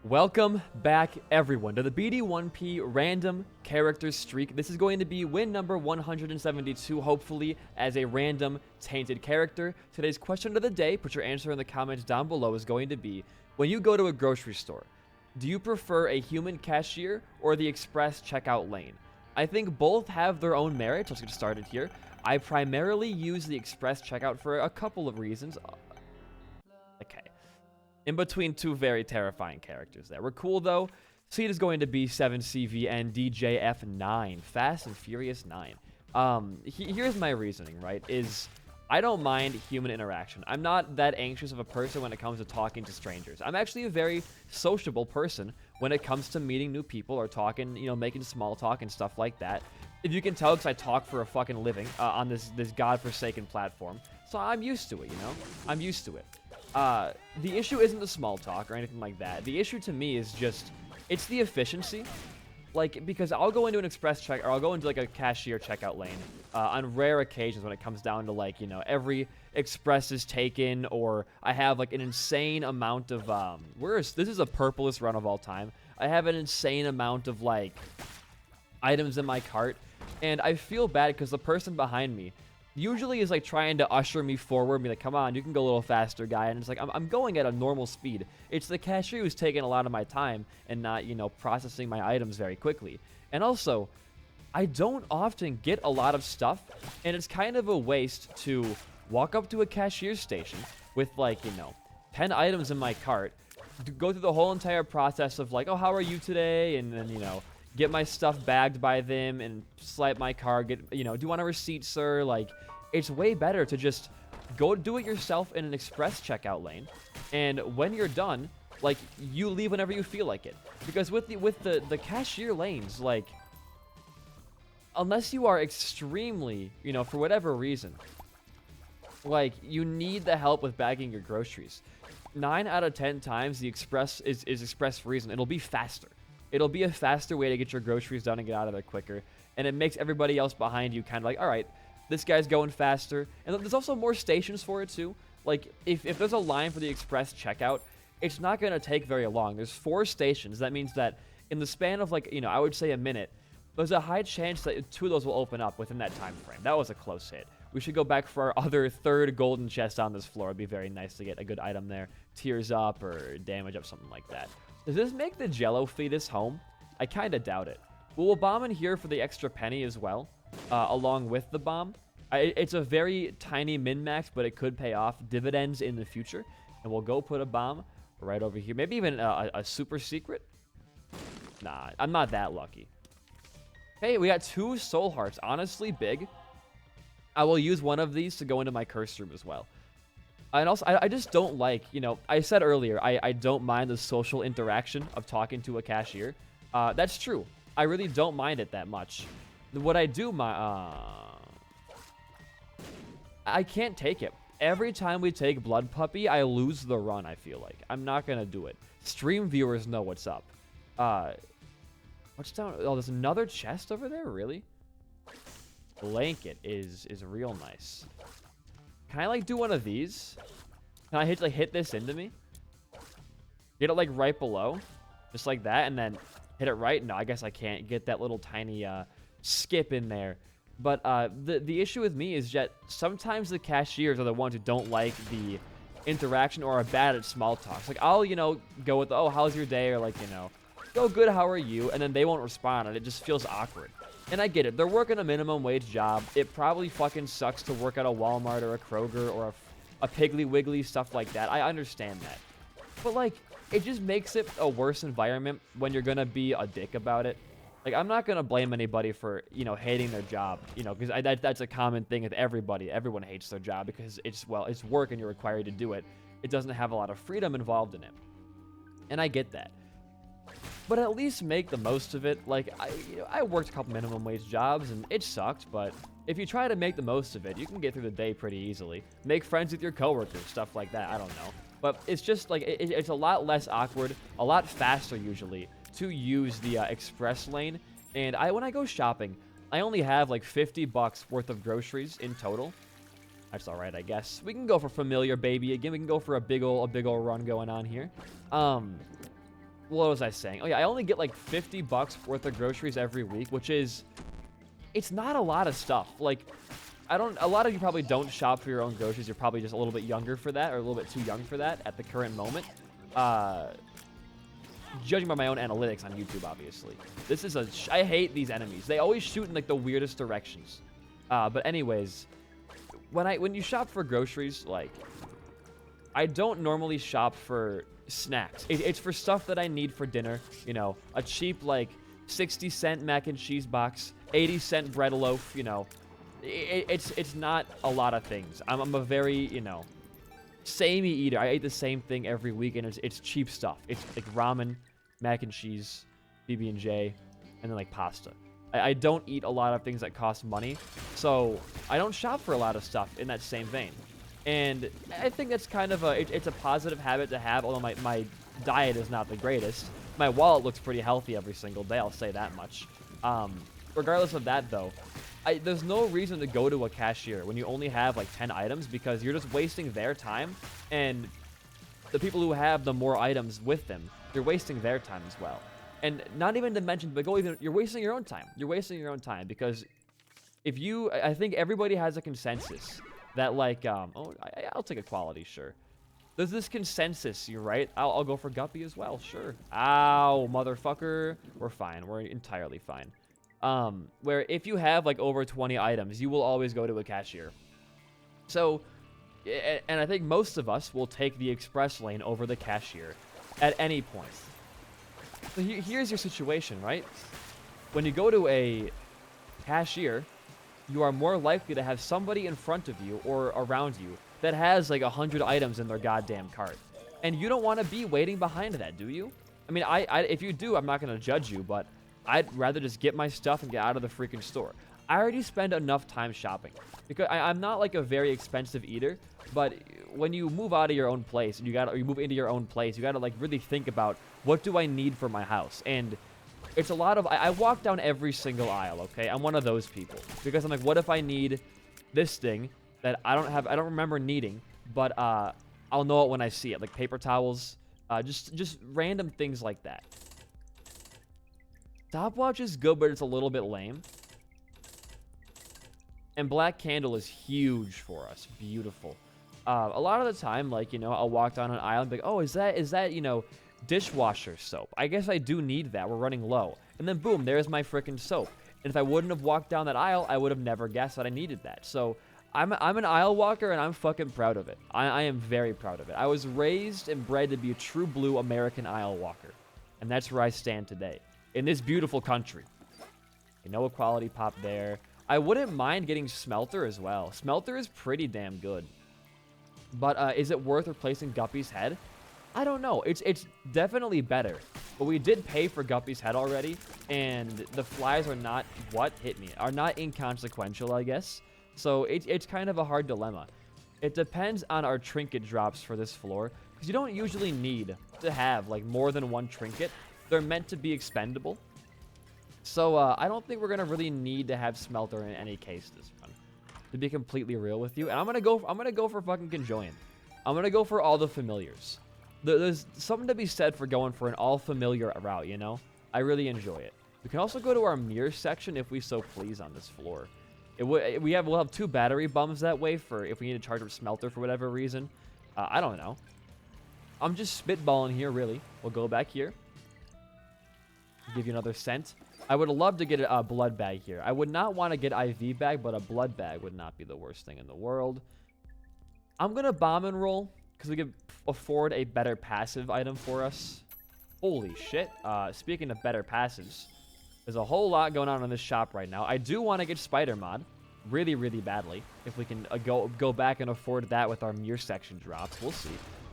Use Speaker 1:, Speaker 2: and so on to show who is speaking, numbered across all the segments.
Speaker 1: Welcome back, everyone, to the BD1P random character streak. This is going to be win number 172, hopefully, as a random tainted character. Today's question of the day, put your answer in the comments down below, is going to be, when you go to a grocery store, do you prefer a human cashier or the express checkout lane? I think both have their own merits. Let's get started here. I primarily use the express checkout for a couple of reasons. Okay. In between two very terrifying characters there. We're cool, though. Seed is going to be 7CV and DJF9. Fast and Furious 9. Here's my reasoning, right? I don't mind human interaction. I'm not that anxious of a person when it comes to talking to strangers. I'm actually a very sociable person when it comes to meeting new people or talking, making small talk and stuff like that. If you can tell, because I talk for a fucking living on this godforsaken platform. So I'm used to it, I'm used to it. The issue isn't the small talk or anything like that. The issue to me is just, it's the efficiency. Like, because I'll go into an express check, or I'll go into, like, a cashier checkout lane on rare occasions when it comes down to, like, every express is taken, or I have, like, an insane amount of, this is the purplest run of all time. I have an insane amount of, like, items in my cart, and I feel bad because the person behind me usually is like trying to usher me forward, be like, come on, you can go a little faster, guy. And it's like, I'm going at a normal speed. It's the cashier who's taking a lot of my time and not, processing my items very quickly. And also, I don't often get a lot of stuff, and it's kind of a waste to walk up to a cashier station with, like, 10 items in my cart, to go through the whole entire process of, like, oh, how are you today? And then, get my stuff bagged by them and swipe my card, do you want a receipt, sir? Like, it's way better to just go do it yourself in an express checkout lane, and when you're done, like, you leave whenever you feel like it. Because with the cashier lanes, like, unless you are extremely, for whatever reason, like, you need the help with bagging your groceries, 9 out of 10 times the express is express reason. It'll be faster. It'll be a faster way to get your groceries done and get out of there quicker. And it makes everybody else behind you kind of like, all right, this guy's going faster. And there's also more stations for it, too. Like, if there's a line for the express checkout, it's not going to take very long. There's 4 stations. That means that in the span of, like, I would say a minute, there's a high chance that 2 of those will open up within that time frame. That was a close hit. We should go back for our other 3rd golden chest on this floor. It'd be very nice to get a good item there. Tears up or damage up, something like that. Does this make the Jello fetus home? I kind of doubt it. Will a bomb in here for the extra penny as well, along with the bomb? It's a very tiny min-max, but it could pay off dividends in the future. And we'll go put a bomb right over here. Maybe even a super secret? Nah, I'm not that lucky. Hey, we got 2 soul hearts. Honestly, big. I will use one of these to go into my curse room as well. And also, I just don't like, I said earlier, I don't mind the social interaction of talking to a cashier. That's true. I really don't mind it that much. What I do, I can't take it. Every time we take Blood Puppy, I lose the run, I feel like. I'm not going to do it. Stream viewers know what's up. What's down? Oh, there's another chest over there? Really? Blanket is real nice. Can I, like, do one of these? Can I hit this into me? Get it, like, right below? Just like that, and then hit it right? No, I guess I can't get that little tiny skip in there. But the issue with me is that sometimes the cashiers are the ones who don't like the interaction or are bad at small talks. Like, I'll, go with, oh, how's your day? Or, like, go good, how are you? And then they won't respond, and it just feels awkward. And I get it. They're working a minimum wage job. It probably fucking sucks to work at a Walmart or a Kroger or a Piggly Wiggly, stuff like that. I understand that. But, like, it just makes it a worse environment when you're going to be a dick about it. Like, I'm not going to blame anybody for, hating their job, because that's a common thing with everybody. Everyone hates their job because it's work and you're required to do it. It doesn't have a lot of freedom involved in it. And I get that. But at least make the most of it. Like, I worked a couple minimum wage jobs, and it sucked, but if you try to make the most of it, you can get through the day pretty easily. Make friends with your coworkers, stuff like that, I don't know. But it's just, like, it's a lot less awkward, a lot faster, usually, to use the express lane. And when I go shopping, I only have, like, $50 worth of groceries in total. That's all right, I guess. We can go for familiar baby again. We can go for a big ol' run going on here. what was I saying? Oh yeah, I only get like 50 bucks worth of groceries every week, which is, it's not a lot of stuff. Like, a lot of you probably don't shop for your own groceries. You're probably just a little bit younger for that, or a little bit too young for that at the current moment. Judging by my own analytics on YouTube, obviously. This is I hate these enemies. They always shoot in like the weirdest directions. But anyways, when you shop for groceries, like, I don't normally shop for snacks. It's for stuff that I need for dinner. You know, a cheap like 60-cent mac and cheese box, 80-cent bread loaf. You know, it's not a lot of things. I'm a very, you know, samey eater. I eat the same thing every week, and it's cheap stuff. It's like ramen, mac and cheese, PB&J, and then like pasta. I don't eat a lot of things that cost money, so I don't shop for a lot of stuff in that same vein. And I think that's kind of it's a positive habit to have, although my diet is not the greatest. My wallet looks pretty healthy every single day, I'll say that much. Regardless of that, though, there's no reason to go to a cashier when you only have like 10 items, because you're just wasting their time, and the people who have the more items with them, you're wasting their time as well. And not even to mention, but you're wasting your own time. You're wasting your own time, because I think everybody has a consensus that like, I'll take a quality, sure. There's this consensus, you're right. I'll go for Guppy as well, sure. Ow, motherfucker. We're fine. We're entirely fine. Where if you have like over 20 items, you will always go to a cashier. So, and I think most of us will take the express lane over the cashier at any point. So here's your situation, right? When you go to a cashier, you are more likely to have somebody in front of you or around you that has like 100 items in their goddamn cart. And you don't want to be waiting behind that, do you? I mean, if you do, I'm not going to judge you, but I'd rather just get my stuff and get out of the freaking store. I already spend enough time shopping, because I'm not like a very expensive eater, but when you move out of your own place and you move into your own place, you gotta like really think about, what do I need for my house? And it's a lot of, I walk down every single aisle, okay? I'm one of those people, because I'm like, what if I need this thing that I don't remember needing, but I'll know it when I see it, like paper towels, just random things like that. Stopwatch is good, but it's a little bit lame. And Black Candle is huge for us. Beautiful. A lot of the time, like, you know, I'll walk down an aisle and be like, oh, is that, you know, dishwasher soap? I guess I do need that. We're running low. And then, boom, there's my freaking soap. And if I wouldn't have walked down that aisle, I would have never guessed that I needed that. So I'm an aisle walker, and I'm fucking proud of it. I am very proud of it. I was raised and bred to be a true blue American aisle walker. And that's where I stand today, in this beautiful country. You know, a quality pop there. I wouldn't mind getting Smelter as well. Smelter is pretty damn good. But is it worth replacing Guppy's head? I don't know. It's definitely better. But we did pay for Guppy's head already, and the flies are not, are not inconsequential, I guess. So it's kind of a hard dilemma. It depends on our trinket drops for this floor, because you don't usually need to have like more than one trinket. They're meant to be expendable. So I don't think we're gonna really need to have Smelter in any case this run, to be completely real with you. And I'm gonna go for fucking Conjoined. I'm gonna go for all the familiars. There's something to be said for going for an all familiar route, you know? I really enjoy it. We can also go to our mirror section if we so please on this floor. We'll have 2 battery bums that way for if we need to charge up Smelter for whatever reason. I don't know. I'm just spitballing here, really. We'll go back here. Give you another scent. I would love to get a blood bag here. I would not want to get IV bag, but a blood bag would not be the worst thing in the world. I'm going to bomb and roll, because we could afford a better passive item for us. Holy shit. Speaking of better passives, there's a whole lot going on in this shop right now. I do want to get Spider Mod really, really badly. If we can go back and afford that with our mirror section drops. We'll see.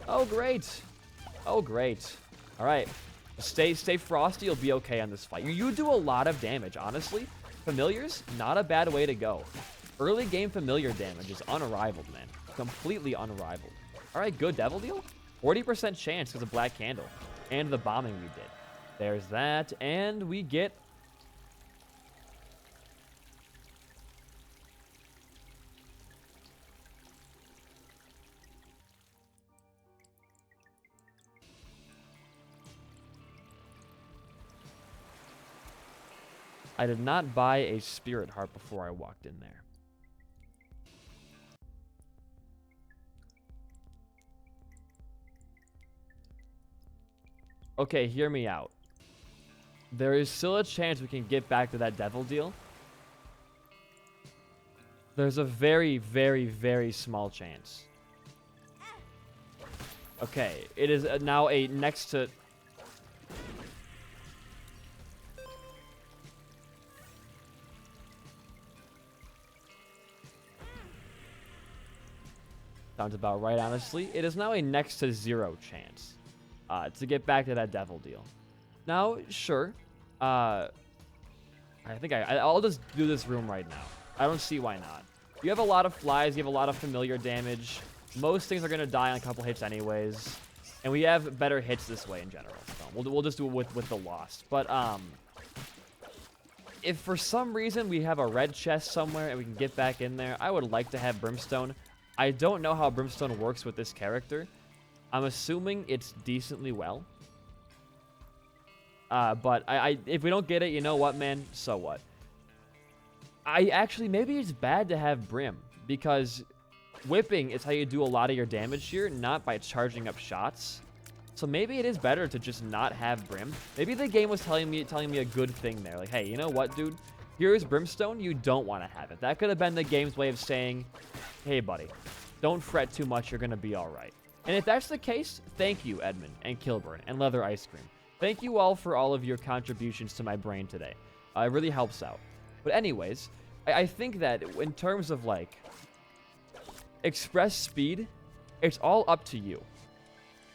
Speaker 1: Oh, great. Oh, great. All right. Stay frosty. You'll be okay on this fight. You do a lot of damage, honestly. Familiars, not a bad way to go. Early game familiar damage is unrivaled, man. Completely unrivaled. All right, good Devil Deal. 40% chance because of Black Candle and the bombing we did. There's that, and we get... I did not buy a spirit heart before I walked in there. Okay, hear me out. There is still a chance we can get back to that devil deal. There's a very, very, very small chance. Okay, it is now a next to... Sounds about right, honestly. It is now a next to 0 chance to get back to that devil deal. Now, sure. I think I'll just do this room right now. I don't see why not. You have a lot of flies. You have a lot of familiar damage. Most things are going to die on a couple hits anyways. And we have better hits this way in general. So we'll just do it with the Lost. But if for some reason we have a red chest somewhere and we can get back in there, I would like to have Brimstone. I don't know how Brimstone works with this character. I'm assuming it's decently well. But if we don't get it, you know what, man? So what? Maybe it's bad to have Brim, because whipping is how you do a lot of your damage here, not by charging up shots. So maybe it is better to just not have Brim. Maybe the game was telling me a good thing there. Like, hey, you know what, dude? Here's Brimstone. You don't want to have it. That could have been the game's way of saying, hey, buddy, don't fret too much. You're going to be all right. And if that's the case, thank you, Edmund and Kilburn and Leather Ice Cream. Thank you all for all of your contributions to my brain today. It really helps out. But anyways, I think that in terms of, like, express speed, it's all up to you.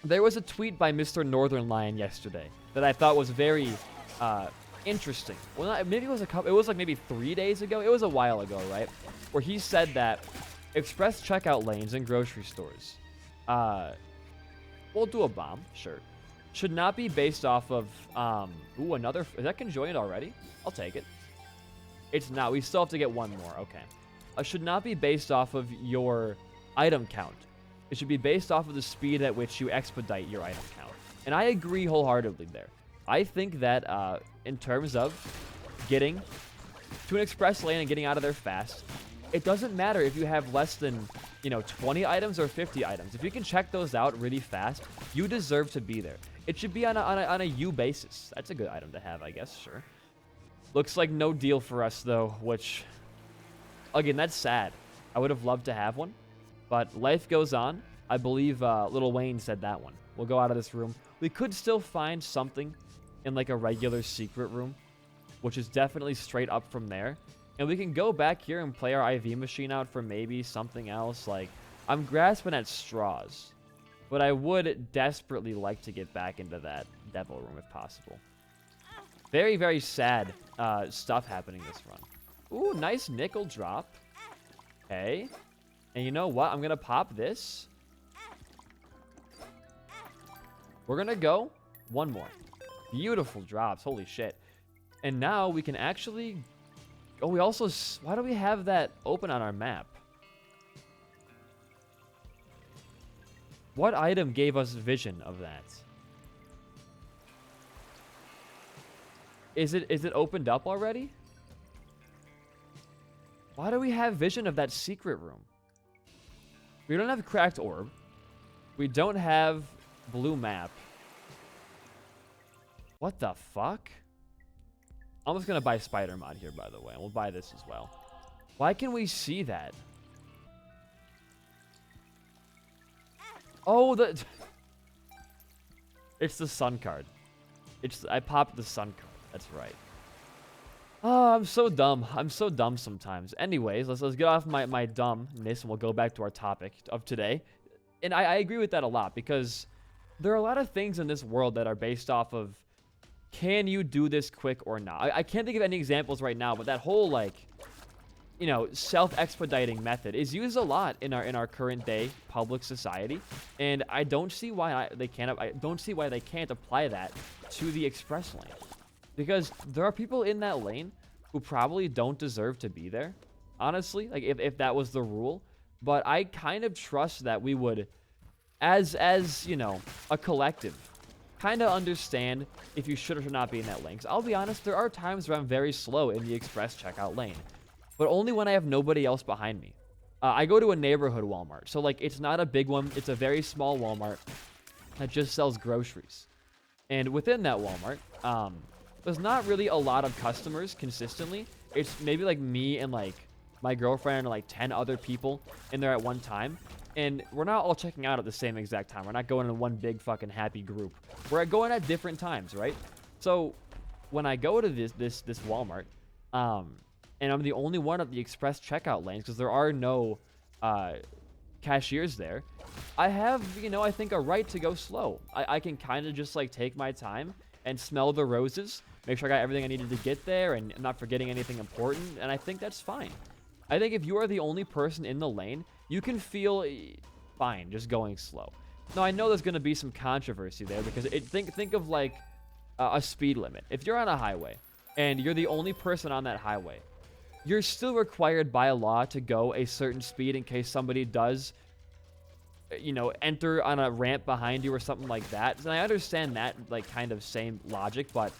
Speaker 1: There was a tweet by Mr. Northern Lion yesterday that I thought was very interesting. Well, maybe it was like maybe 3 days ago. It was a while ago, right? Where he said that express checkout lanes in grocery stores, we'll do a bomb, sure, should not be based off of, is that conjoined already? I'll take it. It's not. We still have to get one more. Okay. Should not be based off of your item count. It should be based off of the speed at which you expedite your item count. And I agree wholeheartedly there. I think that in terms of getting to an express lane and getting out of there fast, it doesn't matter if you have less than, 20 items or 50 items. If you can check those out really fast, you deserve to be there. It should be on a U basis. That's a good item to have, I guess, sure. Looks like no deal for us, though, which, again, that's sad. I would have loved to have one, but life goes on. I believe Lil Wayne said that one. We'll go out of this room. We could still find something in, like, a regular secret room, which is definitely straight up from there. And we can go back here and play our IV machine out for maybe something else. Like, I'm grasping at straws, but I would desperately like to get back into that devil room if possible. Very, very sad stuff happening this run. Ooh, nice nickel drop. Okay. And you know what? I'm going to pop this. We're going to go one more. Beautiful drops. Holy shit. And now we can actually... Oh, we also... Why do we have that open on our map? What item gave us vision of that? Is it opened up already? Why do we have vision of that secret room? We don't have cracked orb. We don't have blue map. What the fuck? I'm just gonna buy spider mod here, by the way. We'll buy this as well. Why can we see that? Oh, it's the sun card. I popped the sun card. That's right. Oh, I'm so dumb. I'm so dumb sometimes. Anyways, let's get off my dumbness and we'll go back to our topic of today. And I agree with that a lot, because there are a lot of things in this world that are based off of, can you do this quick or not? I can't think of any examples right now, but that whole, like, self-expediting method is used a lot in our current day public society, and I don't see why they can't apply that to the express lane. Because there are people in that lane who probably don't deserve to be there, honestly, like if that was the rule. But I kind of trust that we would, as a collective, kind of understand if you should or should not be in that lane. 'Cause I'll be honest, there are times where I'm very slow in the express checkout lane, but only when I have nobody else behind me. I go to a neighborhood Walmart, so like it's not a big one. It's a very small Walmart that just sells groceries. And within that Walmart, there's not really a lot of customers consistently. It's maybe like me and like my girlfriend and like 10 other people in there at one time. And we're not all checking out at the same exact time. We're not going in one big fucking happy group. We're going at different times, right? So when I go to this Walmart, and I'm the only one at the express checkout lanes because there are no cashiers there, I have, you know, I think a right to go slow. I can kind of just like take my time and smell the roses, make sure I got everything I needed to get there and I'm not forgetting anything important, and I think that's fine. I think if you are the only person in the lane, you can feel fine just going slow. Now, I know there's going to be some controversy there because think of like a speed limit. If you're on a highway and you're the only person on that highway, you're still required by law to go a certain speed in case somebody does, you know, enter on a ramp behind you or something like that. And I understand that, like, kind of same logic, but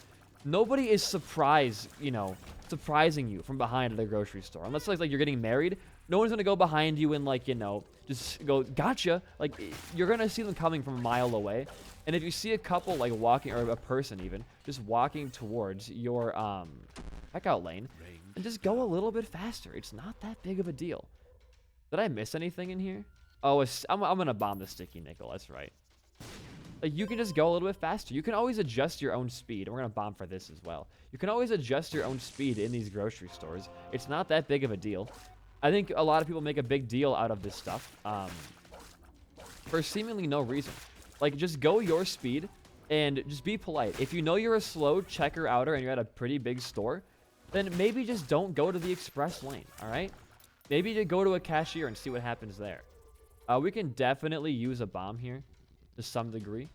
Speaker 1: nobody is surprising you from behind at the grocery store. Unless, like you're getting married, no one's going to go behind you and, like, you know, just go, gotcha. Like, you're going to see them coming from a mile away. And if you see a couple, like, walking, or a person even, just walking towards your checkout lane, and just go a little bit faster. It's not that big of a deal. Did I miss anything in here? Oh, I'm going to bomb the sticky nickel. That's right. Like, you can just go a little bit faster. You can always adjust your own speed. And we're going to bomb for this as well. You can always adjust your own speed in these grocery stores. It's not that big of a deal. I think a lot of people make a big deal out of this stuff for seemingly no reason. Like, just go your speed and just be polite. If you know you're a slow checker outer and you're at a pretty big store, then maybe just don't go to the express lane, all right? Maybe to go to a cashier and see what happens there. We can definitely use a bomb here to some degree.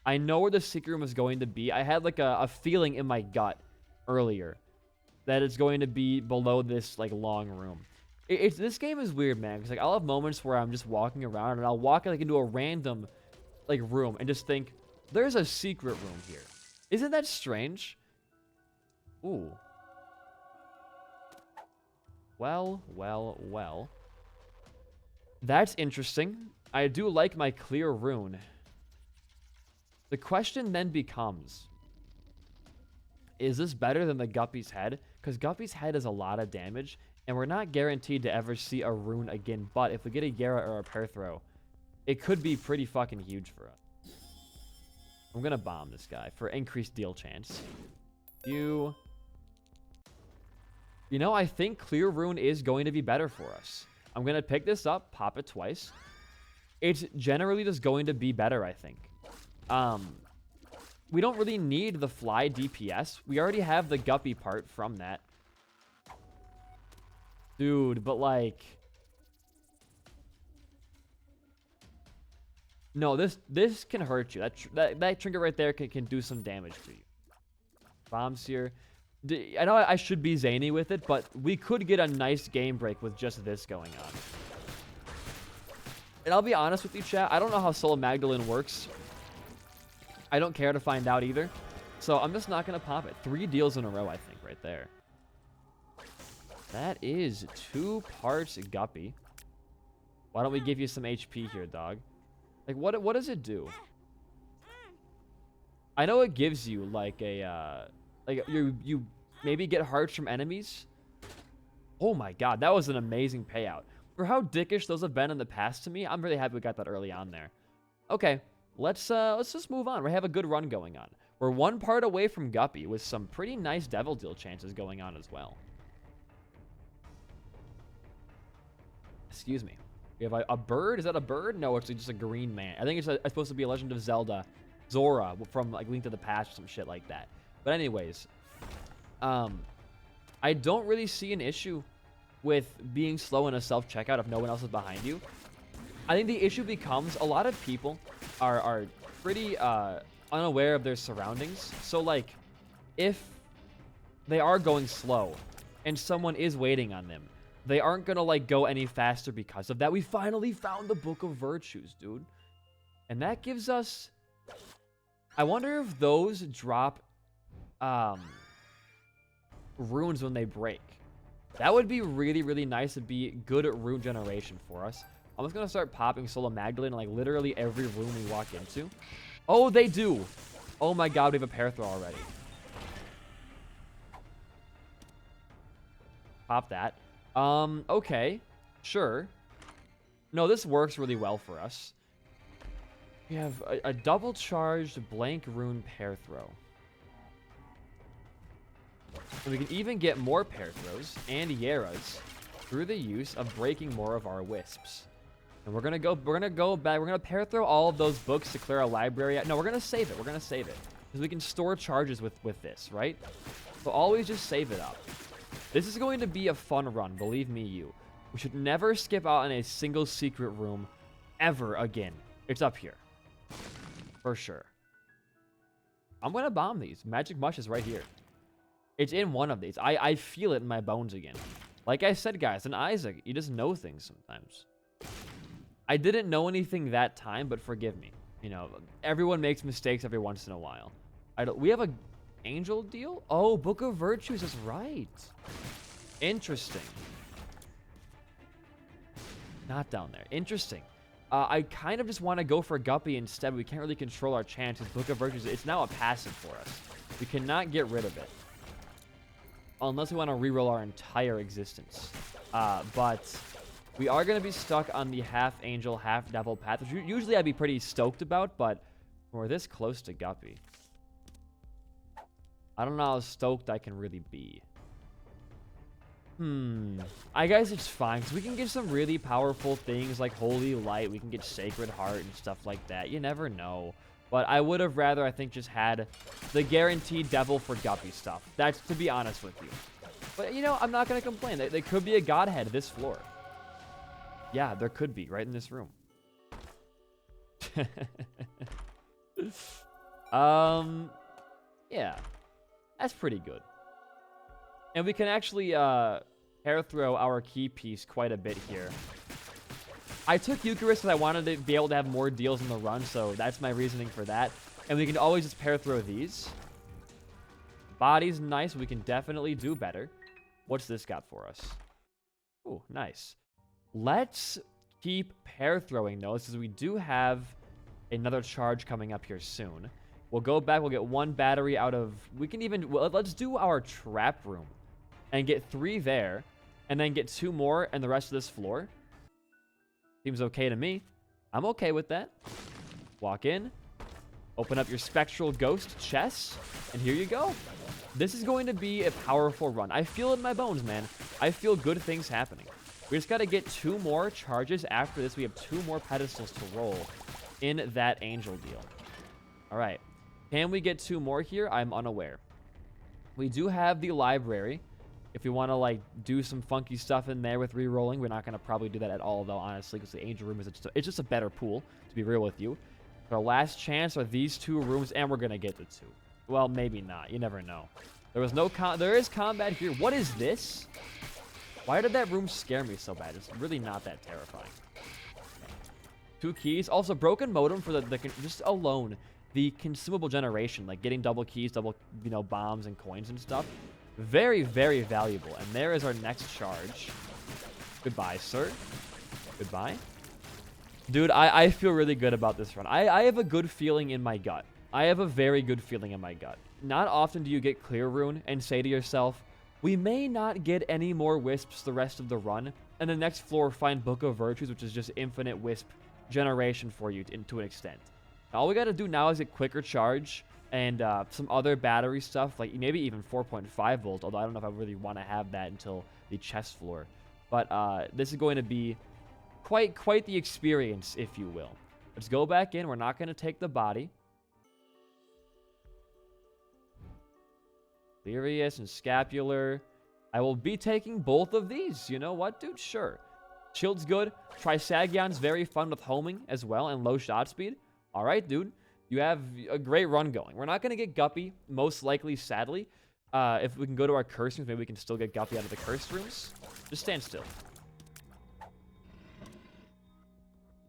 Speaker 1: I know where the secret room is going to be. I had like a feeling in my gut earlier that it's going to be below this like long room. This game is weird, man, because like I'll have moments where I'm just walking around and I'll walk like into a random like room and just think there's a secret room here. Isn't that strange? Ooh. Well. That's interesting. I do like my clear rune. The question then becomes, is this better than the Guppy's head? Because Guppy's head is a lot of damage, and we're not guaranteed to ever see a rune again. But if we get a Yara or a Perthro, it could be pretty fucking huge for us. I'm going to bomb this guy for increased deal chance. You know, I think Clear Rune is going to be better for us. I'm going to pick this up, pop it twice. It's generally just going to be better, I think. We don't really need the fly DPS. We already have the Guppy part from that. Dude, but like... No, this can hurt you. That trinket right there can do some damage to you. Bombs here. I know I should be zany with it, but we could get a nice game break with just this going on. And I'll be honest with you, chat. I don't know how Soul Magdalene works. I don't care to find out either. So I'm just not going to pop it. 3 deals in a row, I think, right there. That is 2 parts Guppy. Why don't we give you some HP here, dog? Like, what does it do? I know it gives you, like, a... like, you maybe get hearts from enemies. Oh my god, that was an amazing payout. For how dickish those have been in the past to me, I'm really happy we got that early on there. Okay, let's just move on. We have a good run going on. We're 1 part away from Guppy with some pretty nice Devil Deal chances going on as well. Excuse me. We have a bird. Is that a bird? No, it's just a green man. I think it's supposed to be a Legend of Zelda Zora from like Link to the Past or some shit like that. But anyways, I don't really see an issue with being slow in a self-checkout if no one else is behind you. I think the issue becomes a lot of people are pretty unaware of their surroundings. So, like, if they are going slow and someone is waiting on them, they aren't going to, like, go any faster because of that. We finally found the Book of Virtues, dude. And that gives us I wonder if those drop runes when they break. That would be really, really nice to be good at rune generation for us. I'm just gonna start popping Sola Magdalene in like literally every room we walk into. Oh, they do. Oh my god, we have a pair throw already. Pop that. Okay. Sure. No, this works really well for us. We have a double charged blank rune pair throw. And we can even get more pair throws and Yeras through the use of breaking more of our wisps. And we're gonna go back. We're gonna pair throw all of those books to clear our library. No, we're gonna save it. We're gonna save it because we can store charges with this, right? So always just save it up. This is going to be a fun run, believe me, you. We should never skip out on a single secret room ever again. It's up here for sure. I'm gonna bomb these. Magic Mush is right here. It's in one of these. I feel it in my bones again. Like I said, guys, in Isaac, you just know things sometimes. I didn't know anything that time, but forgive me. You know, everyone makes mistakes every once in a while. We have a angel deal? Oh, Book of Virtues is right. Interesting. Not down there. Interesting. I kind of just want to go for Guppy instead. We can't really control our chances. Book of Virtues, it's now a passive for us. We cannot get rid of it. Unless we want to reroll our entire existence. But we are going to be stuck on the half angel, half devil path, which usually I'd be pretty stoked about, but we're this close to Guppy. I don't know how stoked I can really be. I guess it's fine, because we can get some really powerful things like Holy Light. We can get Sacred Heart and stuff like that. You never know. But I would have rather, I think, just had the guaranteed devil for Guppy stuff. That's to be honest with you. But, you know, I'm not going to complain. They could be a godhead this floor. Yeah, there could be, right in this room. Yeah. That's pretty good. And we can actually hair throw our key piece quite a bit here. I took Eucharist because I wanted to be able to have more deals in the run, so that's my reasoning for that. And we can always just pair throw these. Body's nice. We can definitely do better. What's this got for us? Ooh, nice. Let's keep pair throwing those because we do have another charge coming up here soon. We'll go back. We'll get one battery out of... We can even... Well, let's do our trap room and get 3 there and then get 2 more and the rest of this floor. Seems okay to me. I'm okay with that. Walk in. Open up your Spectral Ghost chest. And here you go. This is going to be a powerful run. I feel it in my bones, man. I feel good things happening. We just got to get 2 more charges. After this, we have 2 more pedestals to roll in that angel deal. All right. Can we get 2 more here? I'm unaware. We do have the library. If we want to, like, do some funky stuff in there with re-rolling, we're not going to probably do that at all, though, honestly, because the angel room is it's just a better pool, to be real with you. Our last chance are these 2 rooms, and we're going to get the 2. Well, maybe not. You never know. There is combat here. What is this? Why did that room scare me so bad? It's really not that terrifying. 2 keys. Also, broken modem for the just alone. The consumable generation, like getting double keys, double, you know, bombs and coins and stuff. Very, very valuable. And there is our next charge. Goodbye, sir. Goodbye. Dude, I feel really good about this run. I have a good feeling in my gut. I have a very good feeling in my gut. Not often do you get Clear Rune and say to yourself, we may not get any more Wisps the rest of the run, and the next floor find Book of Virtues, which is just infinite Wisp generation for you to an extent. All we got to do now is get quicker charge and some other battery stuff, like maybe even 4.5 volt, although I don't know if I really want to have that until the chest floor. But this is going to be quite the experience, if you will. Let's go back in. We're not going to take the body. Delirious and Scapular. I will be taking both of these. You know what, dude? Sure. Shield's good. Trisagion's very fun with homing as well and low shot speed. All right, dude. You have a great run going. We're not going to get Guppy, most likely, sadly. If we can go to our curse rooms, maybe we can still get Guppy out of the curse rooms. Just stand still.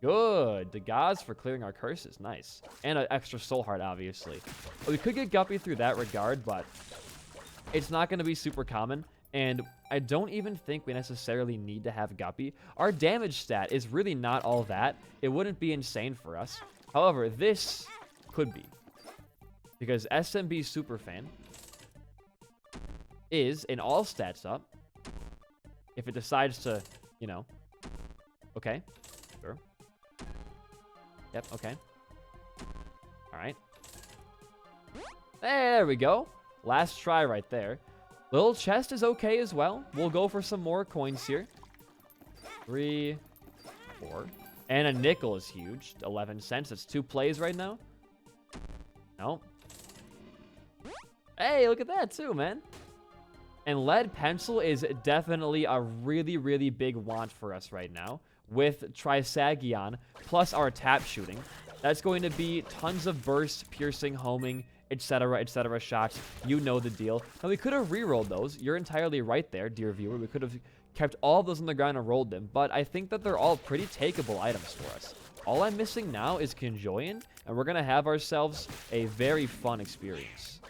Speaker 1: Good. The gods for clearing our curses. Nice. And an extra soul heart, obviously. Well, we could get Guppy through that regard, but it's not going to be super common. And I don't even think we necessarily need to have Guppy. Our damage stat is really not all that. It wouldn't be insane for us. However, this could be. Because SMB Superfan is an all stats up. If it decides to, you know. Okay. Sure. Yep, okay. Alright. There we go. Last try right there. Little chest is okay as well. We'll go for some more coins here. 3, 4. And a nickel is huge. 11 cents. That's 2 plays right now. No. Hey, look at that too, man. And lead pencil is definitely a really, really big want for us right now. With Trisagion, plus our tap shooting. That's going to be tons of burst, piercing, homing, etc. shots. You know the deal. Now, we could have re-rolled those. You're entirely right there, dear viewer. We could have kept all of those on the ground and rolled them. But I think that they're all pretty takeable items for us. All I'm missing now is Conjoin, and we're going to have ourselves a very fun experience.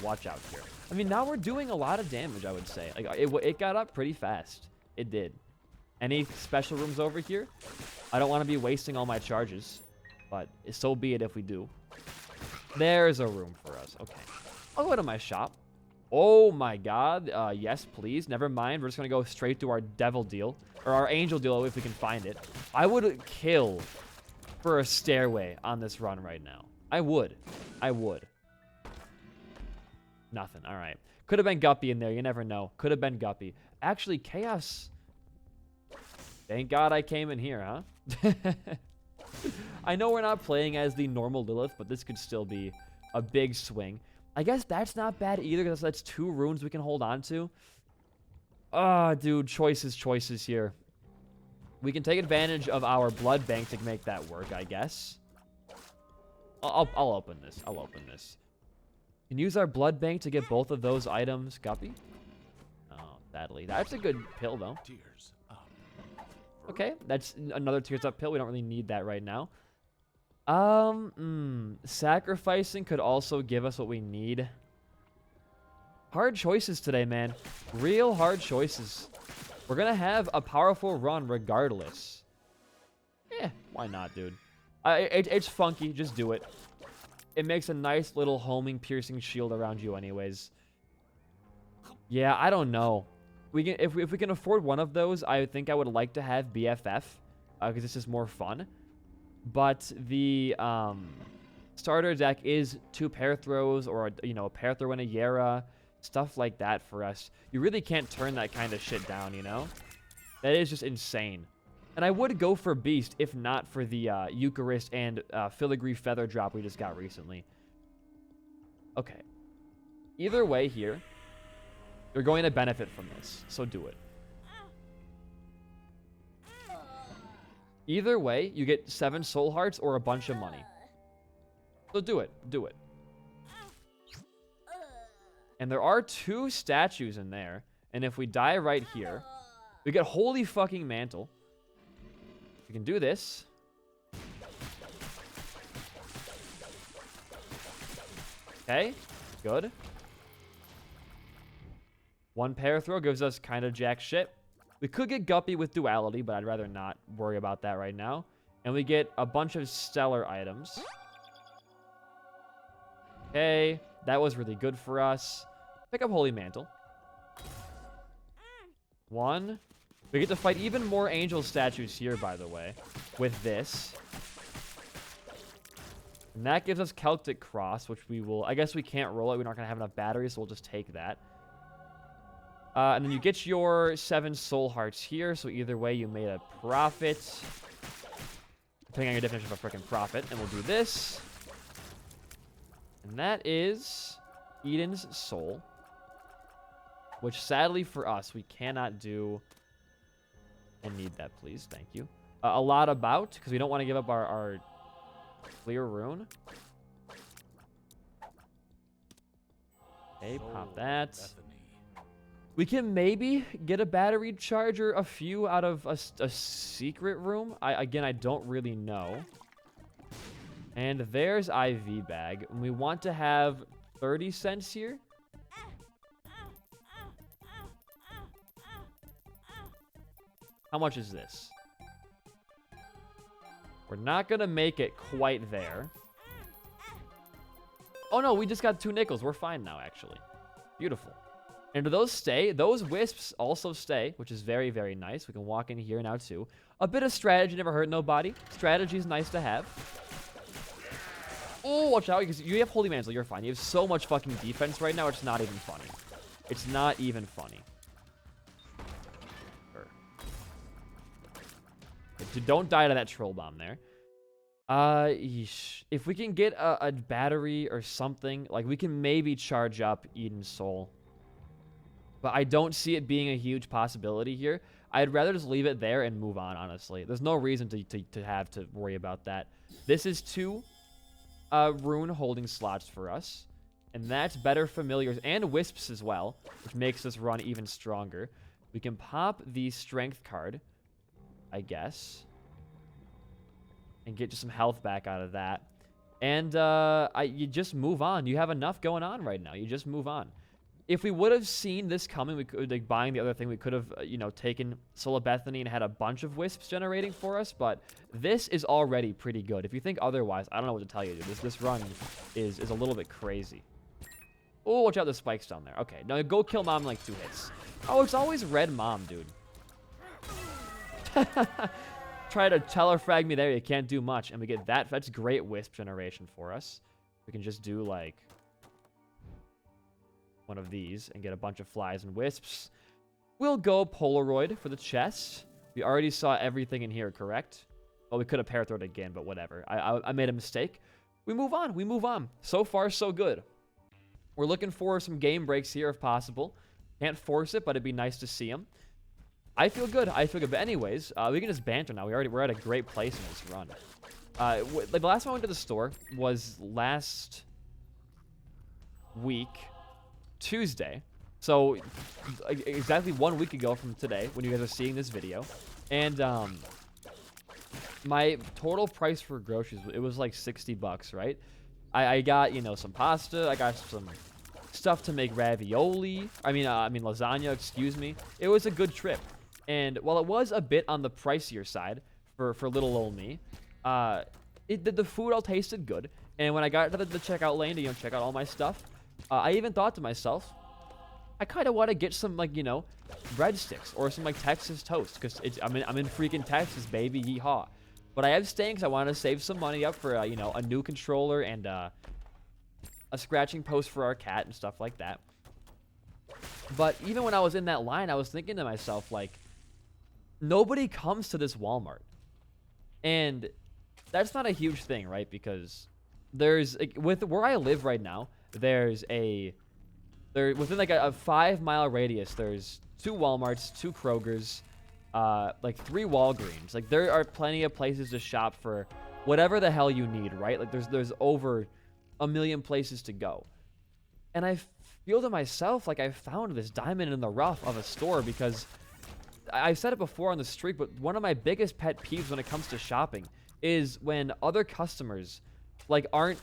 Speaker 1: Watch out here. I mean, now we're doing a lot of damage, I would say. Like, it got up pretty fast. It did. Any special rooms over here? I don't want to be wasting all my charges, but so be it if we do. There's a room for us. Okay. I'll go to my shop. Oh my god. Yes, please. Never mind. We're just going to go straight to our devil deal, or our angel deal if we can find it. I would kill for a stairway on this run right now. I would. I would. Nothing. All right. Could have been Guppy in there. You never know. Could have been Guppy. Actually, Chaos. Thank God I came in here, huh? I know we're not playing as the normal Lilith, but this could still be a big swing. I guess that's not bad either, because that's 2 runes we can hold on to. Ah, dude, choices here. We can take advantage of our blood bank to make that work, I guess. I'll open this. I'll open this. Can use our blood bank to get both of those items. Guppy? Oh, sadly. That's a good pill, though.
Speaker 2: Tears up.
Speaker 1: Okay, that's another tears up pill. We don't really need that right now. Sacrificing could also give us what we need. Hard choices today, man. Real hard choices. We're gonna have a powerful run regardless. Yeah, why not, dude? It's funky. Just do it. It makes a nice little homing, piercing shield around you anyways. Yeah, I don't know. We can, if we can afford one of those, I think I would like to have BFF, because it's just more fun. But the starter deck is 2 pair throws, or a pair throw and a Yera, stuff like that for us. You really can't turn that kind of shit down, you know? That is just insane. And I would go for Beast if not for the Eucharist and Filigree Feather drop we just got recently. Okay. Either way here, you're going to benefit from this, so do it. Either way, you get 7 soul hearts or a bunch of money. So do it. Do it. And there are 2 statues in there. And if we die right here, we get Holy fucking Mantle. We can do this. Okay. Good. 1 pair throw gives us kind of jack shit. We could get Guppy with Duality, but I'd rather not worry about that right now. And we get a bunch of stellar items. Okay, that was really good for us. Pick up Holy Mantle. 1. We get to fight even more angel statues here, by the way, with this. And that gives us Celtic Cross, which we will... I guess we can't roll it. We're not going to have enough batteries, so we'll just take that. And then you get your 7 soul hearts here. So either way, you made a profit. Depending on your definition of a freaking profit. And we'll do this. And that is Eden's Soul. Which, sadly for us, we cannot do. I need that, please. Thank you. A lot about, because we don't want to give up our clear rune. Okay, pop that. We can maybe get a battery charger, a few out of a secret room. Again, I don't really know. And there's IV bag. And we want to have 30 cents here. How much is this? We're not going to make it quite there. Oh, no, we just got 2 nickels. We're fine now, actually. Beautiful. And do those stay? Those wisps also stay, which is very, very nice. We can walk in here now, too. A bit of strategy never hurt nobody. Strategy is nice to have. Oh, watch out, because you have Holy Mantle. You're fine. You have so much fucking defense right now, it's not even funny. It's not even funny. Don't die to that troll bomb there. Yeesh. If we can get a battery or something, like, we can maybe charge up Eden's Soul. But I don't see it being a huge possibility here. I'd rather just leave it there and move on, honestly. There's no reason to have to worry about that. This is 2 rune holding slots for us. And that's better familiars and wisps as well, which makes this run even stronger. We can pop the strength card, I guess, and get just some health back out of that. And you just move on. You have enough going on right now. You just move on. If we would have seen this coming, we could, like, buying the other thing, we could have, you know, taken Soul of Bethany and had a bunch of wisps generating for us, but this is already pretty good. If you think otherwise, I don't know what to tell you, dude. This run is a little bit crazy. Oh, watch out, the spikes down there. Okay, now go kill Mom in, like, 2 hits. Oh, it's always red Mom, dude. Try to telefrag me there, you can't do much. And we get that. That's great wisp generation for us. We can just do, like, one of these and get a bunch of flies and wisps. We'll go Polaroid for the chest. We already saw everything in here, correct? Well, we could have parathrown again, but whatever. I made a mistake. We move on. We move on. So far, so good. We're looking for some game breaks here if possible. Can't force it, but it'd be nice to see them. I feel good. I feel good. But anyways, we can just banter now. We're at a great place in this run. Like the last time I went to the store was last week, Tuesday. So exactly 1 week ago from today, when you guys are seeing this video. And my total price for groceries, it was like 60 bucks, right? I got, you know, some pasta. I got some stuff to make ravioli. I mean lasagna, excuse me. It was a good trip. And while it was a bit on the pricier side for little old me, the food all tasted good. And when I got to the checkout lane to, you know, check out all my stuff, I even thought to myself, I kind of want to get some, like, you know, breadsticks or some, like, Texas toast, because I'm in freaking Texas, baby, yeehaw. But I have staying because I want to save some money up for, you know, a new controller and a scratching post for our cat and stuff like that. But even when I was in that line, I was thinking to myself, like, nobody comes to this Walmart. And that's not a huge thing, right? Because there's, like, with where I live right now, there's within like a 5-mile radius, there's 2 Walmarts, 2 Krogers, like 3 Walgreens. Like, there are plenty of places to shop for whatever the hell you need, right? Like, there's over a million places to go. And I feel to myself like I found this diamond in the rough of a store, because I've said it before on the streak, but one of my biggest pet peeves when it comes to shopping is when other customers, like, aren't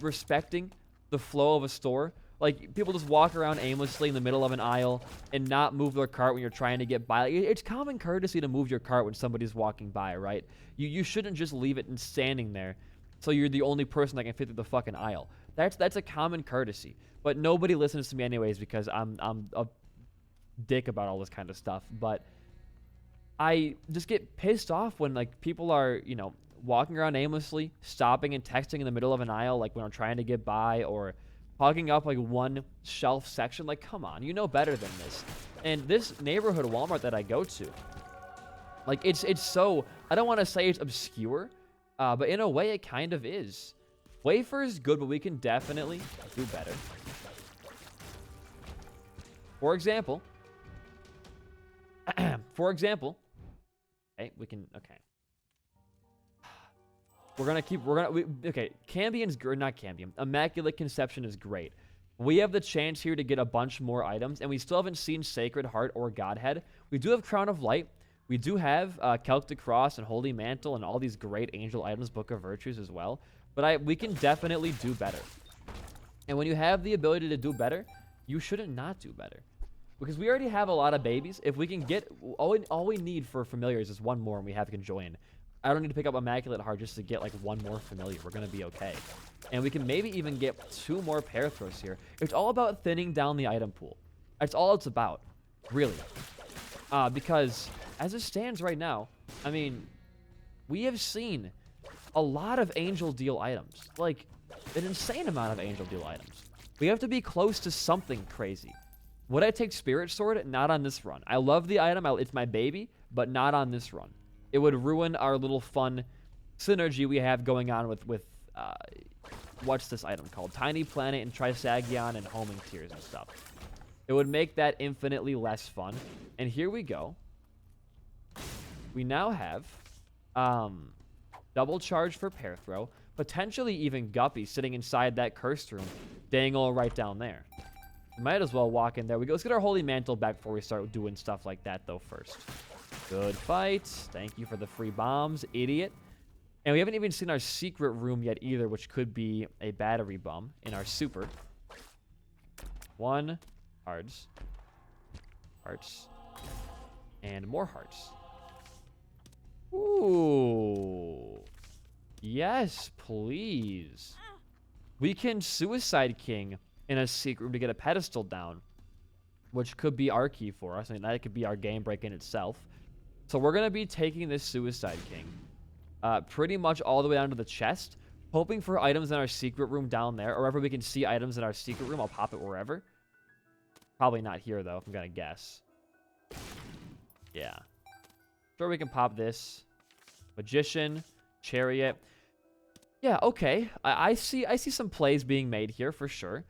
Speaker 1: respecting the flow of a store. Like, people just walk around aimlessly in the middle of an aisle and not move their cart when you're trying to get by. Like, it's common courtesy to move your cart when somebody's walking by, right? You shouldn't just leave it and standing there so you're the only person that can fit through the fucking aisle. That's a common courtesy. But nobody listens to me anyways because I'm a dick about all this kind of stuff. But I just get pissed off when, like, people are, you know, walking around aimlessly, stopping and texting in the middle of an aisle, like, when I'm trying to get by, or hogging up, like, one shelf section. Like, come on, you know better than this. And this neighborhood Walmart that I go to, like, it's so, I don't want to say it's obscure, but in a way it kind of is. Wafer is good, but we can definitely do better. For example, okay, we can, okay. Okay, Cambion's good, not Cambion. Immaculate Conception is great. We have the chance here to get a bunch more items, and we still haven't seen Sacred Heart or Godhead. We do have Crown of Light. We do have Celtic Cross and Holy Mantle and all these great angel items, Book of Virtues as well. But we can definitely do better. And when you have the ability to do better, you shouldn't not do better. Because we already have a lot of babies. If we can get... All we need for familiars is one more, and we have Conjoin. I don't need to pick up Immaculate Heart just to get, like, one more familiar. We're going to be okay. And we can maybe even get 2 more pair throws here. It's all about thinning down the item pool. That's all it's about. Really. Because as it stands right now, I mean, we have seen a lot of Angel Deal items. Like, an insane amount of Angel Deal items. We have to be close to something crazy. Would I take Spirit Sword? Not on this run. I love the item. It's my baby, but not on this run. It would ruin our little fun synergy we have going on with what's this item called? Tiny Planet and Trisagion and Homing Tears and stuff. It would make that infinitely less fun. And here we go. We now have double charge for pair throw. Potentially even Guppy sitting inside that cursed room. Dangle right down there. We might as well walk in there. Let's get our Holy Mantle back before we start doing stuff like that, though, first. Good fight. Thank you for the free bombs, idiot. And we haven't even seen our secret room yet either, which could be a battery bomb in our super. 1 hearts. Hearts. And more hearts. Ooh. Yes, please. We can Suicide King in a secret room to get a pedestal down, which could be our key for us. I mean, that could be our game break in itself. So we're going to be taking this Suicide King pretty much all the way down to the chest, hoping for items in our secret room down there, or wherever we can see items in our secret room. I'll pop it wherever. Probably not here, though, if I'm going to guess. Yeah. Sure, we can pop this. Magician, Chariot. Yeah, okay. I see some plays being made here for sure.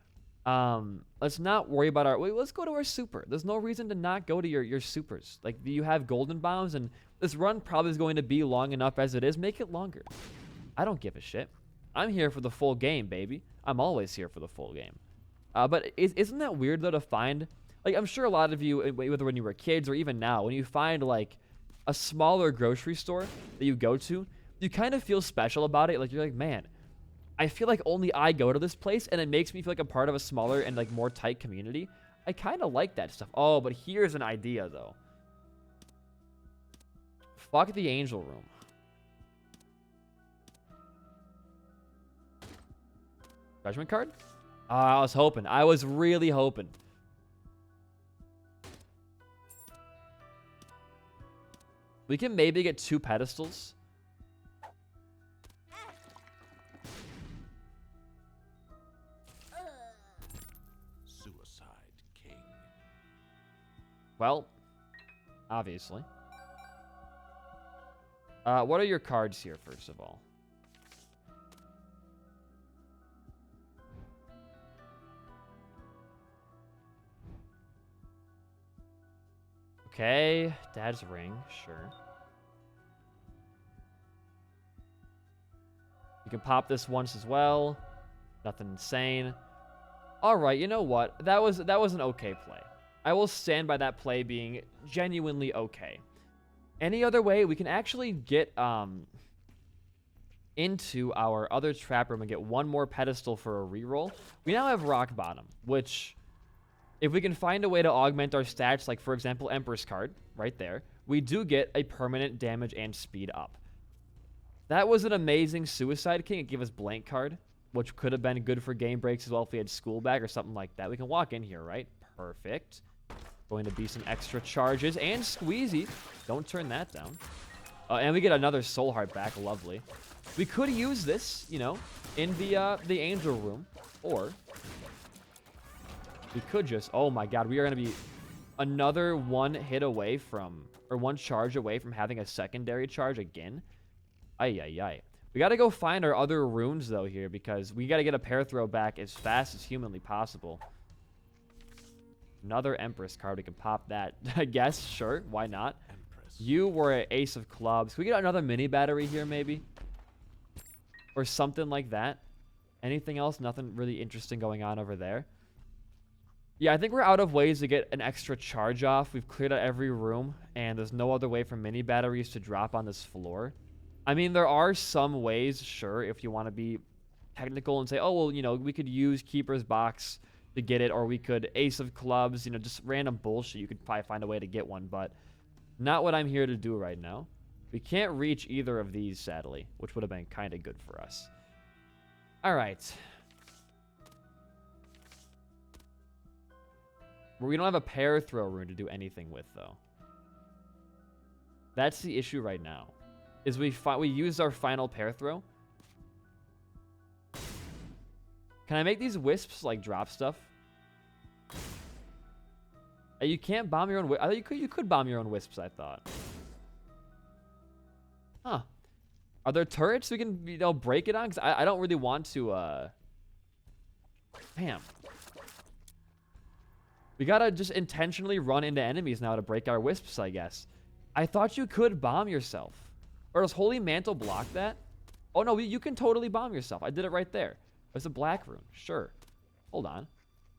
Speaker 1: Let's not worry about our... Wait, let's go to our super. There's no reason to not go to your supers. Like, you have golden bombs, and this run probably is going to be long enough as it is. Make it longer. I don't give a shit. I'm here for the full game, baby. I'm always here for the full game. But isn't that weird, though, to find... Like, I'm sure a lot of you, whether when you were kids or even now, when you find, like, a smaller grocery store that you go to, you kind of feel special about it. Like, you're like, man... I feel like only I go to this place, and it makes me feel like a part of a smaller and, like, more tight community. I kind of like that stuff. Oh, but here's an idea, though. Fuck the Angel Room. Judgment card? I was hoping. I was really hoping. We can maybe get 2 pedestals. Well, obviously. What are your cards here, first of all? Okay, Dad's ring, sure. You can pop this once as well. Nothing insane. All right, you know what? That was an okay play. I will stand by that play being genuinely okay. Any other way, we can actually get into our other trap room and get 1 more pedestal for a reroll. We now have Rock Bottom, which, if we can find a way to augment our stats, like, for example, Empress card, right there, we do get a permanent damage and speed up. That was an amazing Suicide King. It gave us Blank card, which could have been good for game breaks as well if we had School Bag or something like that. We can walk in here, right? Perfect. Going to be some extra charges and Squeezy. Don't turn that down. And we get another Soul Heart back. Lovely. We could use this, you know, in the Angel Room. Or we could just... Oh my god, we are going to be another 1 hit away from... Or 1 charge away from having a secondary charge again. Ay, ay, ay. We got to go find our other runes, though, here. Because we got to get a pair throw back as fast as humanly possible. Another Empress card. We can pop that. I guess. Sure. Why not? Empress. You were an Ace of Clubs. Can we get another mini battery here, maybe? Or something like that. Anything else? Nothing really interesting going on over there. Yeah, I think we're out of ways to get an extra charge off. We've cleared out every room, and there's no other way for mini batteries to drop on this floor. I mean, there are some ways, sure, if you want to be technical and say, oh, well, we could use Keeper's Box to get it, or we could Ace of Clubs, just random bullshit. You could probably find a way to get one, but not what I'm here to do right now. We can't reach either of these, sadly, which would have been kind of good for us. All right. We don't have a pair throw rune to do anything with, though. That's the issue right now. Is we use our final pair throw. Can I make these wisps like drop stuff? You can't bomb your own. I thought you could bomb your own wisps. I thought. Huh? Are there turrets we can break it on? Because I don't really want to. Damn. We gotta just intentionally run into enemies now to break our wisps, I guess. I thought you could bomb yourself. Or does Holy Mantle block that? Oh, no, you can totally bomb yourself. I did it right there. There's a black rune. Sure. Hold on.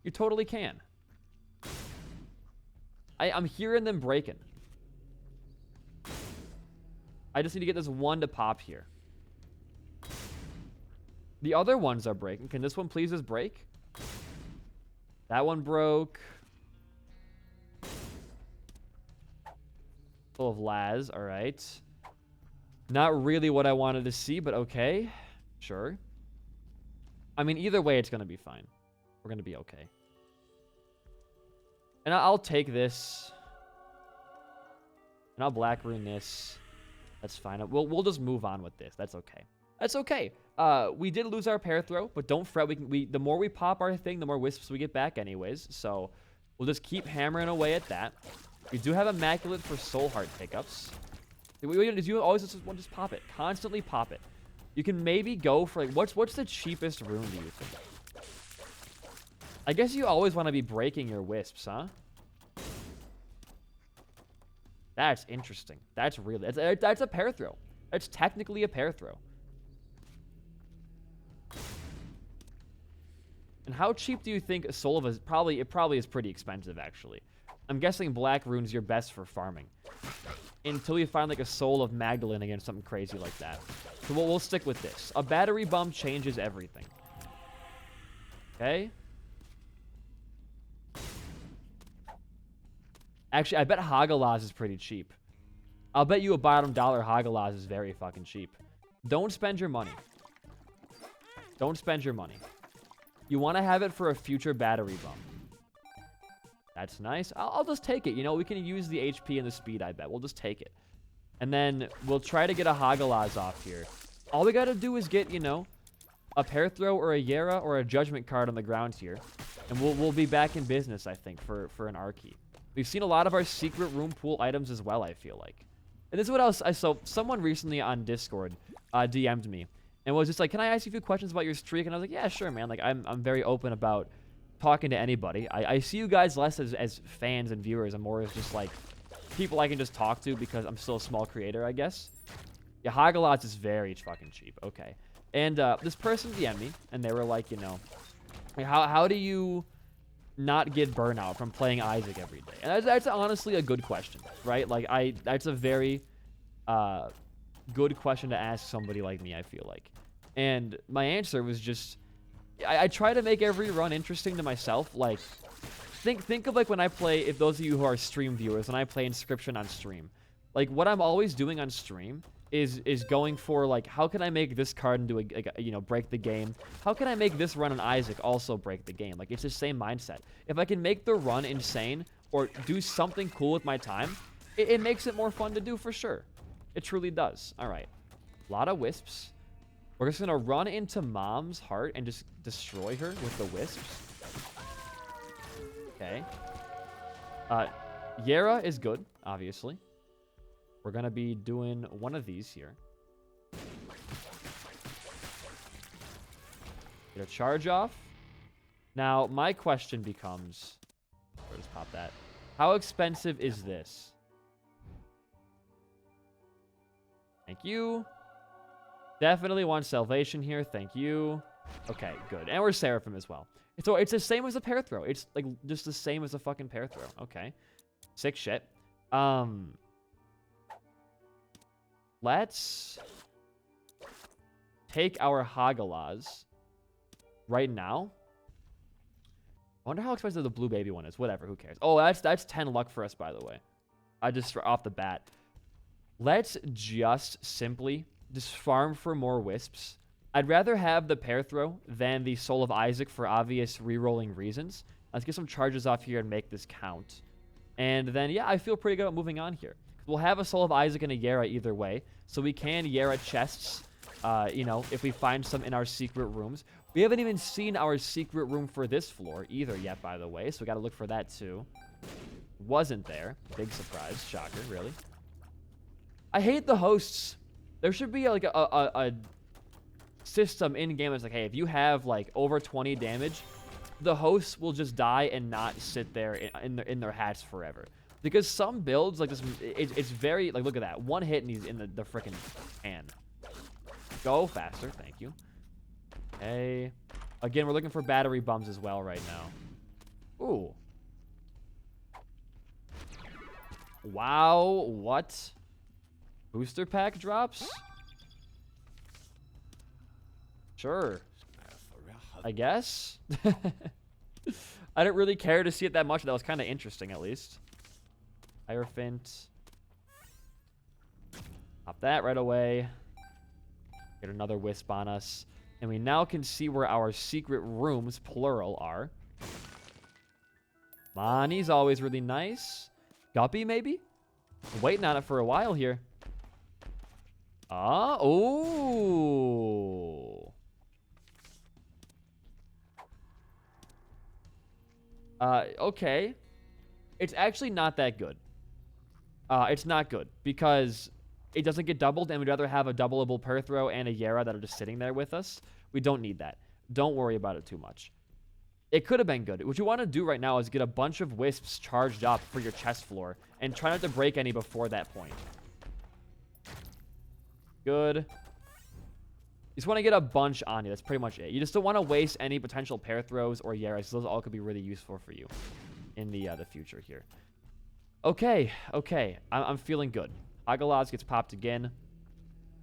Speaker 1: You totally can. I'm hearing them breaking. I just need to get this one to pop here. The other ones are breaking. Can this one please just break? That one broke. Full of Laz. All right. Not really what I wanted to see, but okay. Sure. I mean, either way, it's going to be fine. We're going to be okay. And I'll take this. And I'll black rune this. That's fine. We'll just move on with this. That's okay. That's okay. We did lose our pair throw, but don't fret. The more we pop our thing, the more wisps we get back anyways. So we'll just keep hammering away at that. We do have Immaculate for Soul Heart pickups. You always just pop it. Constantly pop it. You can maybe go for, like, what's the cheapest rune, do you think? I guess you always want to be breaking your wisps, huh? That's interesting. That's really... That's a pair throw. That's technically a pair throw. And how cheap do you think Soul of a... It probably is pretty expensive, actually. I'm guessing black rune's your best for farming. Until you find, like, a Soul of Magdalene against something crazy like that. So we'll stick with this. A battery bump changes everything. Okay? Actually, I bet Hagalaz is pretty cheap. I'll bet you a bottom dollar Hagalaz is very fucking cheap. Don't spend your money. Don't spend your money. You want to have it for a future battery bump. That's nice. I'll just take it. We can use the HP and the speed, I bet. We'll just take it. And then we'll try to get a Hagalaz off here. All we got to do is get, a pair throw or a Yera or a judgment card on the ground here. And we'll be back in business, I think, for an R-key. We've seen a lot of our secret room pool items as well, I feel like. And this is what else I saw. Someone recently on Discord DM'd me and was just like, can I ask you a few questions about your streak? And I was like, yeah, sure, man. Like, I'm very open about talking to anybody. I see you guys less as fans and viewers and more as just, like, people I can just talk to because I'm still a small creator, I guess. Yeah, Hagalaz is very fucking cheap. Okay. And this person DM'd me, and they were like, how do you not get burnout from playing Isaac every day? And that's honestly a good question, right? Like, that's a very good question to ask somebody like me, I feel like. And my answer was just, I try to make every run interesting to myself. Like, think of, like, when I play, if those of you who are stream viewers, when I play Inscription on stream, like, what I'm always doing on stream is going for, like, how can I make this card into a break the game? How can I make this run on Isaac also break the game? Like, it's the same mindset. If I can make the run insane or do something cool with my time, it makes it more fun to do for sure. It truly does. All right. A lot of wisps. We're just going to run into Mom's heart and just destroy her with the wisps. Okay. Yera is good, obviously. We're going to be doing one of these here. Get a charge off. Now, my question becomes... Where does pop that? How expensive is this? Thank you. Definitely want Salvation here. Thank you. Okay, good. And we're Seraphim as well. So it's the same as a pair throw. It's like just the same as a fucking pair throw. Okay. Sick shit. Let's take our Hagalaz right now. I wonder how expensive the blue baby one is. Whatever, who cares? Oh, that's 10 luck for us, by the way. I just off the bat. Let's just simply just farm for more wisps. I'd rather have the pair throw than the Soul of Isaac for obvious re-rolling reasons. Let's get some charges off here and make this count. And then, yeah, I feel pretty good about moving on here. We'll have a Soul of Isaac and a Yara either way. So we can Yara chests, you know, if we find some in our secret rooms. We haven't even seen our secret room for this floor either yet, by the way. So we got to look for that too. Wasn't there. Big surprise. Shocker, really. I hate the hosts. There should be like a system in game that's like, hey, if you have like over 20 damage, the hosts will just die and not sit there in their hats forever. Because some builds like this, it's very like, look at that, one hit and he's in the freaking pan. Go faster, thank you. Okay, again, we're looking for battery bums as well right now. Ooh, wow, what? Booster pack drops? Sure. I guess. I didn't really care to see it that much. That was kind of interesting, at least. Hierophant. Pop that right away. Get another wisp on us. And we now can see where our secret rooms, plural, are. Money's always really nice. Guppy, maybe? I'm waiting on it for a while here. Oh. Okay. It's actually not that good. It's not good because it doesn't get doubled, and we'd rather have a doubleable pair throw and a Yara that are just sitting there with us. We don't need that. Don't worry about it too much. It could have been good. What you want to do right now is get a bunch of wisps charged up for your chest floor and try not to break any before that point. Good. You just want to get a bunch on you. That's pretty much it. You just don't want to waste any potential pair throws or Yaras. Those all could be really useful for you in the future here. Okay, okay. I'm feeling good. Hagalaz gets popped again.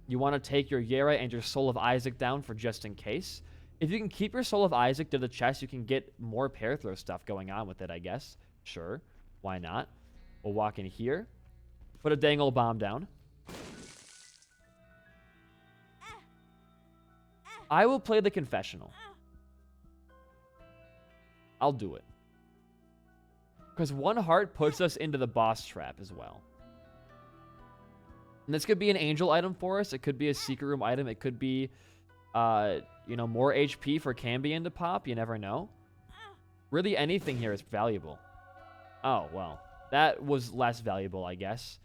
Speaker 1: You want to take your Yara and your Soul of Isaac down for just in case. If you can keep your Soul of Isaac to the chest, you can get more pair throw stuff going on with it, I guess. Sure. Why not? We'll walk in here. Put a dang old bomb down. I will play the confessional. I'll do it. Because one heart puts us into the boss trap as well. And this could be an angel item for us. It could be a secret room item. It could be, you know, more HP for Cambion to pop. You never know. Really, anything here is valuable. Oh, well. That was less valuable, I guess.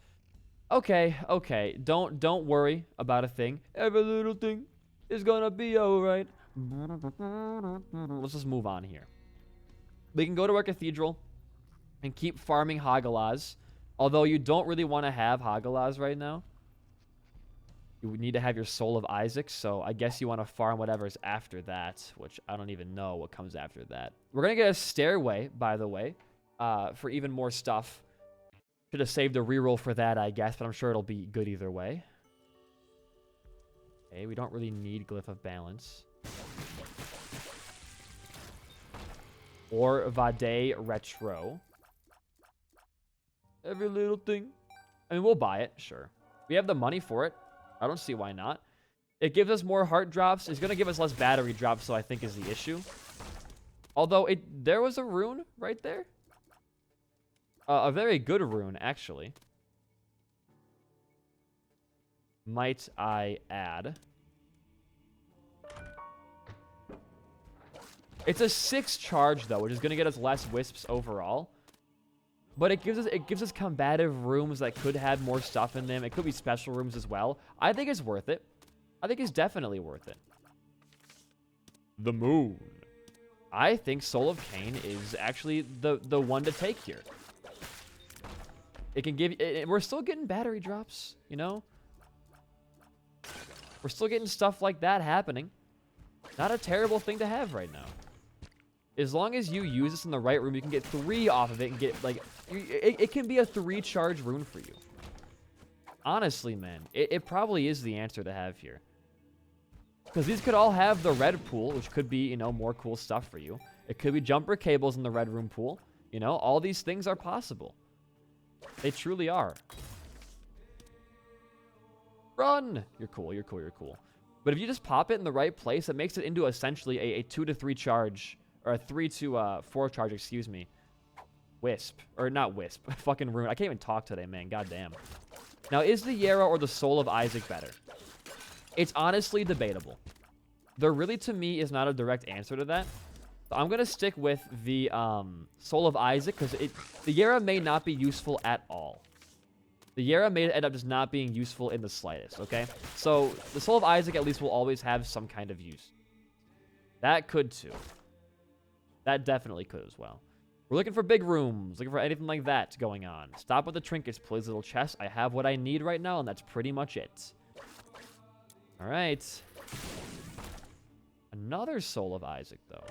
Speaker 1: Okay, okay. Don't worry about a thing. Every little thing is gonna be alright. Let's just move on here. We can go to our cathedral and keep farming Hagalaz. Although you don't really want to have Hagalaz right now. You would need to have your Soul of Isaac, so I guess you want to farm whatever's after that, which I don't even know what comes after that. We're going to get a stairway, by the way, for even more stuff. Should have saved a reroll for that, I guess, but I'm sure it'll be good either way. Okay, we don't really need Glyph of Balance. Or Vade Retro. Every little thing. I mean, we'll buy it, sure. We have the money for it. I don't see why not. It gives us more heart drops. It's going to give us less battery drops, so I think is the issue. Although, there was a rune right there. A very good rune, actually. Might I add. It's a 6 charge, though, which is going to get us less wisps overall. But it gives us combative rooms that could have more stuff in them. It could be special rooms as well. I think it's worth it. I think it's definitely worth it. The moon. I think Soul of Cain is actually the one to take here. It can give... we're still getting battery drops, you know? We're still getting stuff like that happening. Not a terrible thing to have right now. As long as you use this in the right room, you can get 3 off of it and get, like, it can be a 3-charge rune for you. Honestly, man, it probably is the answer to have here. Because these could all have the red pool, which could be, you know, more cool stuff for you. It could be jumper cables in the red room pool. You know, all these things are possible. They truly are. Run! You're cool, you're cool, you're cool. But if you just pop it in the right place, it makes it into essentially a 2 to 3 charge, or a 3 to 4 charge, excuse me. Wisp. Or not Wisp. Fucking rune. I can't even talk today, man. Goddamn. Now, is the Yara or the Soul of Isaac better? It's honestly debatable. There really, to me, is not a direct answer to that. So I'm going to stick with the Soul of Isaac, because the Yara may not be useful at all. The Yara may end up just not being useful in the slightest, okay? So, the Soul of Isaac at least will always have some kind of use. That could too. That definitely could as well. We're looking for big rooms, looking for anything like that going on. Stop with the trinkets, please, little chest. I have what I need right now, and that's pretty much it. Alright. Another Soul of Isaac, though.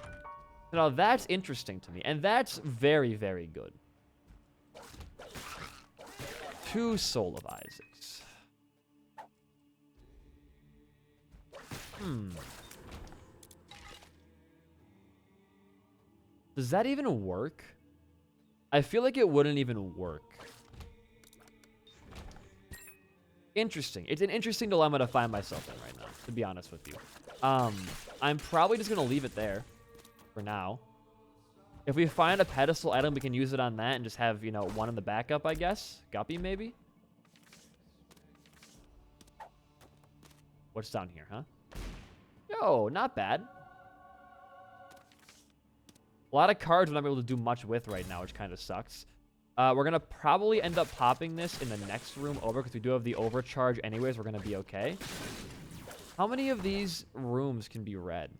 Speaker 1: Now, that's interesting to me, and that's very, very good. 2 Soul of Isaacs. Does that even work? I feel like it wouldn't even work. Interesting. It's an interesting dilemma to find myself in right now, to be honest with you. I'm probably just going to leave it there for now. If we find a pedestal item, we can use it on that and just have, you know, one in the backup, I guess. Guppy, maybe? What's down here, huh? Yo, not bad. A lot of cards we're not able to do much with right now, which kind of sucks. We're going to probably end up popping this in the next room over because we do have the overcharge anyways. We're going to be okay. How many of these rooms can be red?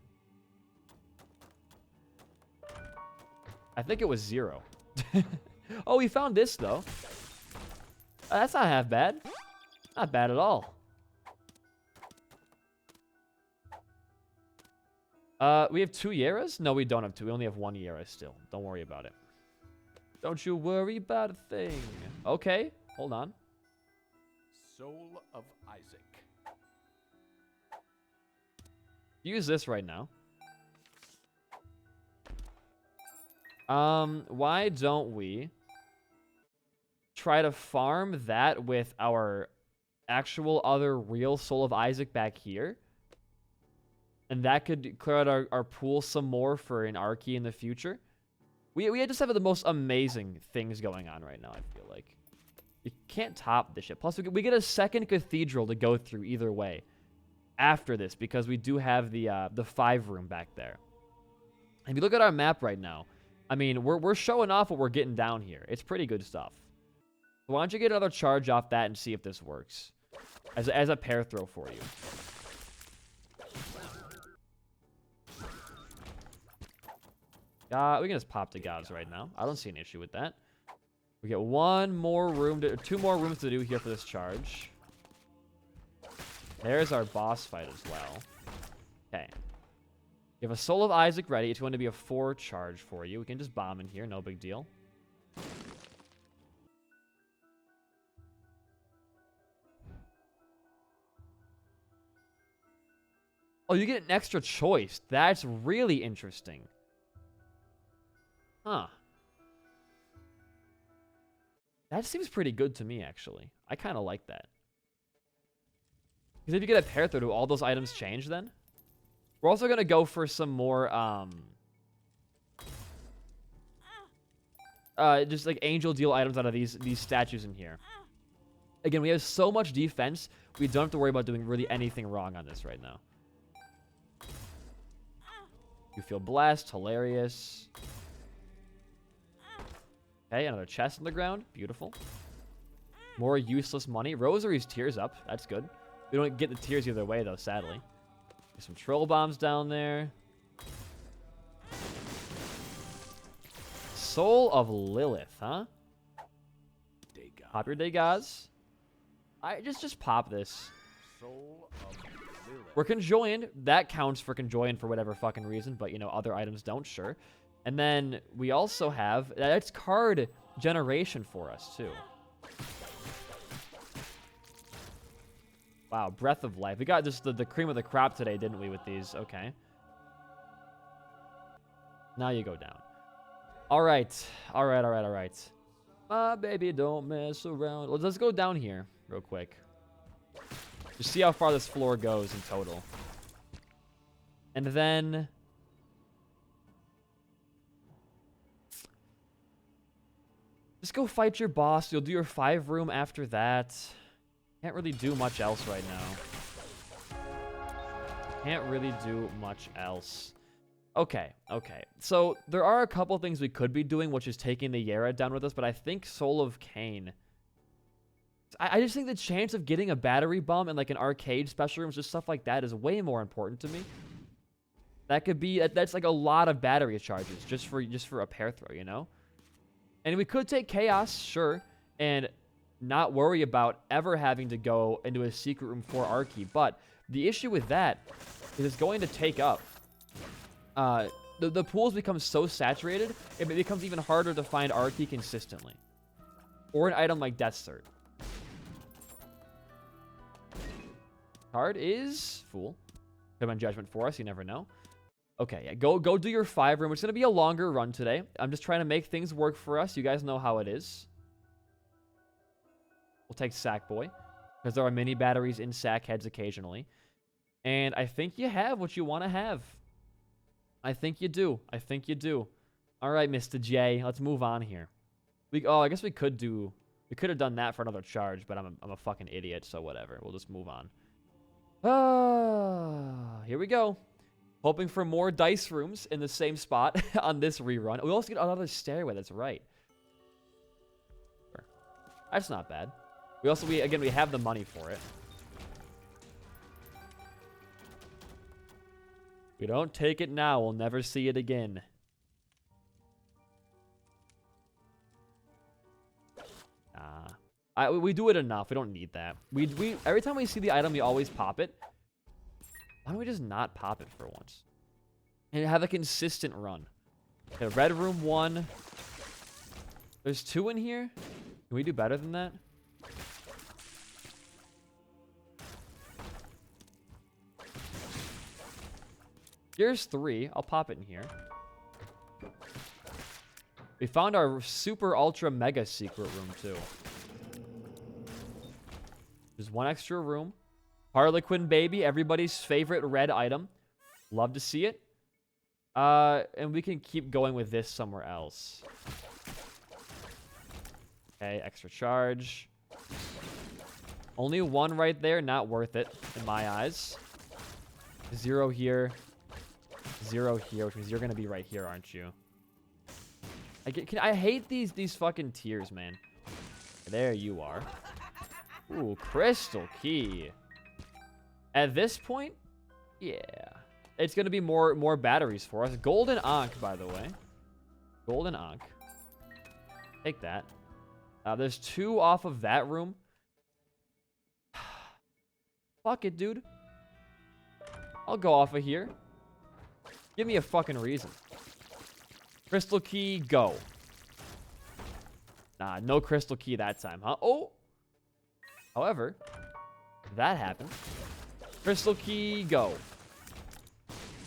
Speaker 1: I think it was 0. Oh, we found this, though. That's not half bad. Not bad at all. We have 2 Yaras? No, we don't have 2. We only have 1 Yara still. Don't worry about it. Don't you worry about a thing. Okay, hold on.
Speaker 2: Soul of Isaac.
Speaker 1: Use this right now. Why don't we try to farm that with our actual other real Soul of Isaac back here? And that could clear out our pool some more for an Archie in the future. We just have the most amazing things going on right now, I feel like. You can't top this shit. Plus, we get a second cathedral to go through either way after this, because we do have the 5 room back there. And if you look at our map right now, I mean, we're showing off what we're getting down here. It's pretty good stuff. So why don't you get another charge off that and see if this works as a pair throw for you. We can just pop the gobs right now. I don't see an issue with that. We get 2 more rooms to do here for this charge. There's our boss fight as well. Okay. You have a Soul of Isaac ready. It's going to be a 4 charge for you. We can just bomb in here. No big deal. Oh, you get an extra choice. That's really interesting. Huh. That seems pretty good to me, actually. I kind of like that. Because if you get a pair through, do all those items change then? We're also going to go for some more, just like angel deal items out of these statues in here. Again, we have so much defense, we don't have to worry about doing really anything wrong on this right now. You feel blessed, hilarious. Okay, another chest on the ground. Beautiful. More useless money. Rosary's tears up. That's good. We don't get the tears either way, though, sadly. There's some troll bombs down there. Soul of Lilith, huh? Pop your Degas. I just pop this.
Speaker 2: Soul of Lilith.
Speaker 1: We're conjoined. That counts for conjoined for whatever fucking reason, but, you know, other items don't, sure. And then we also have, that's card generation for us, too. Wow, Breath of Life. We got just the cream of the crop today, didn't we, with these? Okay. Now you go down. All right. All right, all right, all right. My baby, don't mess around. Let's go down here real quick. Just see how far this floor goes in total. And then... just go fight your boss. You'll do your 5 room after that. Can't really do much else right now. Can't really do much else. Okay, okay. So there are a couple things we could be doing, which is taking the Yara down with us, but I think Soul of Cain. I just think the chance of getting a battery bomb and like an arcade special rooms, just stuff like that, is way more important to me. That could be, that's like a lot of battery charges just for a pair throw, you know? And we could take Chaos, sure, and not worry about ever having to go into a secret room for Arky. But the issue with that is it's going to take up. The pools become so saturated, it becomes even harder to find Arky consistently. Or an item like Death Cert. Card is Fool. Could have been Judgment for us, you never know. Okay, yeah, go do your 5 room. It's going to be a longer run today. I'm just trying to make things work for us. You guys know how it is. We'll take Sackboy, because there are mini batteries in sack heads occasionally. And I think you have what you want to have. I think you do. I think you do. All right, Mr. J, let's move on here. I guess we could have done that for another charge, but I'm a fucking idiot, so whatever. We'll just move on. Here we go. Hoping for more dice rooms in the same spot on this rerun. We also get another stairway, that's right. Sure. That's not bad. We have the money for it. We don't take it now, we'll never see it again. We do it enough. We don't need that. Every time we see the item, we always pop it. Why don't we just not pop it for once? And have a consistent run. Okay, red room 1. There's 2 in here. Can we do better than that? Here's 3. I'll pop it in here. We found our super ultra mega secret room too. There's 1 extra room. Harlequin baby, everybody's favorite red item. Love to see it. And we can keep going with this somewhere else. Okay, extra charge. Only 1 right there, not worth it in my eyes. 0 here. 0 here, which means you're gonna be right here, aren't you? I hate these fucking tiers, man. There you are. Ooh, crystal key. At this point, yeah. It's going to be more batteries for us. Golden Ankh, by the way. Golden Ankh. Take that. There's 2 off of that room. Fuck it, dude. I'll go off of here. Give me a fucking reason. Crystal key, go. Nah, no crystal key that time, huh? Oh! However, that happened. Crystal key, go.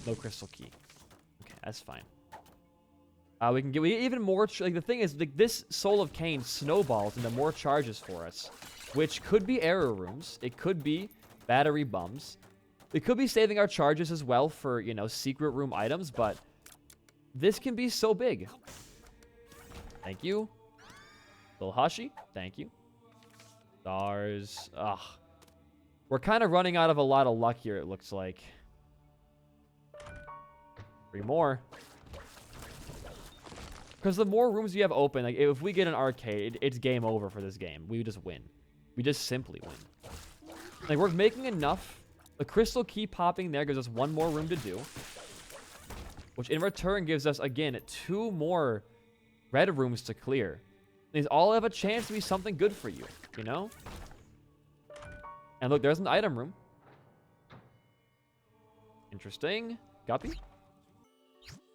Speaker 1: No crystal key. Okay, that's fine. We can get even more. Like the thing is, like this Soul of Cain snowballs into more charges for us, which could be error rooms. It could be battery bums. We could be saving our charges as well for, you know, secret room items, but this can be so big. Thank you. Lil Hashi, thank you. Stars. Ugh. We're kind of running out of a lot of luck here, it looks like. 3 more. Because the more rooms we have open, like if we get an arcade, it's game over for this game. We just win. We just simply win. Like we're making enough. The crystal key popping there gives us 1 more room to do. Which in return gives us, again, 2 more red rooms to clear. These all have a chance to be something good for you, you know? And look, there's an item room. Interesting. Guppy?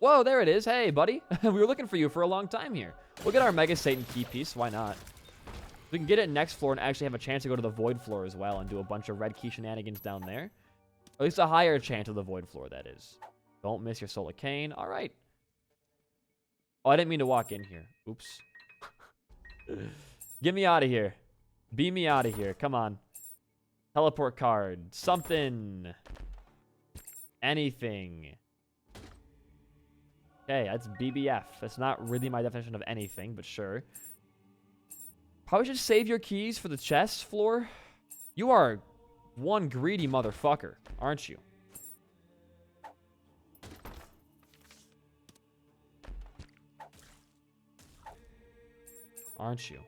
Speaker 1: Whoa, there it is. Hey, buddy. We were looking for you for a long time here. We'll get our Mega Satan key piece. Why not? We can get it next floor and actually have a chance to go to the Void floor as well and do a bunch of red key shenanigans down there. Or at least a higher chance of the Void floor, that is. Don't miss your Soul of Cain. All right. Oh, I didn't mean to walk in here. Oops. Get me out of here. Beam me out of here. Come on. Teleport card. Something. Anything. Okay, that's BBF. That's not really my definition of anything, but sure. Probably should save your keys for the chest floor. You are one greedy motherfucker, aren't you? Aren't you?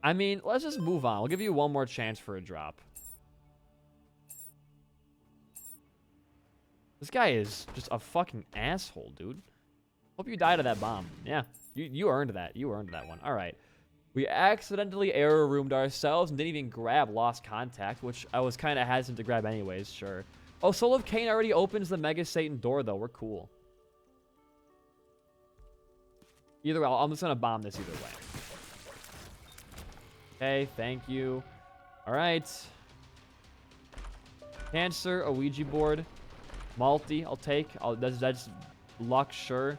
Speaker 1: I mean, let's just move on. We'll give you one more chance for a drop. This guy is just a fucking asshole, dude. Hope you die to that bomb. Yeah, you earned that. You earned that one. All right. We accidentally error roomed ourselves and didn't even grab Lost Contact, which I was kind of hesitant to grab anyways, sure. Oh, Soul of Cain already opens the Mega Satan door, though. We're cool. Either way, I'm just going to bomb this either way. Okay, thank you. All right. Cancer, a Ouija board. Multi, I'll take. That's luck, sure.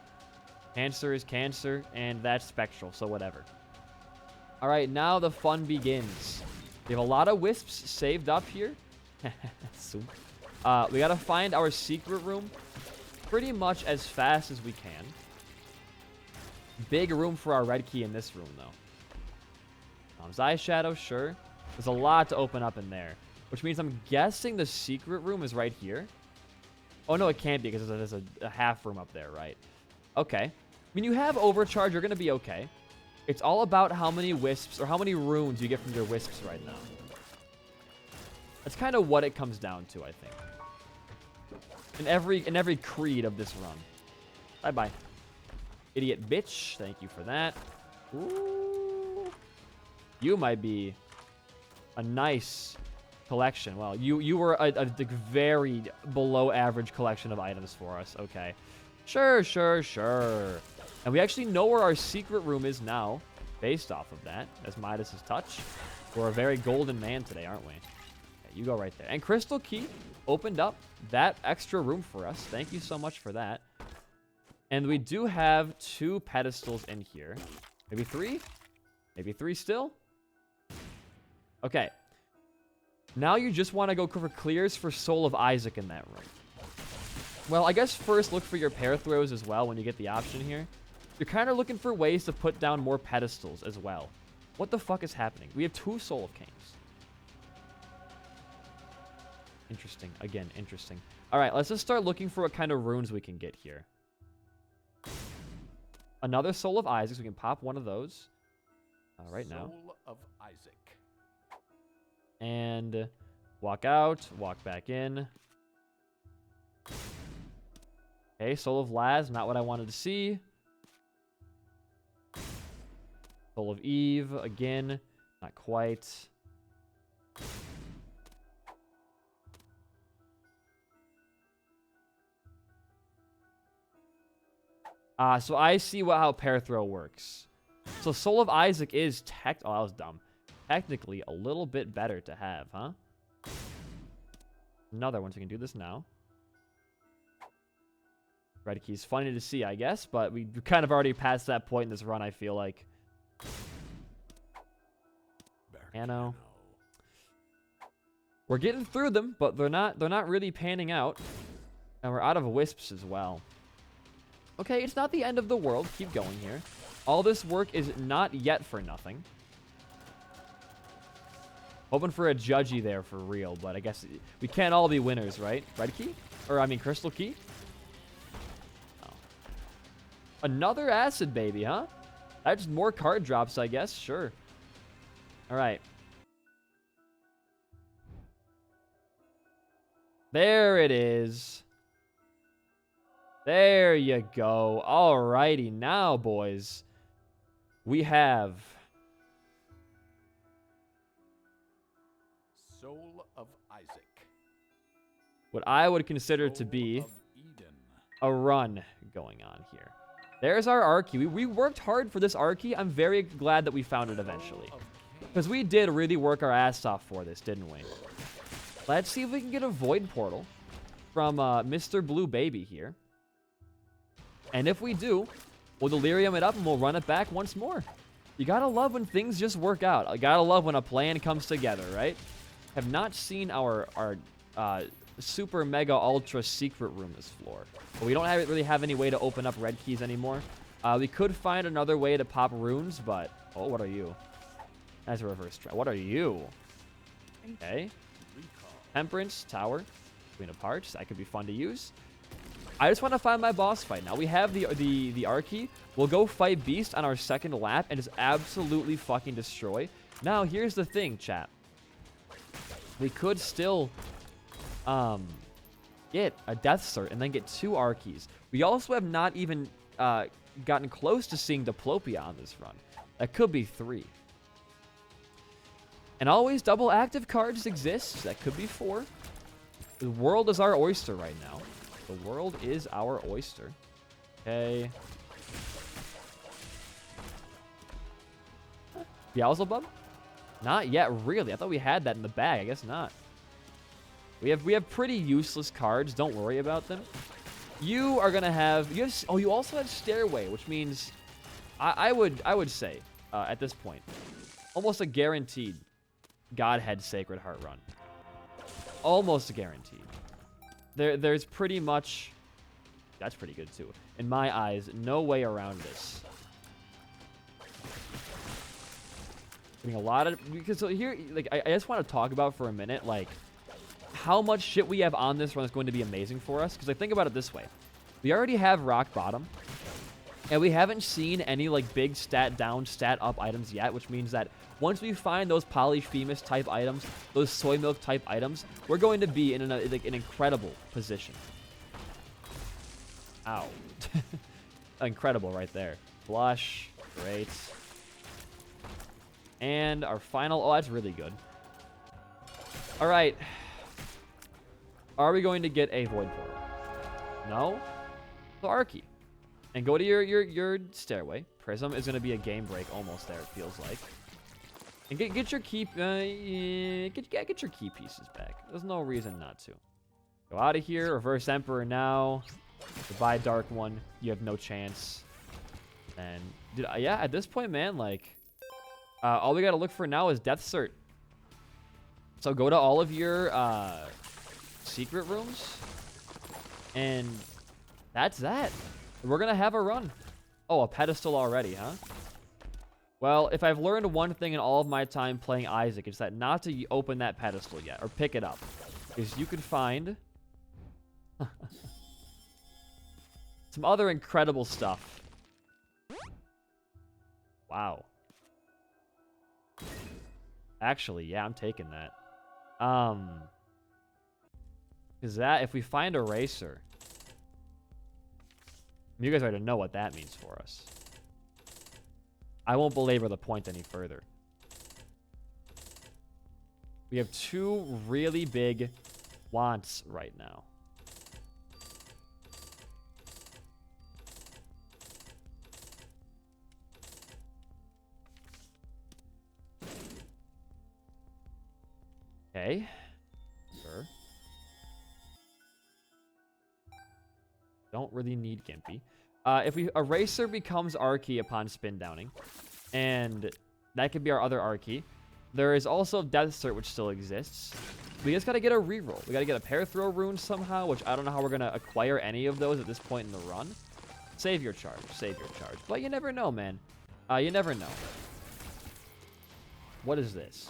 Speaker 1: Cancer is cancer, and that's spectral, so whatever. All right, now the fun begins. We have a lot of wisps saved up here. We got to find our secret room pretty much as fast as we can. Big room for our red key in this room, though. Eye Shadow, sure. There's a lot to open up in there, which means I'm guessing the secret room is right here. Oh, no, it can't be because there's a half room up there, right? Okay. When you have overcharge, you're going to be okay. It's all about how many wisps or how many runes you get from your wisps right now. That's kind of what it comes down to, I think. In every creed of this run. Bye-bye. Idiot bitch. Thank you for that. Ooh. You might be a nice collection. Well, you were a very below average collection of items for us. Okay. Sure. And we actually know where our secret room is now, based off of that, as Midas's touch. We're a very golden man today, aren't we? Okay, you go right there. And Crystal Key opened up that extra room for us. Thank you so much for that. And we do have 2 pedestals in here. Maybe 3? Maybe 3 still? Okay. Now you just want to go for clears for Soul of Isaac in that room. Well, I guess first look for your pair throws as well when you get the option here. You're kind of looking for ways to put down more pedestals as well. What the fuck is happening? We have 2 Soul of Cains. Interesting. Again, interesting. All right, let's just start looking for what kind of runes we can get here. Another Soul of Isaac, so we can pop one of those right now.
Speaker 2: Soul of Isaac.
Speaker 1: And walk out, walk back in. Okay, Soul of Laz, not what I wanted to see. Soul of Eve, again, not quite. So I see how pair throw works. So Soul of Isaac is oh, that was dumb. Technically a little bit better to have, huh? Another one, so we can do this now. Red key's funny to see, I guess, but we kind of already passed that point in this run, I feel like. Anno. We're getting through them, but they're not really panning out. And we're out of wisps as well. Okay, it's not the end of the world. Keep going here. All this work is not yet for nothing. Hoping for a judgy there for real, but I guess we can't all be winners, right? Red key? Or, I mean, crystal key? Oh. Another acid baby, huh? That's more card drops, I guess. Sure. All right. There it is. There you go. Alrighty, now, boys, we have
Speaker 2: Soul of Isaac.
Speaker 1: what I would consider to
Speaker 2: Soul
Speaker 1: be
Speaker 2: of Eden.
Speaker 1: a run going on here. There's our Archie. We worked hard for this Archie. I'm very glad that we found it eventually.
Speaker 2: Soul of Cain.
Speaker 1: Because we did really work our ass off for this, didn't we? Let's see if we can get a Void Portal from Mr. Blue Baby here. And if we do, we'll Delirium it up and we'll run it back once more. You gotta love when things just work out. I gotta love when a plan comes together, right? Have not seen our super mega ultra secret room this floor. But we don't really have any way to open up red keys anymore. We could find another way to pop runes, but... Oh, what are you? That's a reverse try. What are you? Okay.
Speaker 2: Recall.
Speaker 1: Temperance, Tower, Queen of Hearts. That could be fun to use. I just want to find my boss fight. Now we have the Archie. We'll go fight Beast on our second lap and just absolutely fucking destroy. Now here's the thing, chat. We could still get a Death Cert and then get 2 Archies. We also have not even gotten close to seeing Diplopia on this run. That could be 3. And always double active cards exist. That could be 4. The world is our oyster right now. The world is our oyster. Okay. Beelzebub? Not yet, really. I thought we had that in the bag. I guess not. We have pretty useless cards. Don't worry about them. You are gonna have. Oh, you also have Stairway, which means I would say at this point almost a guaranteed Godhead Sacred Heart run. Almost a guaranteed. There's pretty much... That's pretty good, too. In my eyes, no way around this. Getting a lot of... Because so here, like, I just want to talk about for a minute, like, how much shit we have on this run is going to be amazing for us. Because, like, think about it this way. We already have Rock Bottom. And we haven't seen any, like, big stat down, stat up items yet, which means that once we find those Polyphemus type items, those Soy Milk type items, we're going to be in an incredible position. Ow. Incredible right there. Blush. Great. And our final... Oh, that's really good. All right. Are we going to get a Void Portal? No? So Archie. And go to your Stairway. Prism is going to be a game break almost there, it feels like. And get your key get your key pieces back. There's no reason not to. Go out of here. Reverse Emperor now. Goodbye, Dark One. You have no chance. And dude, yeah, at this point, man, like all we got to look for now is Death Cert. So go to all of your secret rooms. And that's that. We're going to have a run. Oh, a pedestal already, huh? Well, if I've learned one thing in all of my time playing Isaac, it's that not to open that pedestal yet, or pick it up. Because you could find some other incredible stuff. Wow. Actually, yeah, I'm taking that. Because that, if we find a Racer... You guys already know what that means for us. I won't belabor the point any further. We have 2 really big wants right now. Okay. Sure. Don't really need Gimpy. If a Racer becomes Archie upon spin downing, and that could be our other Archie. There is also Death Cert, which still exists. We just gotta get a reroll. We gotta get a Pair Throw rune somehow, which I don't know how we're gonna acquire any of those at this point in the run. Save your charge. Save your charge. But you never know, man. You never know. What is this?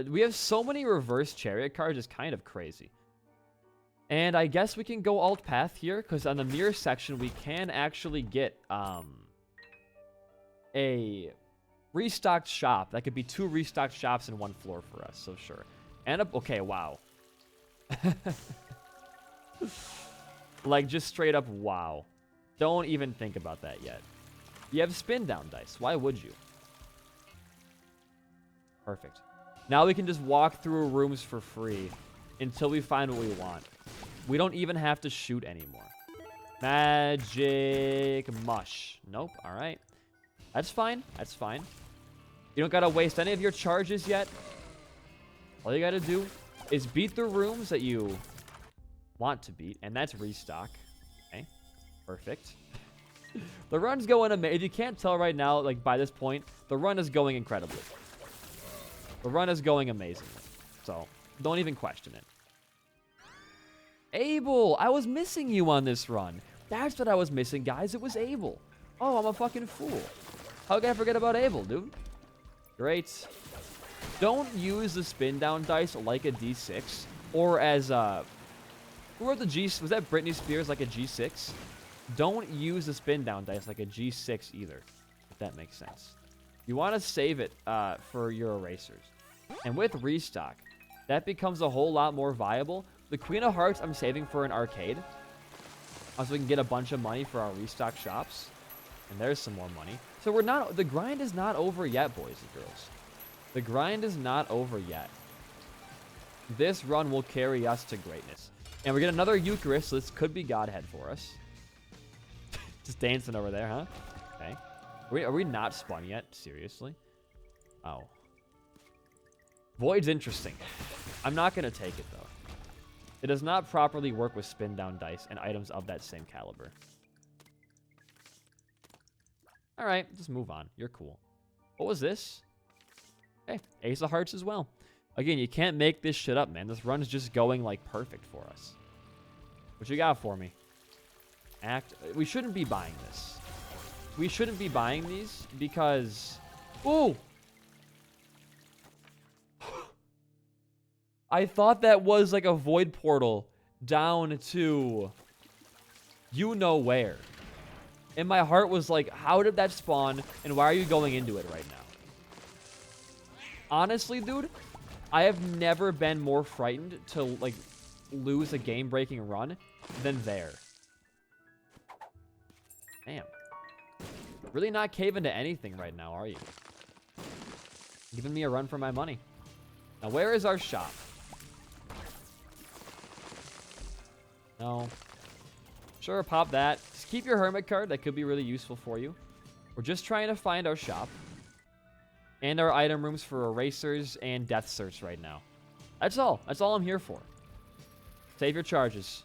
Speaker 1: We have so many reverse Chariot cards, it's kind of crazy. And I guess we can go alt path here, because on the mirror section, we can actually get a restocked shop. That could be 2 restocked shops in one floor for us, so sure. And okay, wow. Like, just straight up wow. Don't even think about that yet. You have spin down dice. Why would you? Perfect. Now we can just walk through rooms for free until we find what we want. We don't even have to shoot anymore. Magic mush. Nope. All right. That's fine. That's fine. You don't got to waste any of your charges yet. All you got to do is beat the rooms that you want to beat, and that's restock. Okay. Perfect. The run's going amazing. If you can't tell right now, like by this point, the run is going incredibly. The run is going amazingly. So, don't even question it. Abel, I was missing you on this run. That's what I was missing, guys. It was Abel. Oh, I'm a fucking fool. How could I forget about Abel, dude? Great. Don't use the spin down dice like a D6. Or as, who wrote the G... Was that Britney Spears like a G6? Don't use the spin down dice like a G6 either. If that makes sense. You want to save it for your erasers. And with restock, that becomes a whole lot more viable. The Queen of Hearts I'm saving for an arcade. So we can get a bunch of money for our restock shops. And there's some more money. So we're not... The grind is not over yet, boys and girls. The grind is not over yet. This run will carry us to greatness. And we get another Eucharist, so this could be Godhead for us. Just dancing over there, huh? Okay. Are we not spun yet? Seriously? Oh. Void's interesting. I'm not going to take it, though. It does not properly work with spin down dice and items of that same caliber. All right, just move on. You're cool. What was this? Hey, Ace of Hearts as well. Again, you can't make this shit up, man. This run is just going, like, perfect for us. What you got for me? We shouldn't be buying this. We shouldn't be buying these because... Ooh! I thought that was like a void portal down to you know where. And my heart was like, how did that spawn? And why are you going into it right now? Honestly, dude, I have never been more frightened to like lose a game-breaking run than there. Damn. Really not caving to anything right now, are you? Giving me a run for my money. Now, where is our shop? No. Sure, pop that. Just keep your hermit card. That could be really useful for you. We're just trying to find our shop. And our item rooms for erasers and death certs right now. That's all. That's all I'm here for. Save your charges.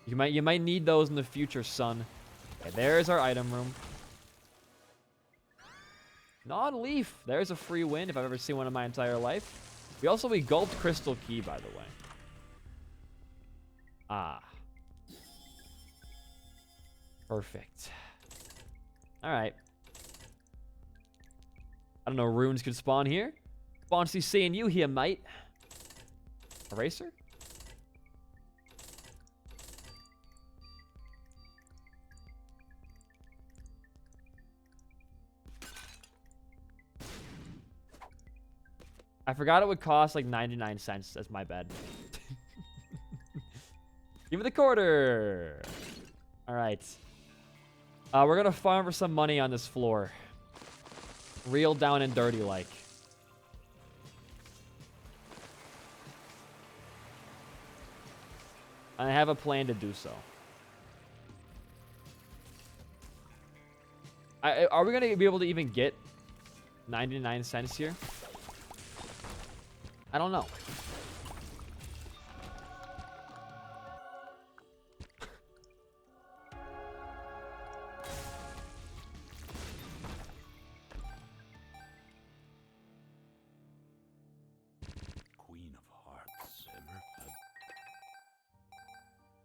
Speaker 1: You might need those in the future, son. Okay, there's our item room. Non-leaf. There's a free win if I've ever seen one in my entire life. We gulped Crystal Key, by the way. Ah. Perfect. Alright. I don't know, runes could spawn here. Fancy seeing you here, mate. Eraser? I forgot it would cost like 99 cents. That's my bad. Give me the quarter. All right. We're going to farm for some money on this floor. Real down and dirty like. I have a plan to do so. Are we going to be able to even get 99 cents here? I don't know.
Speaker 2: Queen of Hearts.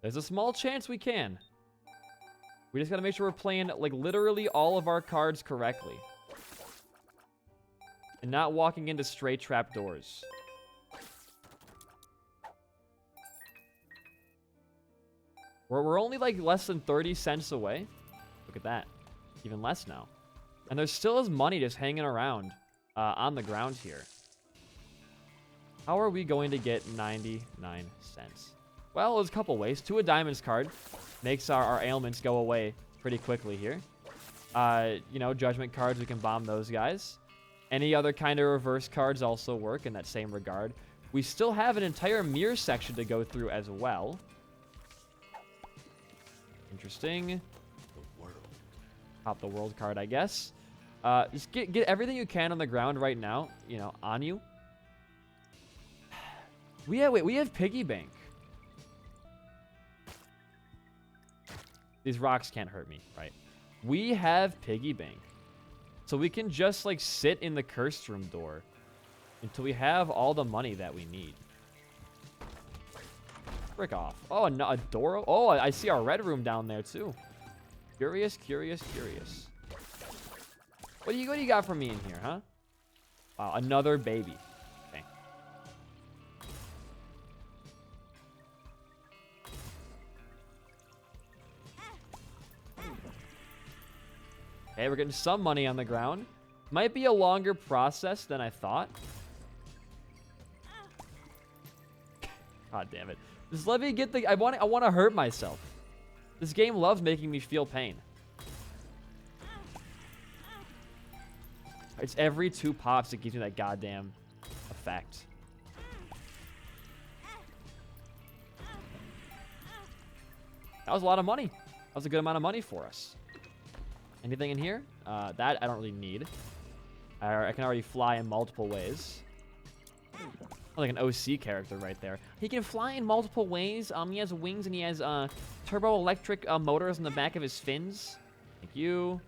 Speaker 1: There's a small chance we can. We just gotta make sure we're playing like literally all of our cards correctly. And not walking into straight trap doors. We're only like less than 30 cents away. Look at that. Even less now. And there still is money just hanging around on the ground here. How are we going to get 99 cents? Well, there's a couple ways. A diamonds card makes our ailments go away pretty quickly here. You know, judgment cards, we can bomb those guys. Any other kind of reverse cards also work in that same regard. We still have an entire mirror section to go through as well. Interesting.
Speaker 2: The world.
Speaker 1: Pop the world card, I guess. Just get everything you can on the ground right now. You know, on you. We have piggy bank. These rocks can't hurt me, right? We have piggy bank. So we can just, like, sit in the cursed room door until we have all the money that we need. Frick off. Oh, a door. Oh, I see our red room down there, too. Curious, curious, curious. What do you got for me in here, huh? Wow, another baby. Okay. Okay, we're getting some money on the ground. Might be a longer process than I thought. God damn it. Just let me get the... I want to hurt myself. This game loves making me feel pain. It's every 2 pops that gives me that goddamn effect. That was a lot of money. That was a good amount of money for us. Anything in here? That I don't really need. I can already fly in multiple ways. Like an OC character right there. He can fly in multiple ways. He has wings and he has turbo electric motors in the back of his fins. Thank you.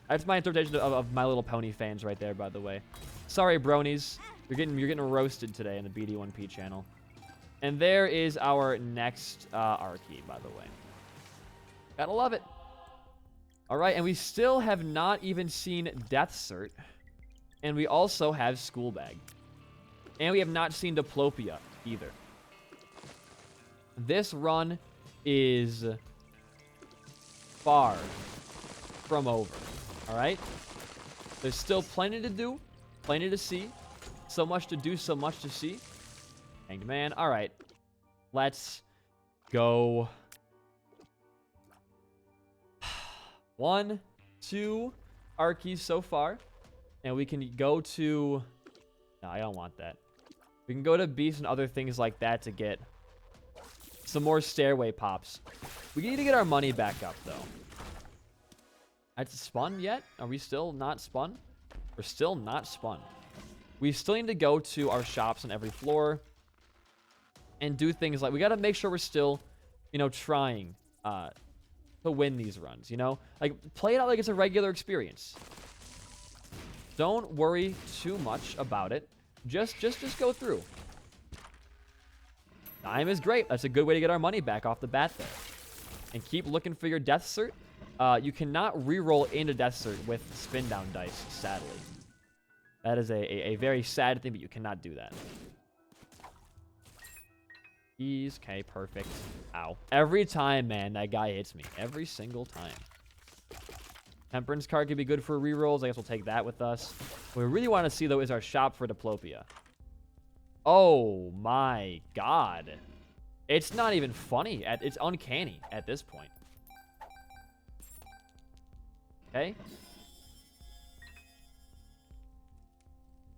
Speaker 1: That's my interpretation of My Little Pony fans right there, by the way. Sorry, bronies. You're getting roasted today in the BD1P channel. And there is our next Archie, by the way. Gotta love it. All right, and we still have not even seen Death Cert. And we also have School Bag. And we have not seen Diplopia either. This run is far from over. All right? There's still plenty to do, plenty to see. So much to do, so much to see. Hanged man. All right. Let's go. 1, 2 Archies so far. And we can go to... No, I don't want that. We can go to Beast and other things like that to get some more stairway pops. We need to get our money back up, though. That's spun yet? Are we still not spun? We're still not spun. We still need to go to our shops on every floor and do things like... We got to make sure we're still, you know, trying to win these runs, you know? Like, play it out like it's a regular experience. Don't worry too much about it. Just go through. Time is great. That's a good way to get our money back off the bat there. And keep looking for your Death Cert. You cannot re-roll into Death Cert with spin down dice, sadly. That is a very sad thing, but you cannot do that. Ease. Okay, perfect. Ow. Every time, man, that guy hits me. Every single time. Temperance card could be good for rerolls. I guess we'll take that with us. What we really want to see, though, is our shop for Diplopia. Oh, my God. It's not even funny. It's uncanny at this point. Okay.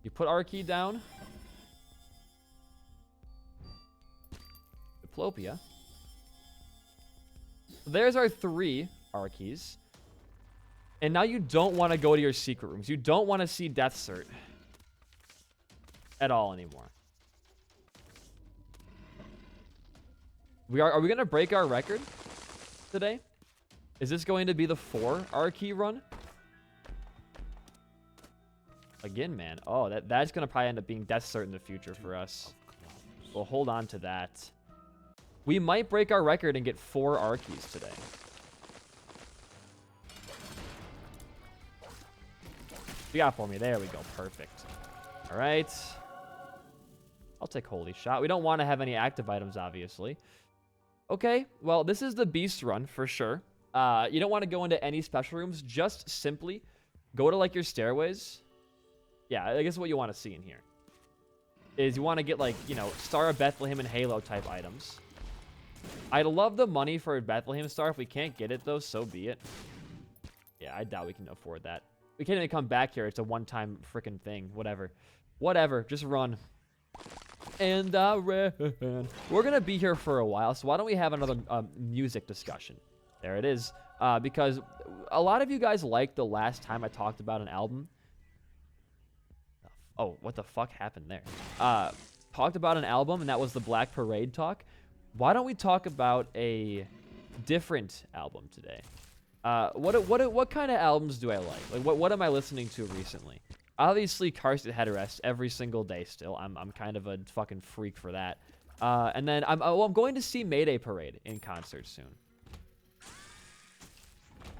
Speaker 1: You put our key down. Diplopia. There's our 3 Archies. And now you don't want to go to your secret rooms. You don't want to see Death Cert at all anymore. Are we going to break our record today? Is this going to be the 4 Archie run? Again, man. Oh, that's going to probably end up being Death Cert in the future for us. We'll hold on to that. We might break our record and get 4 Archies today. You got for me. There we go. Perfect. All right. I'll take Holy Shot. We don't want to have any active items, obviously. Okay. Well, this is the Beast run for sure. You don't want to go into any special rooms. Just simply go to, like, your stairways. Yeah, I guess what you want to see in here is you want to get, like, you know, Star of Bethlehem and Halo type items. I'd love the money for a Bethlehem Star. If we can't get it, though, so be it. Yeah, I doubt we can afford that. We can't even come back here. It's a one-time freaking thing. Whatever. Whatever. Just run. And we're gonna be here for a while, so why don't we have another music discussion? There it is. Because a lot of you guys liked the last time I talked about an album. Oh, what the fuck happened there? Talked about an album, and that was the Black Parade talk. Why don't we talk about a different album today? What kind of albums do I like? Like, what am I listening to recently? Obviously, Carson Headrest every single day still. I'm kind of a fucking freak for that. And then I'm going to see Mayday Parade in concert soon.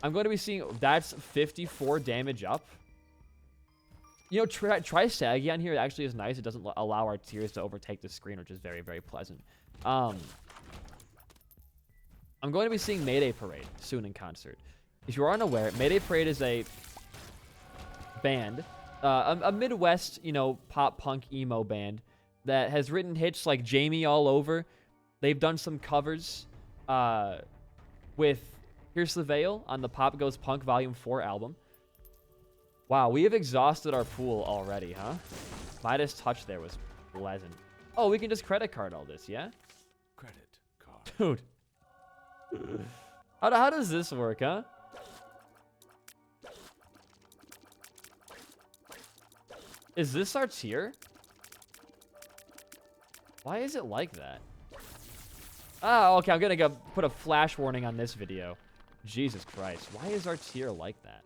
Speaker 1: I'm going to be seeing, that's 54 damage up. You know, try Saggy on here. It actually is nice. It doesn't allow our tears to overtake the screen, which is very, very pleasant. I'm going to be seeing Mayday Parade soon in concert. If you are unaware, Mayday Parade is a band, a Midwest, you know, pop punk emo band that has written hits like Jamie All Over. They've done some covers with Pierce the Veil on the Pop Goes Punk Volume 4 album. Wow, we have exhausted our pool already, huh? Midas touch there was pleasant. Oh, we can just credit card all this, yeah?
Speaker 2: Credit card.
Speaker 1: Dude. How does this work, huh? Is this our tier? Why is it like that? Oh, okay, I'm gonna go put a flash warning on this video. Jesus Christ, why is our tier like that?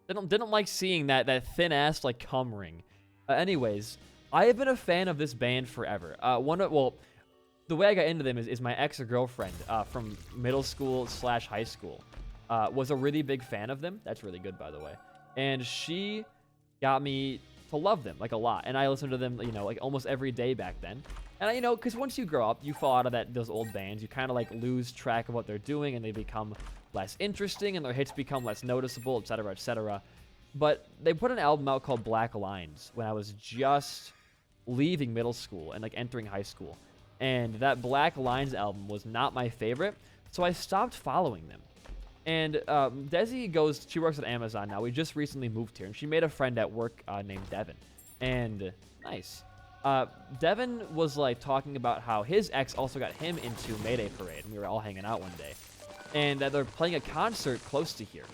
Speaker 1: Didn't like seeing that thin-ass, like, cum ring. Anyways, I have been a fan of this band forever. Well, the way I got into them is my ex-girlfriend from middle school / high school was a really big fan of them. That's really good, by the way. And she got me to love them, like, a lot. And I listened to them, you know, like, almost every day back then. And, you know, because once you grow up, you fall out of those old bands. You kind of, like, lose track of what they're doing, and they become less interesting, and their hits become less noticeable, etc., etc. But they put an album out called Black Lines when I was just leaving middle school and, like, entering high school. And that Black Lines album was not my favorite, so I stopped following them. And Desi she works at Amazon now. We just recently moved here, and she made a friend at work named Devin. And nice. Devin was, like, talking about how his ex also got him into Mayday Parade, and we were all hanging out one day. And they're playing a concert close to here.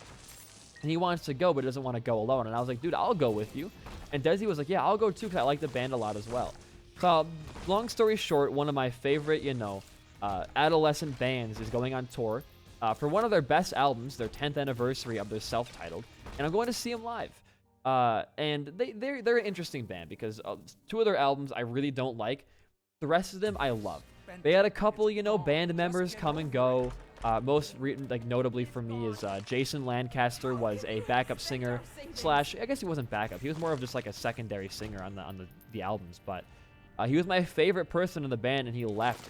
Speaker 1: And he wants to go, but doesn't want to go alone. And I was like, dude, I'll go with you. And Desi was like, yeah, I'll go too, because I like the band a lot as well. So, long story short, one of my favorite, you know, adolescent bands is going on tour for one of their best albums, their 10th anniversary of their self-titled. And I'm going to see them live. And they're an interesting band because 2 of their albums I really don't like. The rest of them I love. They had a couple, you know, band members come and go. Most notably for me is Jason Lancaster was a backup singer / I guess he wasn't backup. He was more of just like a secondary singer on the albums. But he was my favorite person in the band, and he left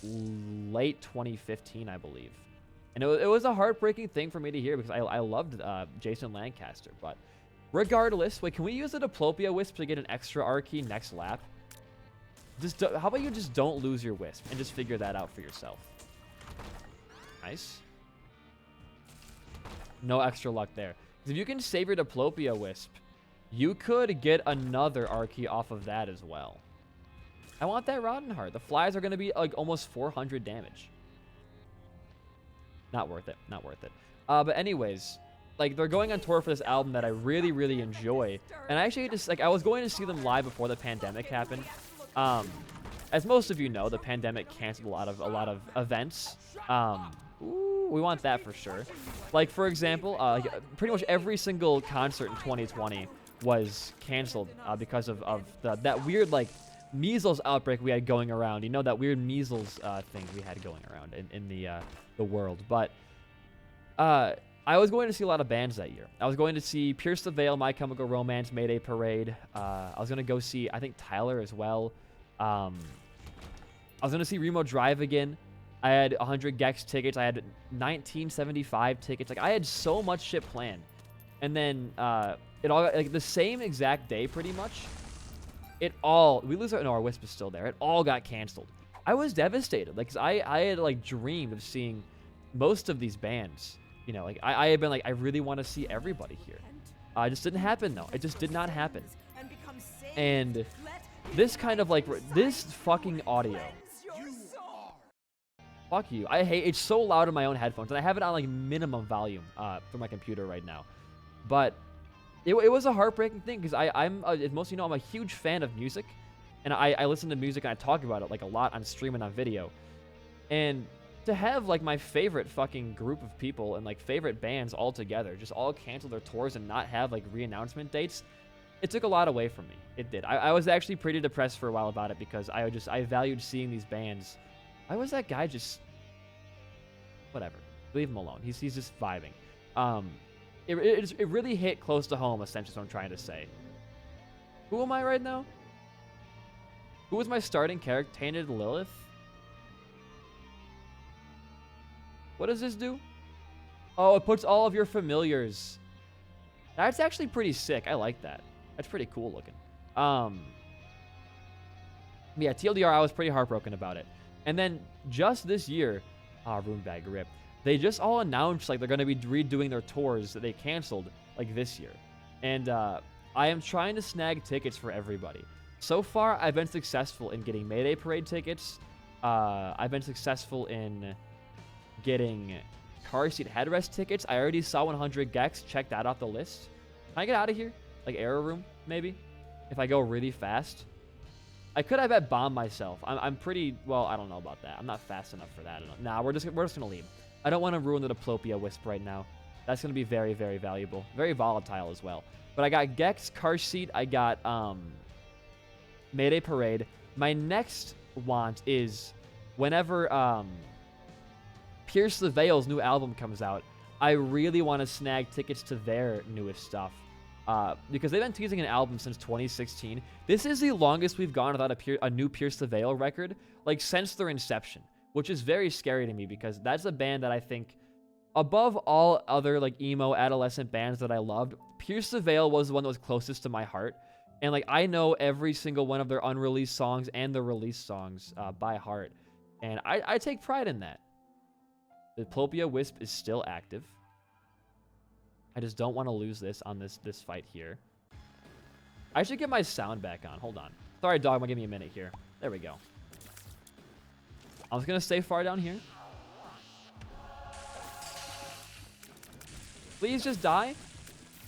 Speaker 1: late 2015, I believe. And it was a heartbreaking thing for me to hear because I loved Jason Lancaster. But regardless, wait, can we use the Diplopia Wisp to get an extra R key next lap? How about you just don't lose your Wisp and just figure that out for yourself? Nice. No extra luck there. If you can save your Diplopia Wisp, you could get another R key off of that as well. I want that Rotten Heart. The flies are going to be like almost 400 damage. Not worth it. Not worth it. But anyways, like, they're going on tour for this album that I really, really enjoy. And I actually just, like, I was going to see them live before the pandemic happened. As most of you know, the pandemic canceled a lot of events. Ooh, we want that for sure. Like, for example, pretty much every single concert in 2020 was canceled because of that weird, like, measles outbreak we had going around. You know, that weird measles thing we had going around in the world. But I was going to see a lot of bands that year. I was going to see Pierce the Veil, My Chemical Romance, Mayday Parade. I was going to go see, I think, Tyler as well. I was going to see Remo Drive again. I had 100 Gex tickets. I had 1975 tickets. Like, I had so much shit planned. And then it all, like, the same exact day pretty much, we lose our Wisp is still there. It all got canceled. I was devastated. Like, 'cause I had, like, dreamed of seeing most of these bands. You know, like, I had been like, I really want to see everybody here. It just didn't happen, though. It just did not happen. And This kind of like, this fucking audio. Fuck you. I hate, it's so loud in my own headphones, and I have it on like minimum volume for my computer right now. But it was a heartbreaking thing, because I'm, as most of you know, I'm a huge fan of music, and I listen to music and I talk about it like a lot on stream and on video. And to have like my favorite fucking group of people and like favorite bands all together just all cancel their tours and not have like re-announcement dates, it took a lot away from me. It did. I was actually pretty depressed for a while about it, because I valued seeing these bands. Why was that guy just... Whatever. Leave him alone. He's just vibing. It really hit close to home, essentially, is what I'm trying to say. Who am I right now? Who was my starting character? Tainted Lilith? What does this do? Oh, it puts all of your familiars. That's actually pretty sick. I like that. That's pretty cool looking. Yeah, TLDR, I was pretty heartbroken about it. And then just this year, Rune Bag rip, they just all announced like they're going to be redoing their tours that they canceled like this year. And I am trying to snag tickets for everybody. So far, I've been successful in getting Mayday Parade tickets. I've been successful in getting car seat headrest tickets. I already saw 100 Gex. Check that off the list. Can I get out of here? Like Arrow Room, maybe? If I go really fast. I could have bet bomb myself. I'm pretty... Well, I don't know about that. I'm not fast enough for that. Nah, we're just going to leave. I don't want to ruin the Diplopia Wisp right now. That's going to be very, very valuable. Very volatile as well. But I got Gex, car seat. I got Mayday Parade. My next want is whenever Pierce the Veil's new album comes out, I really want to snag tickets to their newest stuff. Because they've been teasing an album since 2016. This is the longest we've gone without a new Pierce the Veil record, like since their inception, which is very scary to me, because that's a band that I think, above all other like emo adolescent bands that I loved, Pierce the Veil was the one that was closest to my heart. And like I know every single one of their unreleased songs and their released songs by heart, and I take pride in that. The Diplopia Wisp is still active. I just don't want to lose this on this fight here. I should get my sound back on. Hold on. Sorry, dog. Give me a minute here. There we go. I'm just going to stay far down here. Please just die.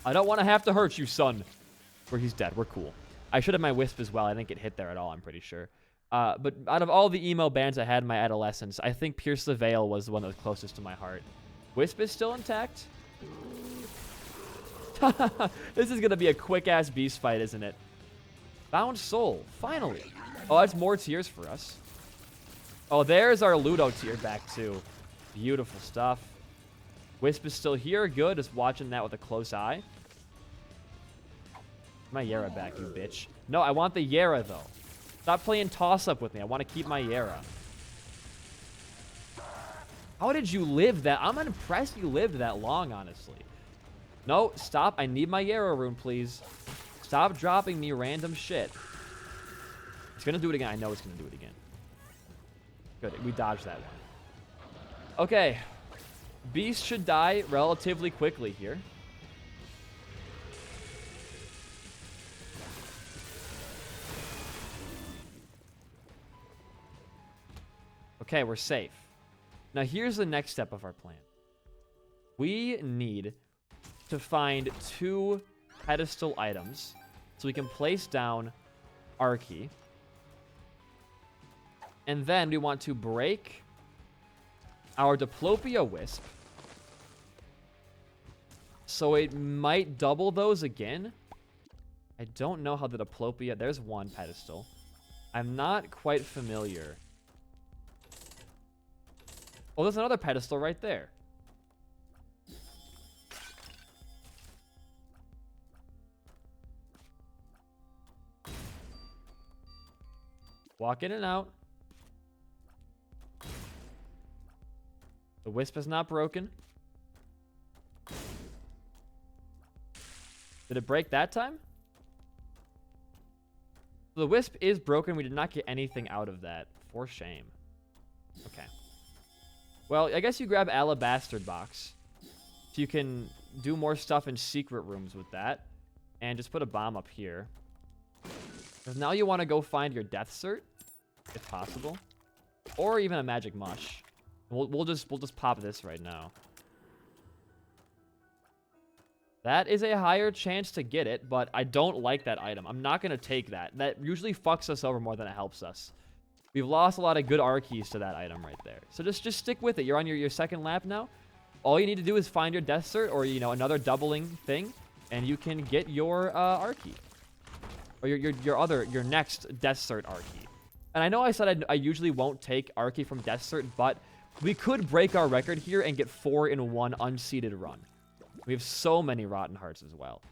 Speaker 1: I don't want to have to hurt you, son. Where he's dead. We're cool. I should have my Wisp as well. I didn't get hit there at all, I'm pretty sure. But out of all the emo bands I had in my adolescence, I think Pierce the Veil was the one that was closest to my heart. Wisp is still intact. This is going to be a quick-ass beast fight, isn't it? Bound Soul. Finally. Oh, that's more tears for us. Oh, there's our Ludo tier back, too. Beautiful stuff. Wisp is still here. Good. Just watching that with a close eye. My Yara back, you bitch. No, I want the Yara, though. Stop playing toss-up with me. I want to keep my Yara. How did you live that? I'm impressed you lived that long, honestly. No, stop. I need my Yarrow rune, please. Stop dropping me random shit. It's going to do it again. I know it's going to do it again. Good. We dodged that one. Okay. Beast should die relatively quickly here. Okay, we're safe. Now, here's the next step of our plan. We need to find 2 pedestal items so we can place down Arky. And then we want to break our Diplopia Wisp. So it might double those again. I don't know how the Diplopia... There's 1 pedestal. I'm not quite familiar. Oh, there's another pedestal right there. Walk in and out. The Wisp is not broken. Did it break that time? The Wisp is broken. We did not get anything out of that. For shame. Okay. Well, I guess you grab Alabaster Box. So you can do more stuff in secret rooms with that. And just put a bomb up here. Because now you want to go find your death cert, if possible. Or even a magic mush. We'll just pop this right now. That is a higher chance to get it, but I don't like that item. I'm not going to take that. That usually fucks us over more than it helps us. We've lost a lot of good R keys to that item right there. So just stick with it. You're on your second lap now. All you need to do is find your death cert or, you know, another doubling thing, and you can get your R key. Or your next death cert R key. And I know I said I usually won't take R key from death cert, but we could break our record here and get 4 in one unseeded run. We have so many Rotten Hearts as well.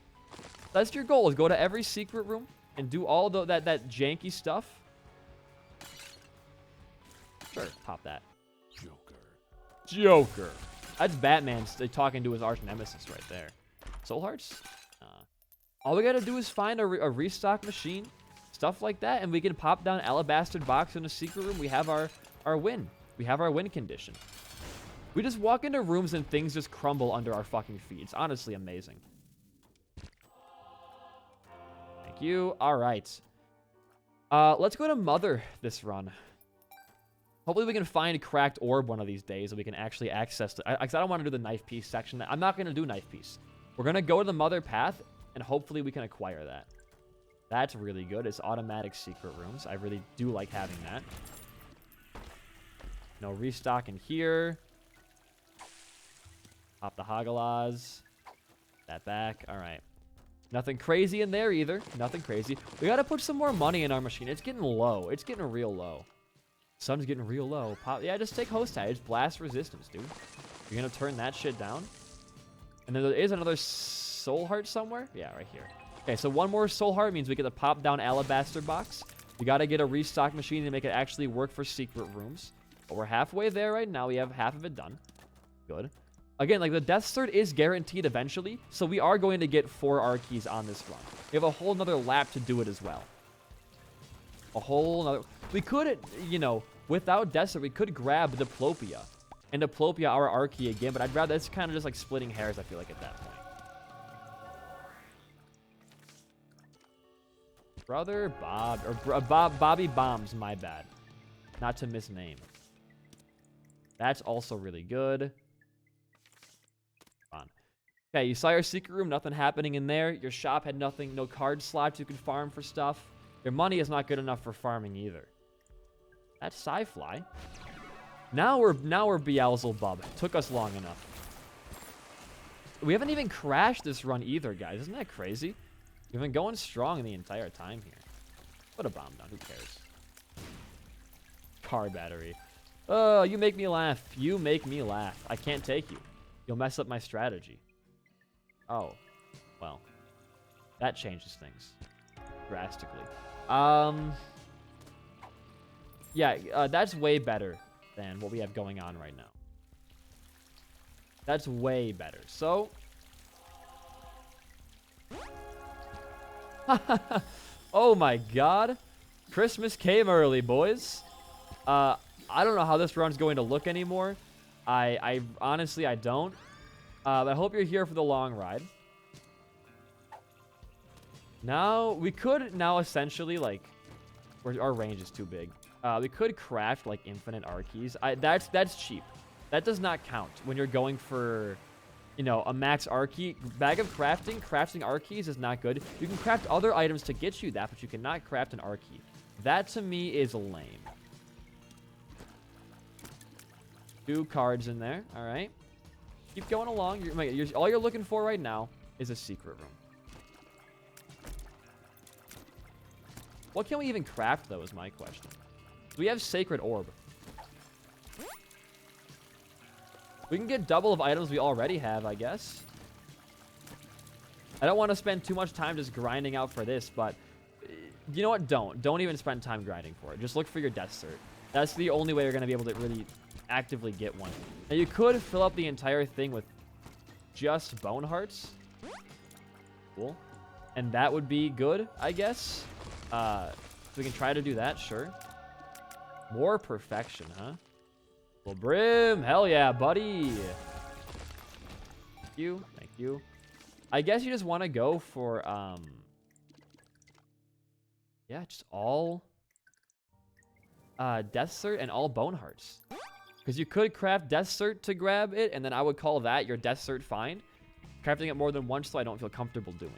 Speaker 1: That's your goal, is go to every secret room and do all that janky stuff. Sure, pop that. Joker. That's Batman talking to his arch nemesis right there. Soul Hearts? All we gotta do is find a restock machine, stuff like that, and we can pop down Alabaster Box in a secret room. We have our win. We have our win condition. We just walk into rooms and things just crumble under our fucking feet. It's honestly amazing. Thank you. All right. Let's go to Mother this run. Hopefully we can find Cracked Orb one of these days so we can actually access it. I don't want to do the knife piece section. I'm not going to do knife piece. We're going to go to the Mother path, and hopefully we can acquire that. That's really good. It's automatic secret rooms. I really do like having that. No restock in here. Pop the Hagalaz. That back. All right. Nothing crazy in there either. Nothing crazy. We got to put some more money in our machine. It's getting low. It's getting real low. Sun's getting real low. Pop. Yeah, just take host tag. It's blast resistance, dude. You're going to turn that shit down. And then there is another soul heart somewhere. Yeah, right here. Okay, so one more soul heart means we get to pop down Alabaster Box. We got to get a restock machine to make it actually work for secret rooms. But we're halfway there right now. We have half of it done. Good. Again, like the death cert is guaranteed eventually, so we are going to get 4 R keys on this run. We have a whole nother lap to do it as well. A whole nother... We could, you know, without death cert, we could grab Diplopia. And Diplopia our R key again, but I'd rather... It's kind of just like splitting hairs, I feel like, at that point. Brother Bob... Or Bobby Bombs, my bad. Not to misname. That's also really good. Okay, you saw your secret room, nothing happening in there. Your shop had nothing, no card slots you could farm for stuff. Your money is not good enough for farming either. That's Sci-Fly. Now we're Beelzebub. Took us long enough. We haven't even crashed this run either, guys. Isn't that crazy? We've been going strong the entire time here. Put a bomb down, who cares? Car battery. Oh, you make me laugh. You make me laugh. I can't take you. You'll mess up my strategy. Oh, well, that changes things drastically. Yeah, that's way better than what we have going on right now. That's way better. So, oh my God, Christmas came early, boys. I don't know how this run's going to look anymore. I honestly, I don't. But I hope you're here for the long ride. Now, we could now essentially, like, our range is too big. We could craft, like, infinite R keys. That's cheap. That does not count when you're going for, you know, a max R key. Bag of crafting R keys is not good. You can craft other items to get you that, but you cannot craft an R key. That, to me, is lame. 2 cards in there. All right. Keep going along. All you're looking for right now is a secret room. What can we even craft, though, is my question. We have Sacred Orb. We can get double of items we already have, I guess. I don't want to spend too much time just grinding out for this, but you know what? Don't even spend time grinding for it. Just look for your death cert. That's the only way you're going to be able to really actively get one. Now, you could fill up the entire thing with just bone hearts. Cool. And that would be good, I guess. We can try to do that, sure. More perfection, huh? Well, Brim, hell yeah, buddy. Thank you, thank you. I guess you just want to go for, Yeah, just all Death Cert and all Bone Hearts. Because you could craft Death Cert to grab it, and then I would call that your Death Cert find. Crafting it more than once, so I don't feel comfortable doing.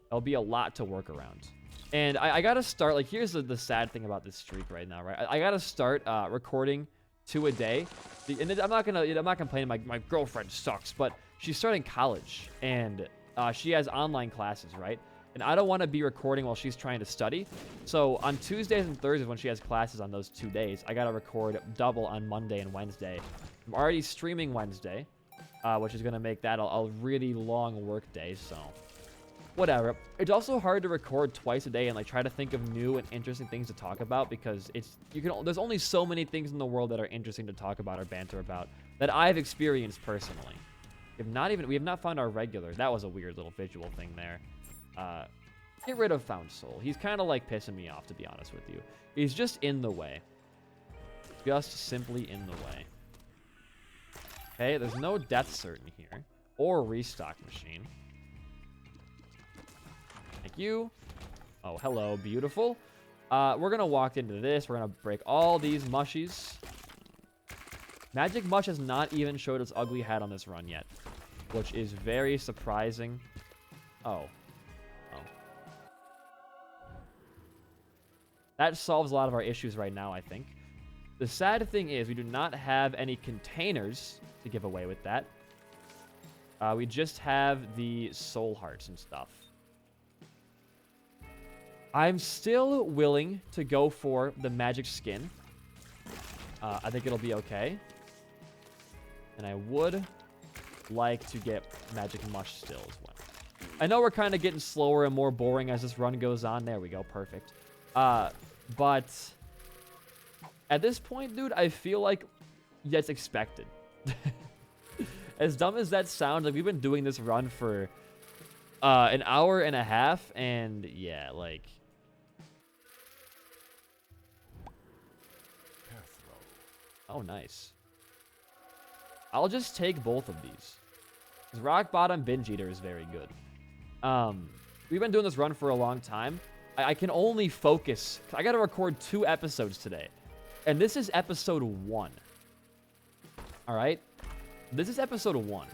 Speaker 1: That'll be a lot to work around. And I gotta start, like, here's the sad thing about this streak right now, right? I gotta start recording 2 a day. And I'm not complaining, my girlfriend sucks, but she's starting college, and she has online classes, right? And I don't want to be recording while she's trying to study. So on Tuesdays and Thursdays when she has classes on those 2 days, I gotta record double on Monday and Wednesday. I'm already streaming Wednesday, which is gonna make that a really long work day, so whatever. It's also hard to record twice a day and like try to think of new and interesting things to talk about, because there's only so many things in the world that are interesting to talk about or banter about that I've experienced personally. We have not found our regular. That was a weird little visual thing there. Get rid of Found Soul. He's kind of like pissing me off, to be honest with you. He's just in the way. Just simply in the way. Okay, there's no Death Cert in here. Or Restock Machine. Thank you. Oh, hello, beautiful. We're gonna walk into this. We're gonna break all these mushies. Magic Mush has not even showed its ugly head on this run yet, which is very surprising. Oh. That solves a lot of our issues right now, I think. The sad thing is we do not have any containers to give away with that. We just have the soul hearts and stuff. I'm still willing to go for the magic skin. I think it'll be okay. And I would like to get magic mush still as well. I know we're kind of getting slower and more boring as this run goes on. There we go. Perfect. But at this point, dude, I feel like that's expected. As dumb as that sounds, like we've been doing this run for an hour and a half, and yeah, like. Oh, nice. I'll just take both of these. Because Rock Bottom Binge Eater is very good. We've been doing this run for a long time. I can only focus. I got to record 2 episodes today. And this is episode 1. All right? This is episode 1.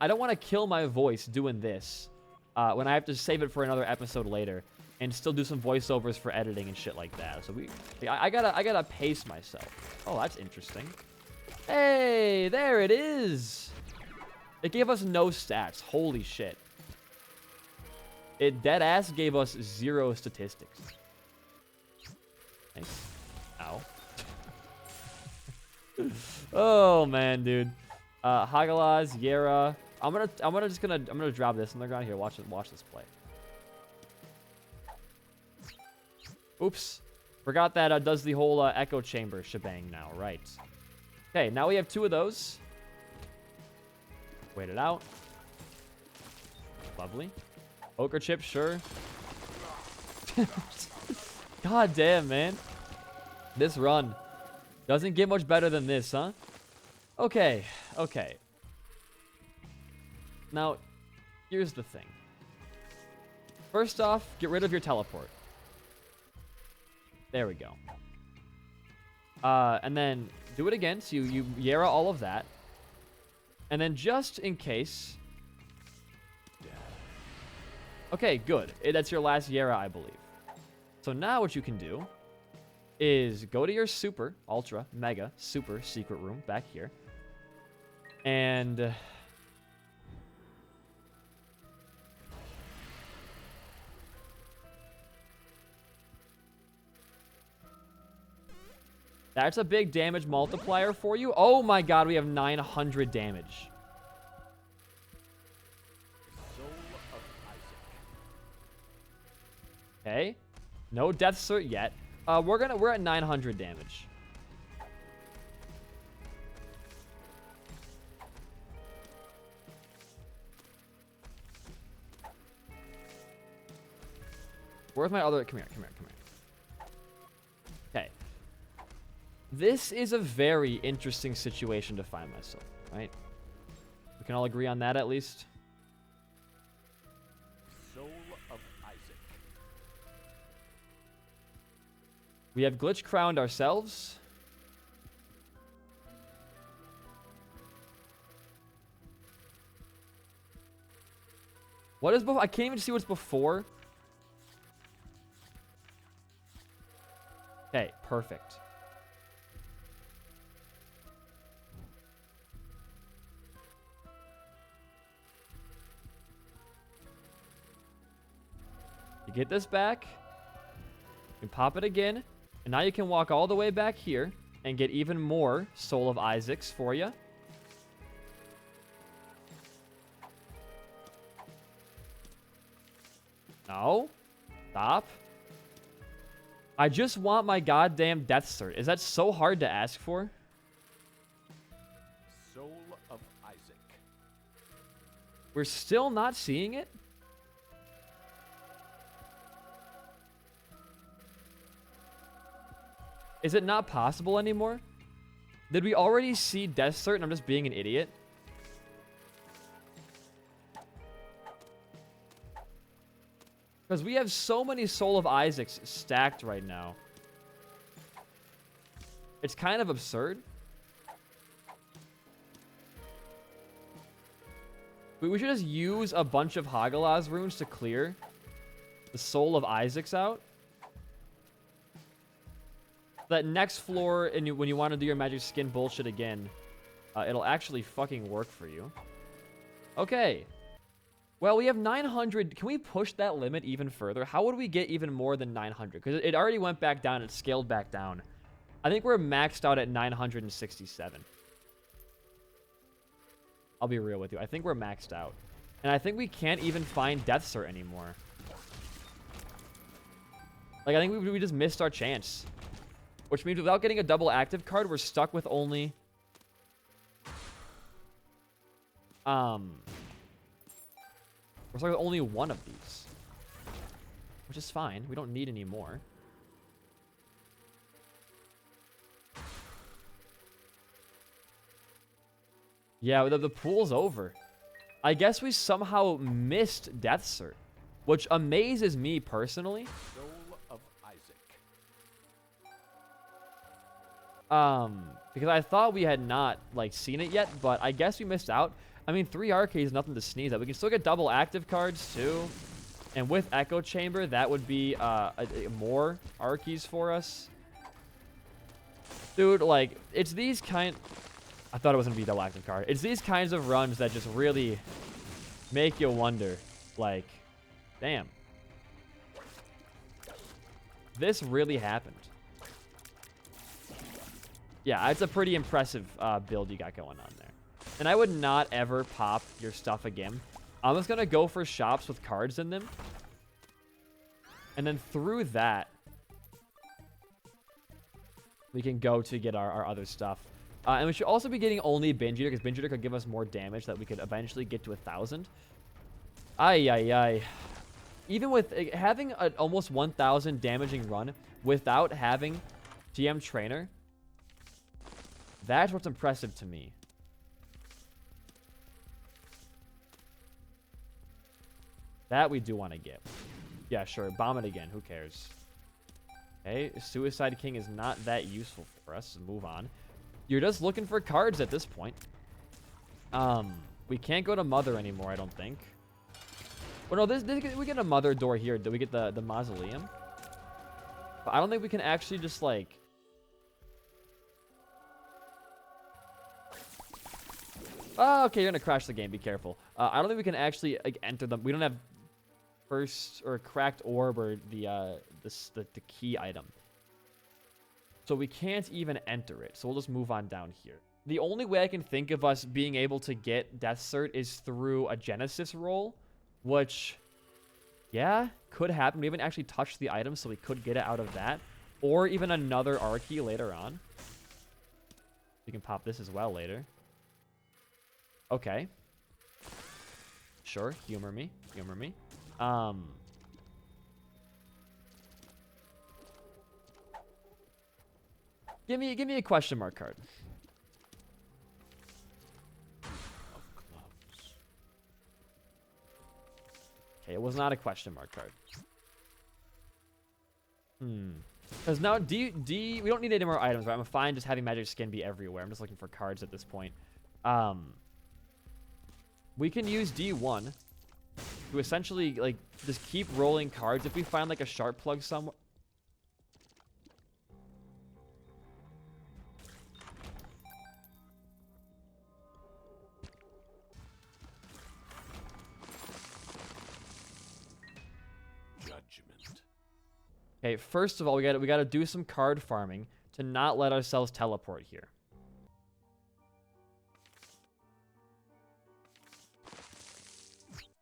Speaker 1: I don't want to kill my voice doing this when I have to save it for another episode later and still do some voiceovers for editing and shit like that. So I gotta pace myself. Oh, that's interesting. Hey, there it is. It gave us no stats. Holy shit. It deadass gave us 0 statistics. Nice. Ow. Oh man, dude. Hagalaz, Yera. I'm gonna drop this and they're gonna here. Watch this play. Oops. Forgot that does the whole echo chamber shebang now. Right. Okay, now we have 2 of those. Wait it out. Lovely. Ochre chip, sure. God damn, man. This run doesn't get much better than this, huh? Okay, okay. Now, here's the thing. First off, get rid of your teleport. There we go. And then do it again. So you Yera all of that. And then just in case. Okay, good. That's your last Yera, I believe. So now what you can do is go to your super, ultra, mega, super secret room back here. And that's a big damage multiplier for you. Oh my god, we have 900 damage. Okay. No death cert yet. We're at 900 damage. Where's my other? Come here. Okay. This is a very interesting situation to find myself, right? We can all agree on that at least.
Speaker 2: Soul of Isaac.
Speaker 1: We have glitch crowned ourselves. What is before? I can't even see what's before. Okay, perfect. You get this back. You pop it again. And now you can walk all the way back here and get even more Soul of Isaacs for you. No. Stop. I just want my goddamn death cert. Is that so hard to ask for?
Speaker 2: Soul of Isaac.
Speaker 1: We're still not seeing it? Is it not possible anymore? Did we already see death cert and I'm just being an idiot? Because we have so many Soul of Isaacs stacked right now. It's kind of absurd. We should just use a bunch of Hagalaz runes to clear the Soul of Isaacs out. That next floor, and when you want to do your magic skin bullshit again, it'll actually fucking work for you. Okay. Well, we have 900. Can we push that limit even further? How would we get even more than 900? Because it already went back down. It scaled back down. I think we're maxed out at 967. I'll be real with you. I think we're maxed out. And I think we can't even find Death Cert anymore. Like, I think we just missed our chance. Which means without getting a double active card, we're stuck with only... We're stuck with only one of these. Which is fine. We don't need any more. Yeah, the pool's over. I guess we somehow missed Death Cert. Which amazes me personally.
Speaker 2: Soul of Isaac.
Speaker 1: Because I thought we had not, like, seen it yet, but I guess we missed out. I mean, 3 arcades is nothing to sneeze at. We can still get double active cards, too. And with Echo Chamber, that would be more arcades for us. Dude, like, it's these kind... I thought it was going to be double active card. It's these kinds of runs that just really make you wonder, like, damn. This really happened. Yeah, it's a pretty impressive build you got going on there. And I would not ever pop your stuff again. I'm just going to go for shops with cards in them. And then through that, we can go to get our other stuff. And we should also be getting only Binge Eater, because Binge Eater could give us more damage that we could eventually get to 1,000. Ay, ay, ay. Even with having an almost 1,000 damaging run without having GM Trainer, that's what's impressive to me. That we do want to get. Yeah, sure. Bomb it again. Who cares? Okay. Suicide King is not that useful for us. Move on. You're just looking for cards at this point. We can't go to Mother anymore, I don't think. Well, no, we get a Mother door here. Do we get the Mausoleum? But I don't think we can actually just, like... Oh, okay, you're gonna crash the game. Be careful. I don't think we can actually, like, enter them. We don't have first or cracked orb or the key item. So we can't even enter it. So we'll just move on down here. The only way I can think of us being able to get Death Cert is through a Genesis roll, which, yeah, could happen. We haven't actually touched the item, so we could get it out of that. Or even another R key later on. We can pop this as well later. Okay. Sure, humor me. Humor me. Give me a question mark card.
Speaker 2: Of clubs.
Speaker 1: Okay, it was not a question mark card. Because now we don't need any more items, right? I'm fine just having magic skin be everywhere. I'm just looking for cards at this point. We can use D1 to essentially, like, just keep rolling cards. If we find, like, a sharp plug somewhere.
Speaker 2: Judgment.
Speaker 1: Okay, first of all, we gotta do some card farming to not let ourselves teleport here.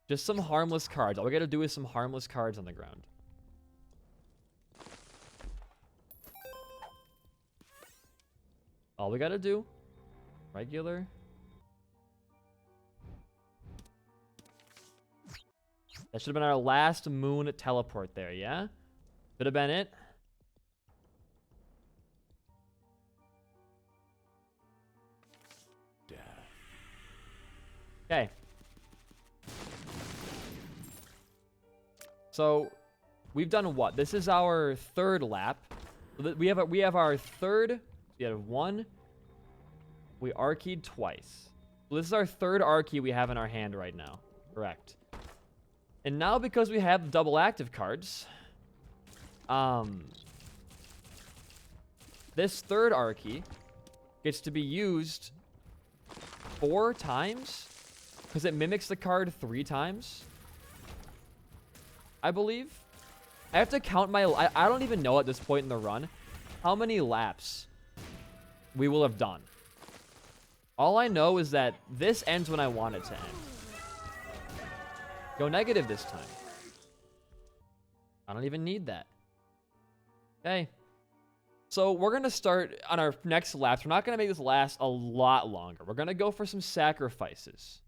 Speaker 1: Just some harmless cards. All we gotta do is some harmless cards on the ground. All we gotta do. Regular. That should have been our last moon teleport there, yeah? Could have been it.
Speaker 2: Death.
Speaker 1: Okay. So, we've done what? This is our third lap. We have our third. We had one. We R-keyed twice. So this is our third R-key we have in our hand right now. Correct. And now because we have double active cards, this third R-key gets to be used 4 times because it mimics the card 3 times. I believe. I have to count my... I don't even know at this point in the run how many laps we will have done. All I know is that this ends when I want it to end. Go negative this time. I don't even need that. Okay. So we're going to start on our next laps. We're not going to make this last a lot longer. We're going to go for some sacrifices.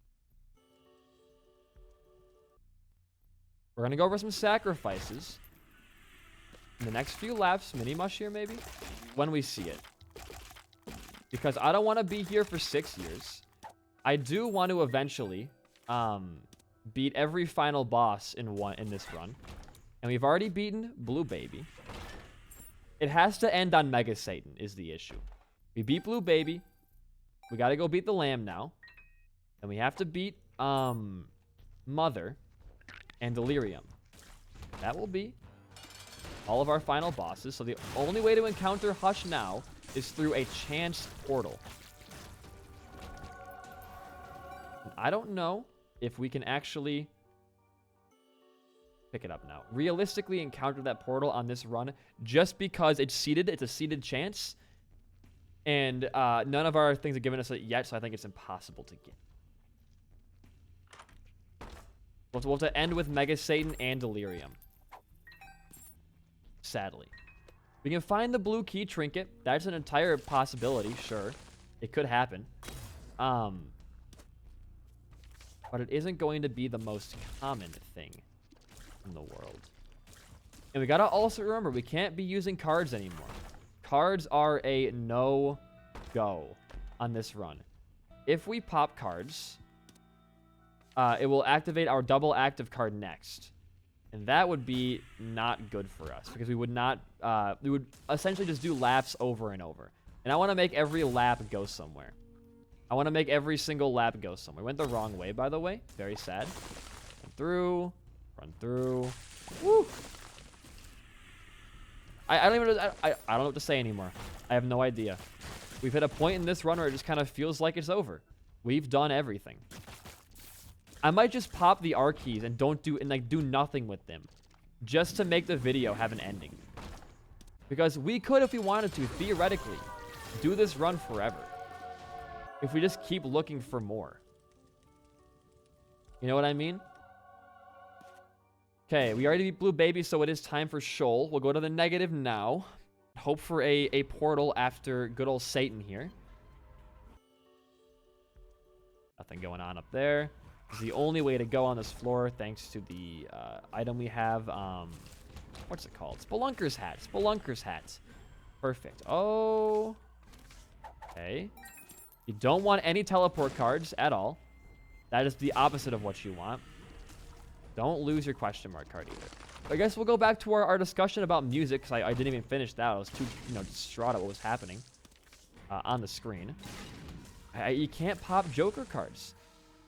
Speaker 1: We're going to go over some sacrifices in the next few laps. Mini mush here, maybe? When we see it. Because I don't want to be here for 6 years. I do want to eventually beat every final boss in this run. And we've already beaten Blue Baby. It has to end on Mega Satan is the issue. We beat Blue Baby. We got to go beat the Lamb now. And we have to beat Mother and Delirium. That will be all of our final bosses. So the only way to encounter Hush now is through a chance portal. And I don't know if we can actually pick it up now. Realistically encounter that portal on this run just because it's seeded. It's a seeded chance. And none of our things have given us it yet, so I think it's impossible to get. We'll have to end with Mega Satan and Delirium. Sadly. We can find the blue key trinket. That's an entire possibility, sure. It could happen. But it isn't going to be the most common thing in the world. And we gotta also remember, we can't be using cards anymore. Cards are a no-go on this run. If we pop cards, it will activate our double active card next. And that would be not good for us because we would not, we would essentially just do laps over and over. And I want to make every lap go somewhere. I want to make every single lap go somewhere. Went the wrong way, by the way. Very sad. Run through. Run through. Woo! I don't even know, I don't know what to say anymore. I have no idea. We've hit a point in this run where it just kind of feels like it's over. We've done everything. I might just pop the R keys and do nothing with them, just to make the video have an ending. Because we could, if we wanted to, theoretically, do this run forever. If we just keep looking for more. You know what I mean? Okay, we already beat Blue Baby, so it is time for Shoal. We'll go to the negative now. Hope for a portal after good old Satan here. Nothing going on up there. It's the only way to go on this floor, thanks to the item we have. What's it called? Spelunker's hat. Spelunker's hat. Perfect. Oh. Okay. You don't want any teleport cards at all. That is the opposite of what you want. Don't lose your question mark card either. I guess we'll go back to our discussion about music, because I didn't even finish that. I was too, distraught at what was happening on the screen. You can't pop Joker cards.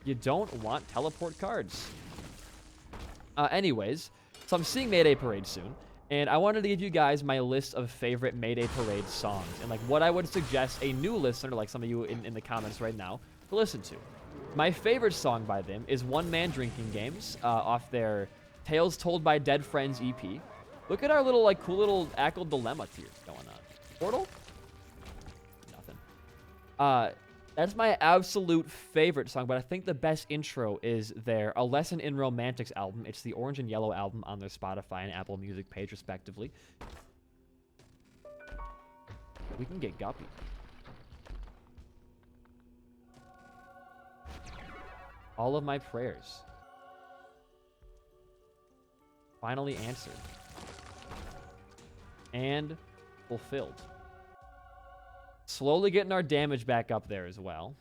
Speaker 1: You don't want teleport cards. Anyways, so I'm seeing Mayday Parade soon, and I wanted to give you guys my list of favorite Mayday Parade songs, and like what I would suggest a new listener, like some of you in the comments right now, to listen to. My favorite song by them is One Man Drinking Games, off their Tales Told by Dead Friends EP. Look at our little, like, cool little Ackle dilemma here going on. Portal? Nothing. That's my absolute favorite song, but I think the best intro is their A Lesson in Romantics album. It's the Orange and Yellow album on their Spotify and Apple Music page, respectively. We can get Guppy. All of my prayers finally answered and fulfilled. Slowly getting our damage back up there as well.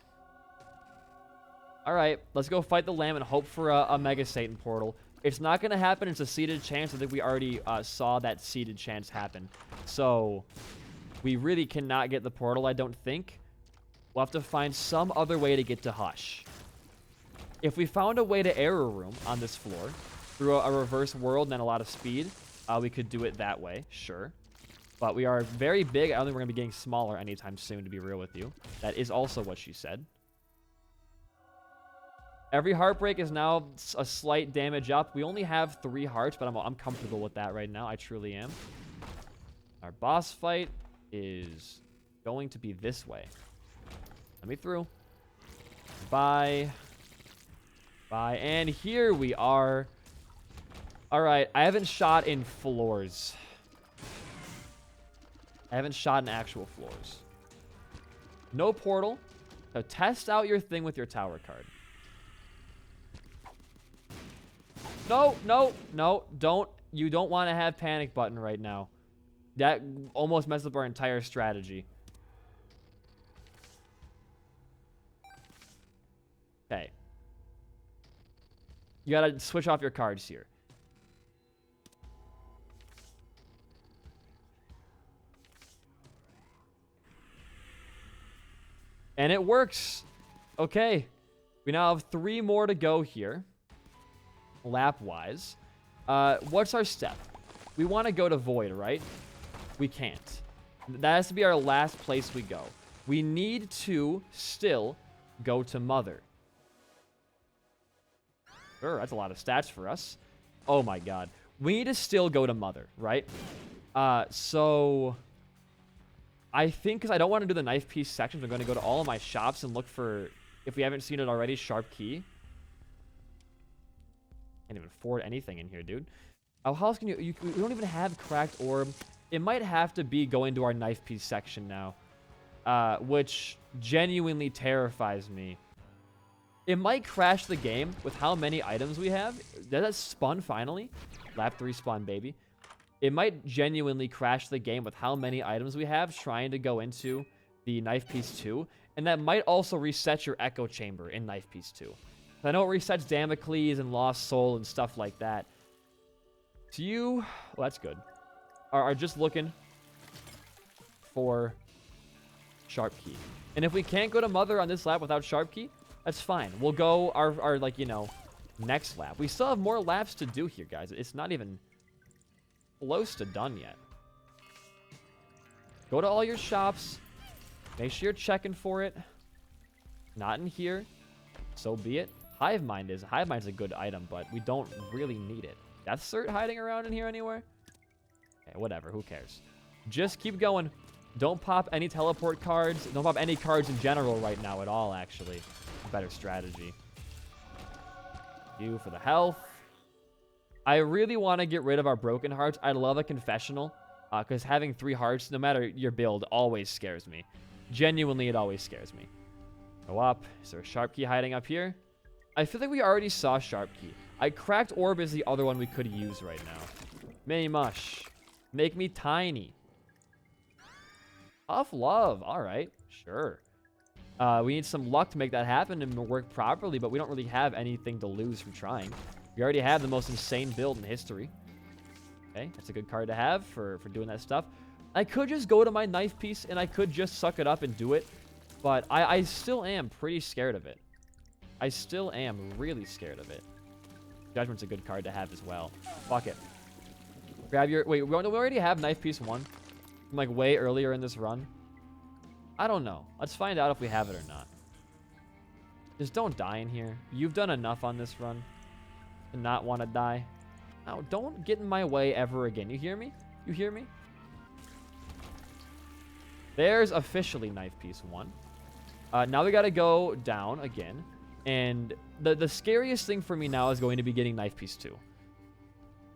Speaker 1: All right, let's go fight the lamb and hope for a Mega Satan portal. It's not going to happen. It's a seeded chance. I think we already saw that seeded chance happen. So we really cannot get the portal, I don't think. We'll have to find some other way to get to Hush. If we found a way to Error Room on this floor through a reverse world and then a lot of speed, we could do it that way, sure. But we are very big. I don't think we're going to be getting smaller anytime soon, to be real with you. That is also what she said. Every Heartbreak is now a slight damage up. We only have 3 hearts, but I'm comfortable with that right now. I truly am. Our boss fight is going to be this way. Let me through. Bye. Bye. And here we are. All right. I haven't shot in floors. I haven't shot in actual floors. No portal. So test out your thing with your tower card. No, no, no. Don't. You don't want to have panic button right now. That almost messed up our entire strategy. Okay. You gotta switch off your cards here. And it works. Okay. We now have 3 more to go here. Lap-wise. What's our step? We want to go to Void, right? We can't. That has to be our last place we go. We need to still go to Mother. Sure, that's a lot of stats for us. Oh my god. We need to still go to Mother, right? So I think, because I don't want to do the knife piece sections, I'm going to go to all of my shops and look for, if we haven't seen it already, Sharp Key. Can't even afford anything in here, dude. Oh, how else can we don't even have Cracked Orb. It might have to be going to our knife piece section now, which genuinely terrifies me. It might crash the game with how many items we have. Did that spawn finally? Lap 3 spawn, baby. It might genuinely crash the game with how many items we have trying to go into the Knife Piece 2. And that might also reset your Echo Chamber in Knife Piece 2. I know it resets Damocles and Lost Soul and stuff like that. So you, well, that's good, are just looking for Sharp Key. And if we can't go to Mother on this lap without Sharp Key, that's fine. We'll go our like, next lap. We still have more laps to do here, guys. It's not even close to done yet. Go to all your shops. Make sure you're checking for it. Not in here. So be it. Hive Mind's a good item, but we don't really need it. Death Cert hiding around in here anywhere? Okay, whatever. Who cares? Just keep going. Don't pop any teleport cards. Don't pop any cards in general right now at all, actually. Better strategy. You for the health. I really want to get rid of our broken hearts. I love a confessional, because having 3 hearts, no matter your build, always scares me. Genuinely, it always scares me. Go up. Is there a Sharp Key hiding up here? I feel like we already saw Sharp Key. Cracked Orb is the other one we could use right now. Mini Mush. Make me tiny. Tough Love. All right. Sure. We need some luck to make that happen and work properly, but we don't really have anything to lose from trying. We already have the most insane build in history. Okay, that's a good card to have for doing that stuff. I could just go to my knife piece, and I could just suck it up and do it. But I still am pretty scared of it. I still am really scared of it. Judgment's a good card to have as well. Fuck it. Grab your... Wait, we already have knife piece 1? From, like, way earlier in this run? I don't know. Let's find out if we have it or not. Just don't die in here. You've done enough on this run to not want to die. Now, don't get in my way ever again. You hear me? You hear me? There's officially knife piece 1. Now we got to go down again. And the scariest thing for me now is going to be getting knife piece 2.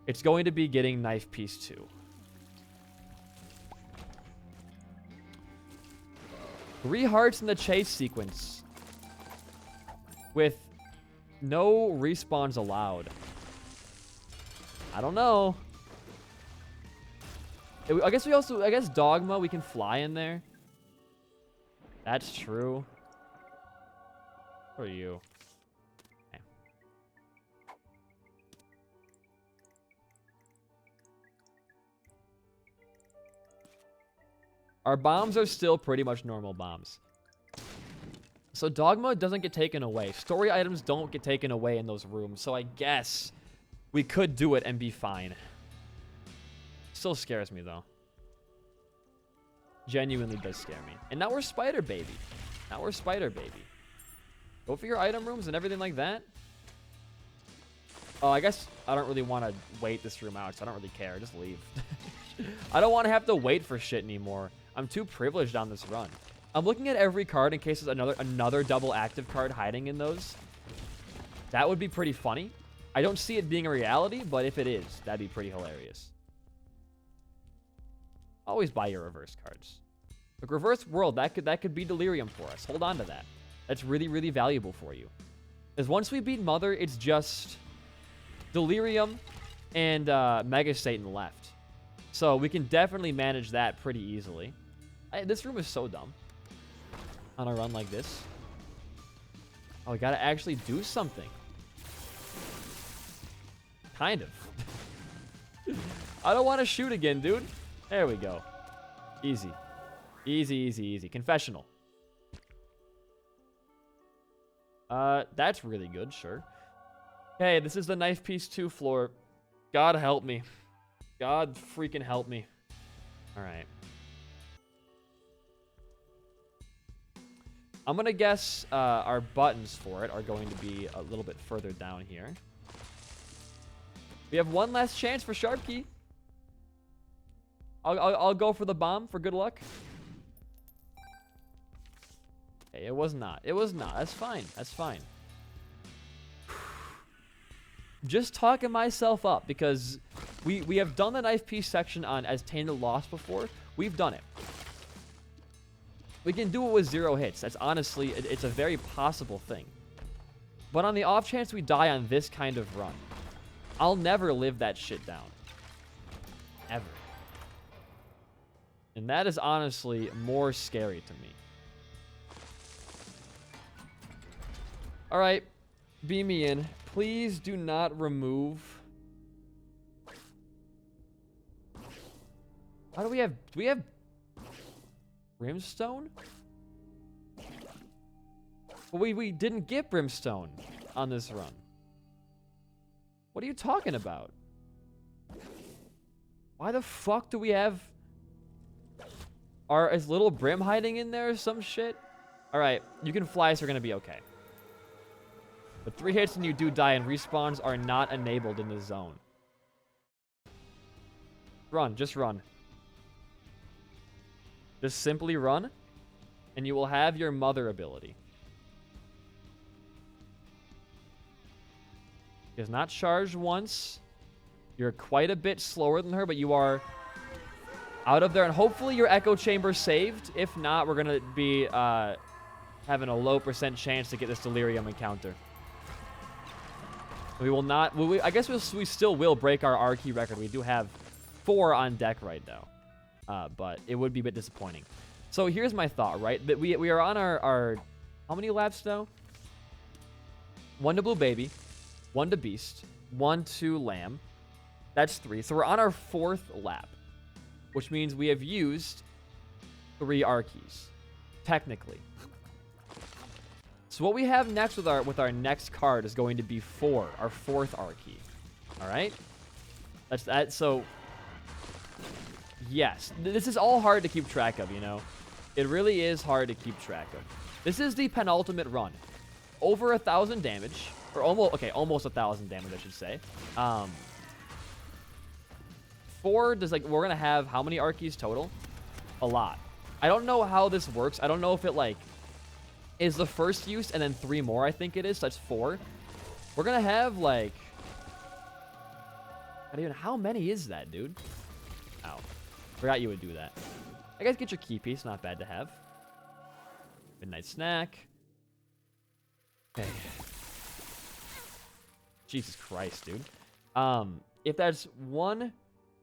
Speaker 1: It's going to be getting knife piece 2. 3 hearts in the chase sequence. With no respawns allowed. I don't know. I guess Dogma, we can fly in there. That's true. What are you? Okay. Our bombs are still pretty much normal bombs. So Dogma doesn't get taken away. Story items don't get taken away in those rooms. So I guess we could do it and be fine. Still scares me, though. Genuinely does scare me. And now we're Spider Baby. Now we're Spider Baby. Go for your item rooms and everything like that. Oh, I guess I don't really want to wait this room out, so I don't really care. Just leave. I don't want to have to wait for shit anymore. I'm too privileged on this run. I'm looking at every card in case there's another double active card hiding in those. That would be pretty funny. I don't see it being a reality, but if it is, that'd be pretty hilarious. Always buy your reverse cards. Like reverse world, that could be delirium for us. Hold on to that. That's really, really valuable for you. Because once we beat Mother, it's just delirium and Mega Satan left. So we can definitely manage that pretty easily. This room is so dumb. On a run like this. Oh, we gotta actually do something. Kind of. I don't want to shoot again, dude. There we go. Easy. Easy, easy, easy. Confessional. That's really good, sure. Okay, this is the knife piece 2 floor. God help me. God freaking help me. Alright. I'm gonna guess our buttons for it are going to be a little bit further down here. We have one last chance for Sharp Key. I'll go for the bomb for good luck. Hey, it was not. It was not. That's fine. That's fine. Just talking myself up because we have done the knife piece section on as Tainted Lost before. We've done it. We can do it with 0 hits. That's honestly, it's a very possible thing. But on the off chance we die on this kind of run, I'll never live that shit down. Ever. And that is honestly more scary to me. Alright. Beam me in. Please do not remove... How do we have... Do we have... Brimstone? Well, we didn't get Brimstone on this run. What are you talking about? Why the fuck do we have... Is little Brim hiding in there or some shit? Alright, you can fly, so we're gonna be okay. But 3 hits and you do die, and respawns are not enabled in the zone. Run, just run. Just simply run, and you will have your Mother ability. She has not charged once. You're quite a bit slower than her, but you are out of there, and hopefully your Echo Chamber saved. If not, we're going to be having a low % chance to get this Delirium encounter. We will not... I guess we still will break our R-key record. We do have 4 on deck right now. But it would be a bit disappointing. So here's my thought, right? That we are on our... How many laps now? 1 to Blue Baby. 1 to Beast. 1 to Lamb. That's 3. So we're on our 4th lap, which means we have used 3 Arkeys, technically. So what we have next with our next card is going to be 4, our 4th Archie. All right? That's that. So, yes. This is all hard to keep track of, you know? It really is hard to keep track of. This is the penultimate run. Over 1,000 damage. Or almost, okay, almost 1,000 damage, I should say. 4 does, like, we're going to have how many Archies total? A lot. I don't know how this works. I don't know if it, like, is the first use and then 3 more, I think it is. So that's 4. We're going to have, like... How many is that, dude? Ow. Forgot you would do that. I guess get your key piece. Not bad to have. Midnight snack. Okay. Jesus Christ, dude. If that's 1,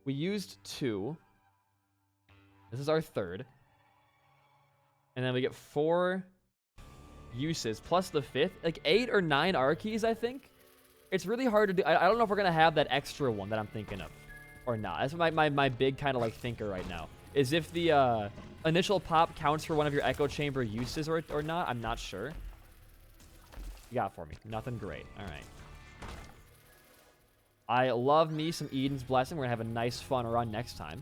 Speaker 1: we used 2. This is our 3rd. And then we get 4 uses plus the 5th. Like 8 or 9 Arkeys, I think. It's really hard to do. I don't know if we're going to have that extra one that I'm thinking of or not. That's my big kind of like thinker right now. Is if the initial pop counts for one of your echo chamber uses or not. I'm not sure. You got for me. Nothing great. All right. I love me some Eden's Blessing. We're going to have a nice fun run next time.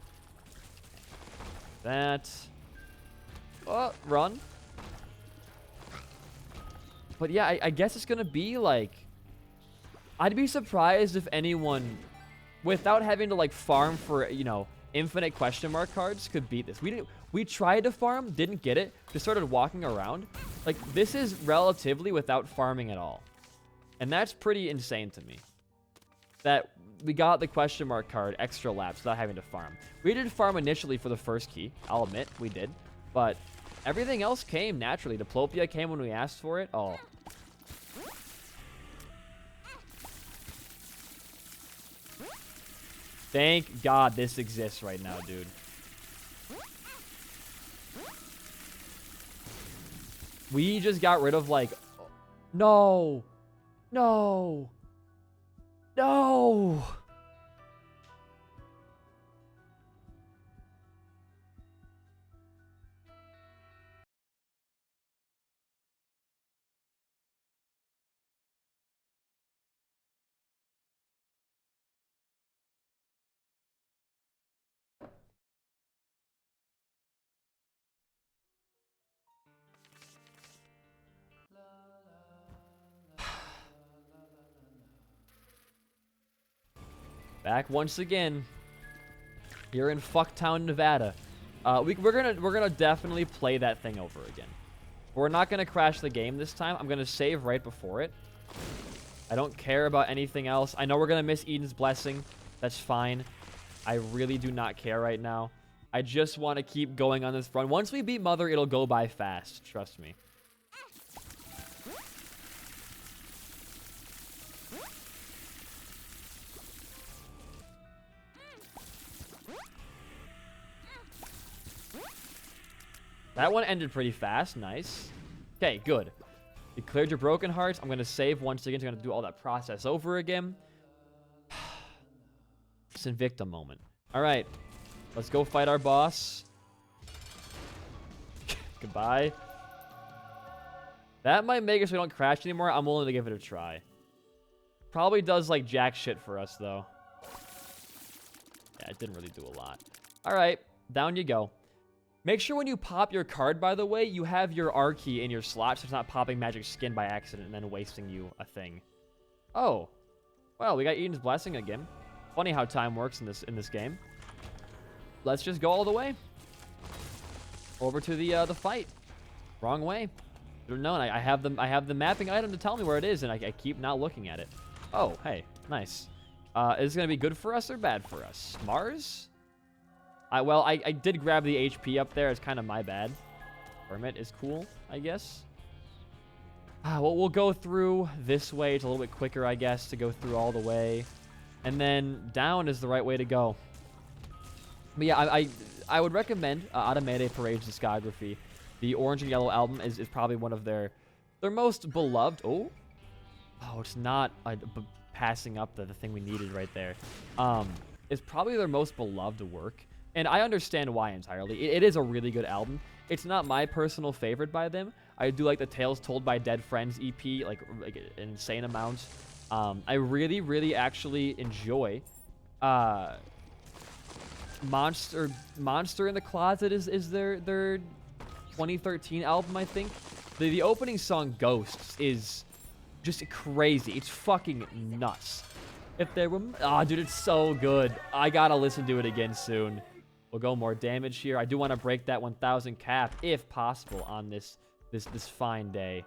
Speaker 1: That. Oh, run. But yeah, I guess it's going to be like... I'd be surprised if anyone, without having to like farm for, you know, infinite question mark cards, could beat this. We tried to farm, didn't get it, just started walking around. Like, this is relatively without farming at all. And that's pretty insane to me. That we got the question mark card extra laps without having to farm. We did farm initially for the first key, I'll admit, we did. But everything else came naturally. Diplopia came when we asked for it. Oh. Thank God this exists right now, dude. We just got rid of, like... No! No! No! Back once again. Here in Fucktown, Nevada. We're gonna definitely play that thing over again. We're not gonna crash the game this time. I'm gonna save right before it. I don't care about anything else. I know we're gonna miss Eden's Blessing. That's fine. I really do not care right now. I just want to keep going on this run. Once we beat Mother, it'll go by fast. Trust me. That one ended pretty fast. Nice. Okay, good. You cleared your broken hearts. I'm going to save once again. So I'm going to do all that process over again. It's Invicta moment. All right. Let's go fight our boss. Goodbye. That might make it so we don't crash anymore. I'm willing to give it a try. Probably does, like, jack shit for us, though. Yeah, it didn't really do a lot. All right. Down you go. Make sure when you pop your card, by the way, you have your R key in your slot, so it's not popping magic skin by accident and then wasting you a thing. Oh. Well, we got Eden's Blessing again. Funny how time works in this game. Let's just go all the way. Over to the fight. Wrong way. Should have known. I have the mapping item to tell me where it is, and I keep not looking at it. Oh, hey. Nice. Is this going to be good for us or bad for us? Mars? Well, I did grab the HP up there. It's kind of my bad. Hermit is cool, I guess. Well, we'll go through this way. It's a little bit quicker, I guess, to go through all the way. And then down is the right way to go. But yeah, I would recommend Automate Parade's discography. The Orange and Yellow album is probably one of their most beloved. Oh, it's not. passing up the thing we needed right there. Is probably their most beloved work. And I understand why entirely. It is a really good album. It's not my personal favorite by them. I do like the Tales Told by Dead Friends EP, like an insane amount. I really, really actually enjoy Monster in the Closet is their 2013 album, I think. The opening song Ghosts is just crazy. It's fucking nuts. If there were... Oh, dude, it's so good. I gotta listen to it again soon. We'll go more damage here. I do want to break that 1,000 cap, if possible, on this fine day.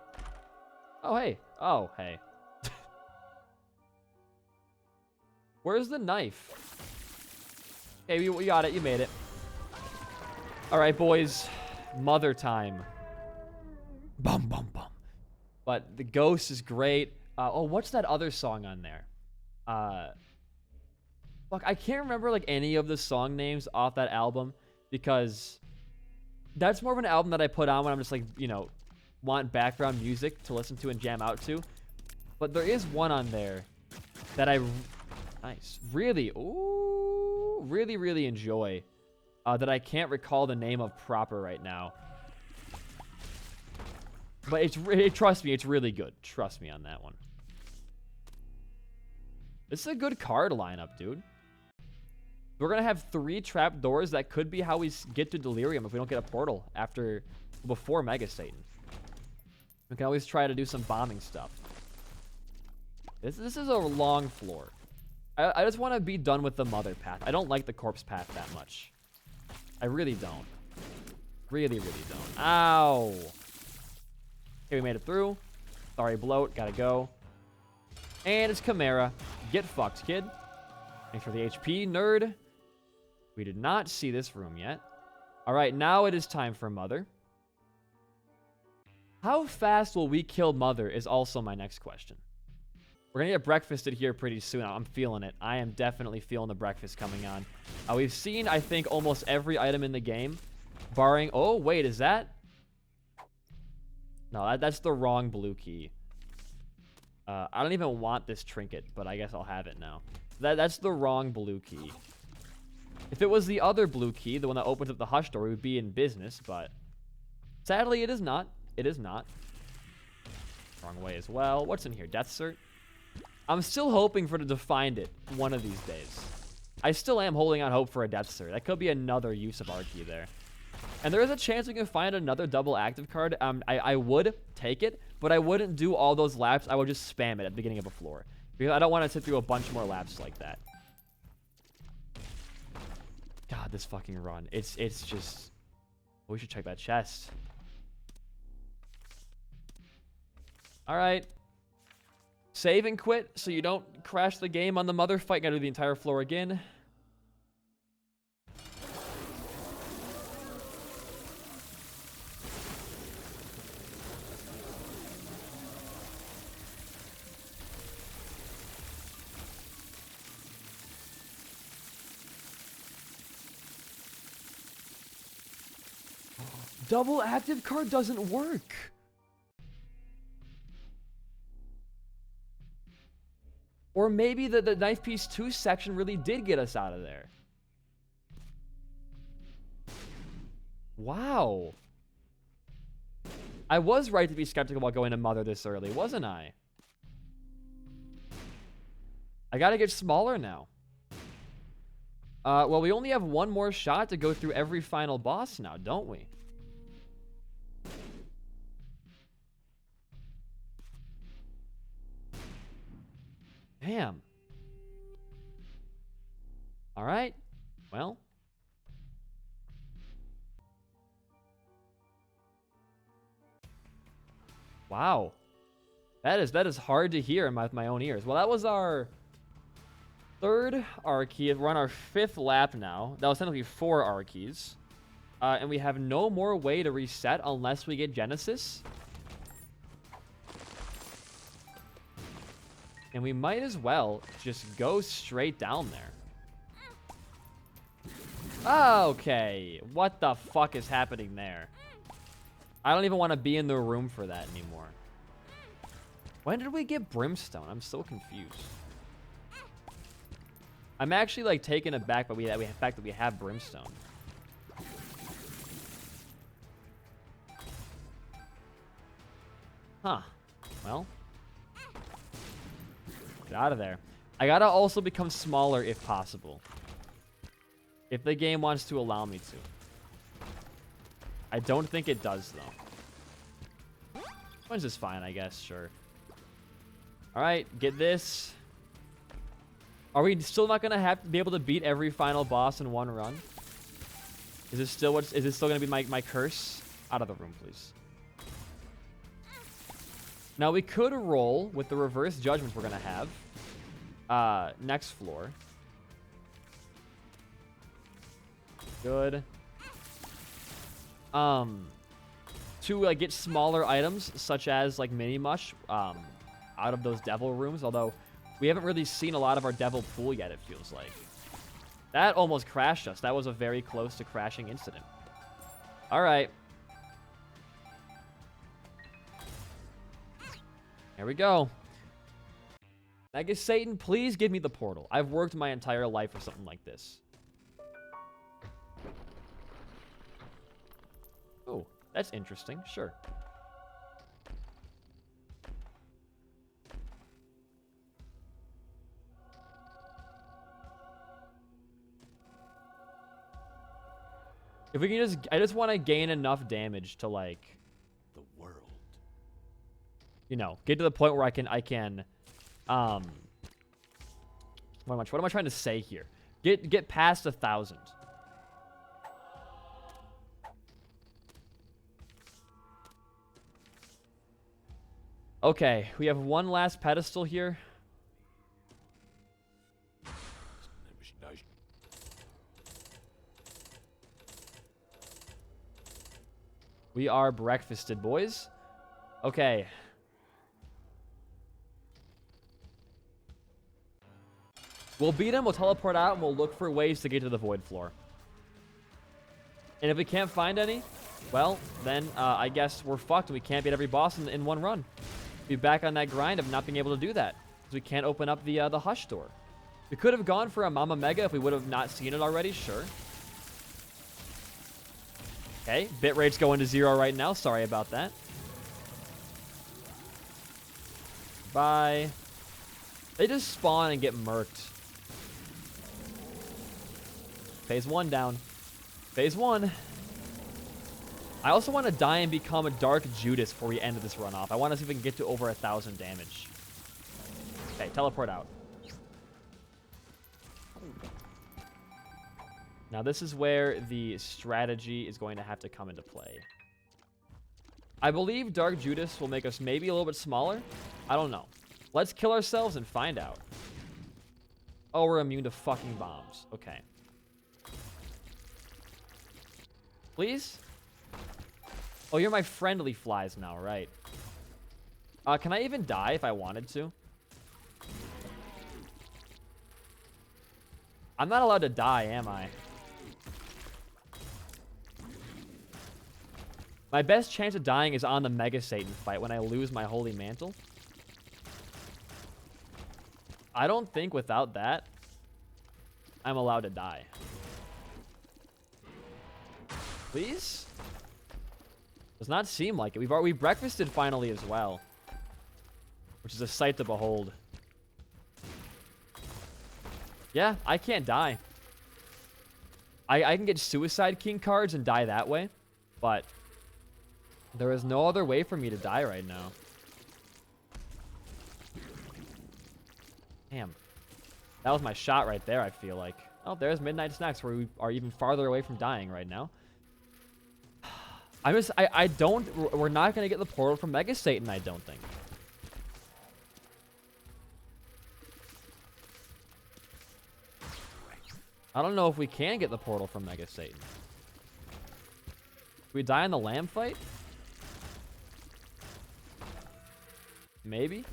Speaker 1: Oh, hey. Oh, hey. Where's the knife? Okay, we got it. You made it. All right, boys. Mother time. Bum, bum, bum. But the Ghost is great. Oh, what's that other song on there? Fuck, I can't remember like any of the song names off that album because that's more of an album that I put on when I'm just like, you know, want background music to listen to and jam out to. But there is one on there that I really enjoy that I can't recall the name of proper right now. But trust me, it's really good. Trust me on that one. This is a good card lineup, dude. We're going to have 3 trap doors. That could be how we get to Delirium if we don't get a portal before Mega Satan. We can always try to do some bombing stuff. This is a long floor. I just want to be done with the Mother path. I don't like the Corpse path that much. I really don't. Really, really don't. Ow. Okay, we made it through. Sorry, bloat. Gotta go. And it's Chimera. Get fucked, kid. Thanks for the HP, nerd. We did not see this room yet. All right, now it is time for Mother. How fast will we kill Mother is also my next question. We're going to get breakfasted here pretty soon. I'm feeling it. I am definitely feeling the breakfast coming on. We've seen, I think, almost every item in the game. Barring... Oh, wait, is that... No, that's the wrong blue key. I don't even want this trinket, but I guess I'll have it now. That's the wrong blue key. If it was the other blue key, the one that opens up the hush door, we would be in business, but... Sadly, it is not. It is not. Wrong way as well. What's in here? Death cert? I'm still hoping to find it one of these days. I still am holding out hope for a death cert. That could be another use of our key there. And there is a chance we can find another double active card. I would take it, but I wouldn't do all those laps. I would just spam it at the beginning of a floor. Because I don't want to sit through a bunch more laps like that. God, this fucking run. It's just... We should check that chest. Alright. Save and quit so you don't crash the game on the Mother fight. Gotta do the entire floor again. Double active card doesn't work. Or maybe the Knife Piece 2 section really did get us out of there. Wow. I was right to be skeptical about going to Mother this early, wasn't I? I gotta get smaller now. Well, we only have one more shot to go through every final boss now, don't we? Damn. All right. Well. Wow. That is hard to hear with my own ears. Well, that was our 3rd Archie. We're on our 5th lap now. That was technically 4 Archies. And we have no more way to reset unless we get Genesis. And we might as well just go straight down there. Okay. What the fuck is happening there? I don't even want to be in the room for that anymore. When did we get Brimstone? I'm so confused. I'm actually like taken aback by the fact that we have Brimstone. Huh. Well. Get out of there. I gotta also become smaller if possible. If the game wants to allow me to. I don't think it does, though. Twins is fine, I guess. Sure. Alright, get this. Are we still not gonna have to be able to beat every final boss in one run? Is this still gonna be my curse? Out of the room, please. Now we could roll with the reverse judgments we're gonna have. Next floor. Good. To like get smaller items such as like mini mush out of those devil rooms, although we haven't really seen a lot of our devil pool yet, it feels like. That almost crashed us. That was a very close to crashing incident. All right. Here we go. Mega Satan, please give me the portal. I've worked my entire life for something like this. Oh, that's interesting. Sure. If we can I just want to gain enough damage to like,
Speaker 2: The world.
Speaker 1: you know, get to the point where I can, what am I trying to say here? Get past 1,000. Okay, we have one last pedestal here. We are breakfasted, boys. Okay. We'll beat him, we'll teleport out, and we'll look for ways to get to the void floor. And if we can't find any, well, then I guess we're fucked and we can't beat every boss in one run. Be back on that grind of not being able to do that. Because we can't open up the hush door. We could have gone for a Mama Mega if we would have not seen it already, sure. Okay, bitrate's going to 0 right now. Sorry about that. Bye. They just spawn and get murked. Phase 1 down. Phase 1. I also want to die and become a Dark Judas before we end this run off. I want to see if we can get to over 1,000 damage. Okay, teleport out. Now this is where the strategy is going to have to come into play. I believe Dark Judas will make us maybe a little bit smaller. I don't know. Let's kill ourselves and find out. Oh, we're immune to fucking bombs. Okay. Please? Oh, you're my friendly flies now, right? Can I even die if I wanted to? I'm not allowed to die, am I? My best chance of dying is on the Mega Satan fight when I lose my Holy Mantle. I don't think without that, I'm allowed to die. Please? Does not seem like it. We breakfasted finally as well, which is a sight to behold. Yeah, I can't die. I can get Suicide King cards and die that way, but there is no other way for me to die right now. Damn. That was my shot right there, I feel like. Oh, there's Midnight Snacks, where we are even farther away from dying right now. We're not going to get the portal from Mega Satan, I don't think. I don't know if we can get the portal from Mega Satan. Do we die in the lamb fight? Maybe.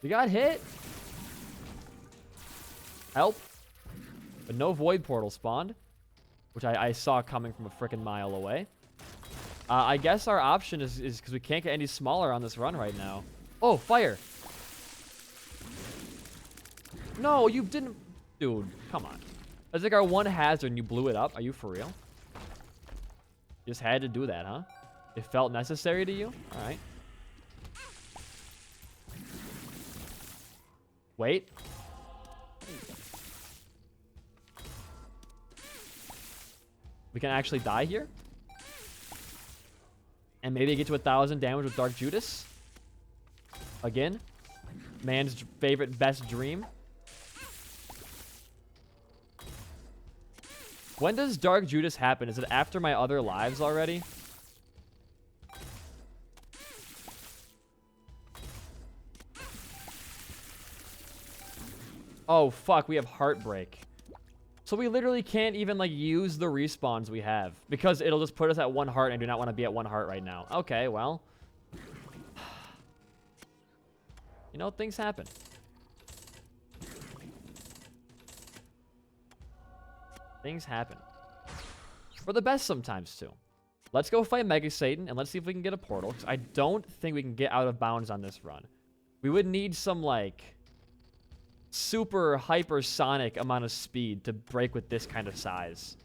Speaker 1: We got hit. Help. But no void portal spawned, which I saw coming from a freaking mile away. I guess our option is because we can't get any smaller on this run right now. Oh, fire. No, you didn't. Dude, come on. That's like our one hazard and you blew it up. Are you for real? Just had to do that, huh? It felt necessary to you? All right. Wait. We can actually die here? And maybe get to 1,000 damage with Dark Judas? Again? Man's favorite, best dream? When does Dark Judas happen? Is it after my other lives already? Oh, fuck. We have Heartbreak. So we literally can't even, like, use the respawns we have. Because it'll just put us at 1 heart, and I do not want to be at 1 heart right now. Okay, well. You know, things happen. Things happen. For the best sometimes, too. Let's go fight Mega Satan, and let's see if we can get a portal. Because I don't think we can get out of bounds on this run. We would need some, like, super hypersonic amount of speed to break with this kind of size.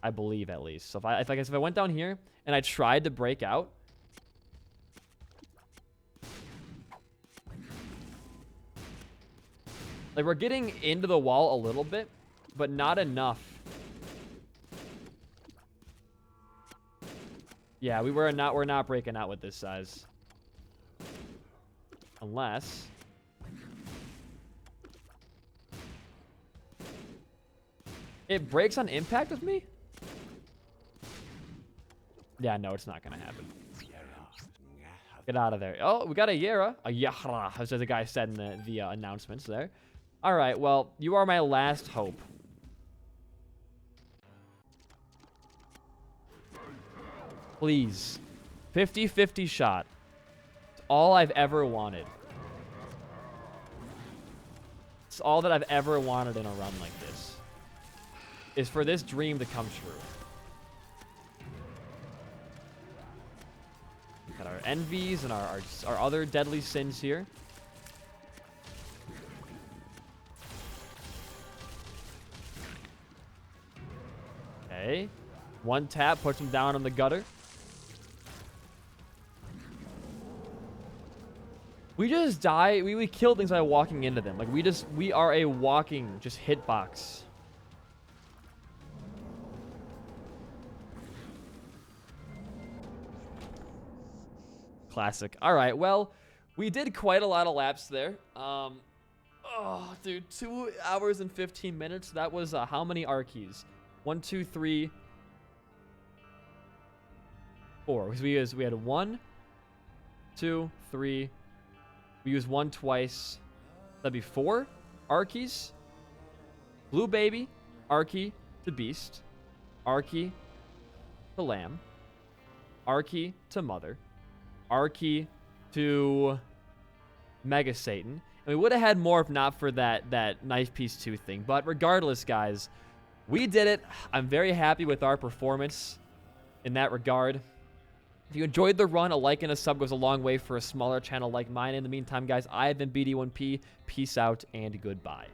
Speaker 1: I believe, at least. So if I went down here, and I tried to break out... Like, we're getting into the wall a little bit, but not enough. Yeah, we're not breaking out with this size. Unless... It breaks on impact with me? Yeah, no, it's not gonna happen. Get out of there. Oh, we got a Yara. A Yahra, as the guy said in the announcements there. Alright, well, you are my last hope. Please. 50-50 shot. It's all I've ever wanted. It's all that I've ever wanted in a run like this. Is for this dream to come true. Got our envies and our other deadly sins here. Okay. 1 tap puts him down on the gutter. We just die. We kill things by walking into them. Like, we are a walking just hitbox. Classic. All right, well, we did quite a lot of laps there. Oh, dude, 2 hours and 15 minutes. That was how many Arkeys? 1, 2, 3, 4. Because we had 1, 2, 3. We used 1 twice. That'd be 4 Arkeys. Blue Baby, Arkey to Beast, Arkey to Lamb, Arkey to Mother, Arkey to Mega Satan. And we would have had more if not for that Knife Piece 2 thing. But regardless, guys, we did it. I'm very happy with our performance in that regard. If you enjoyed the run, a like and a sub goes a long way for a smaller channel like mine. In the meantime, guys, I have been BD1P. Peace out and goodbye.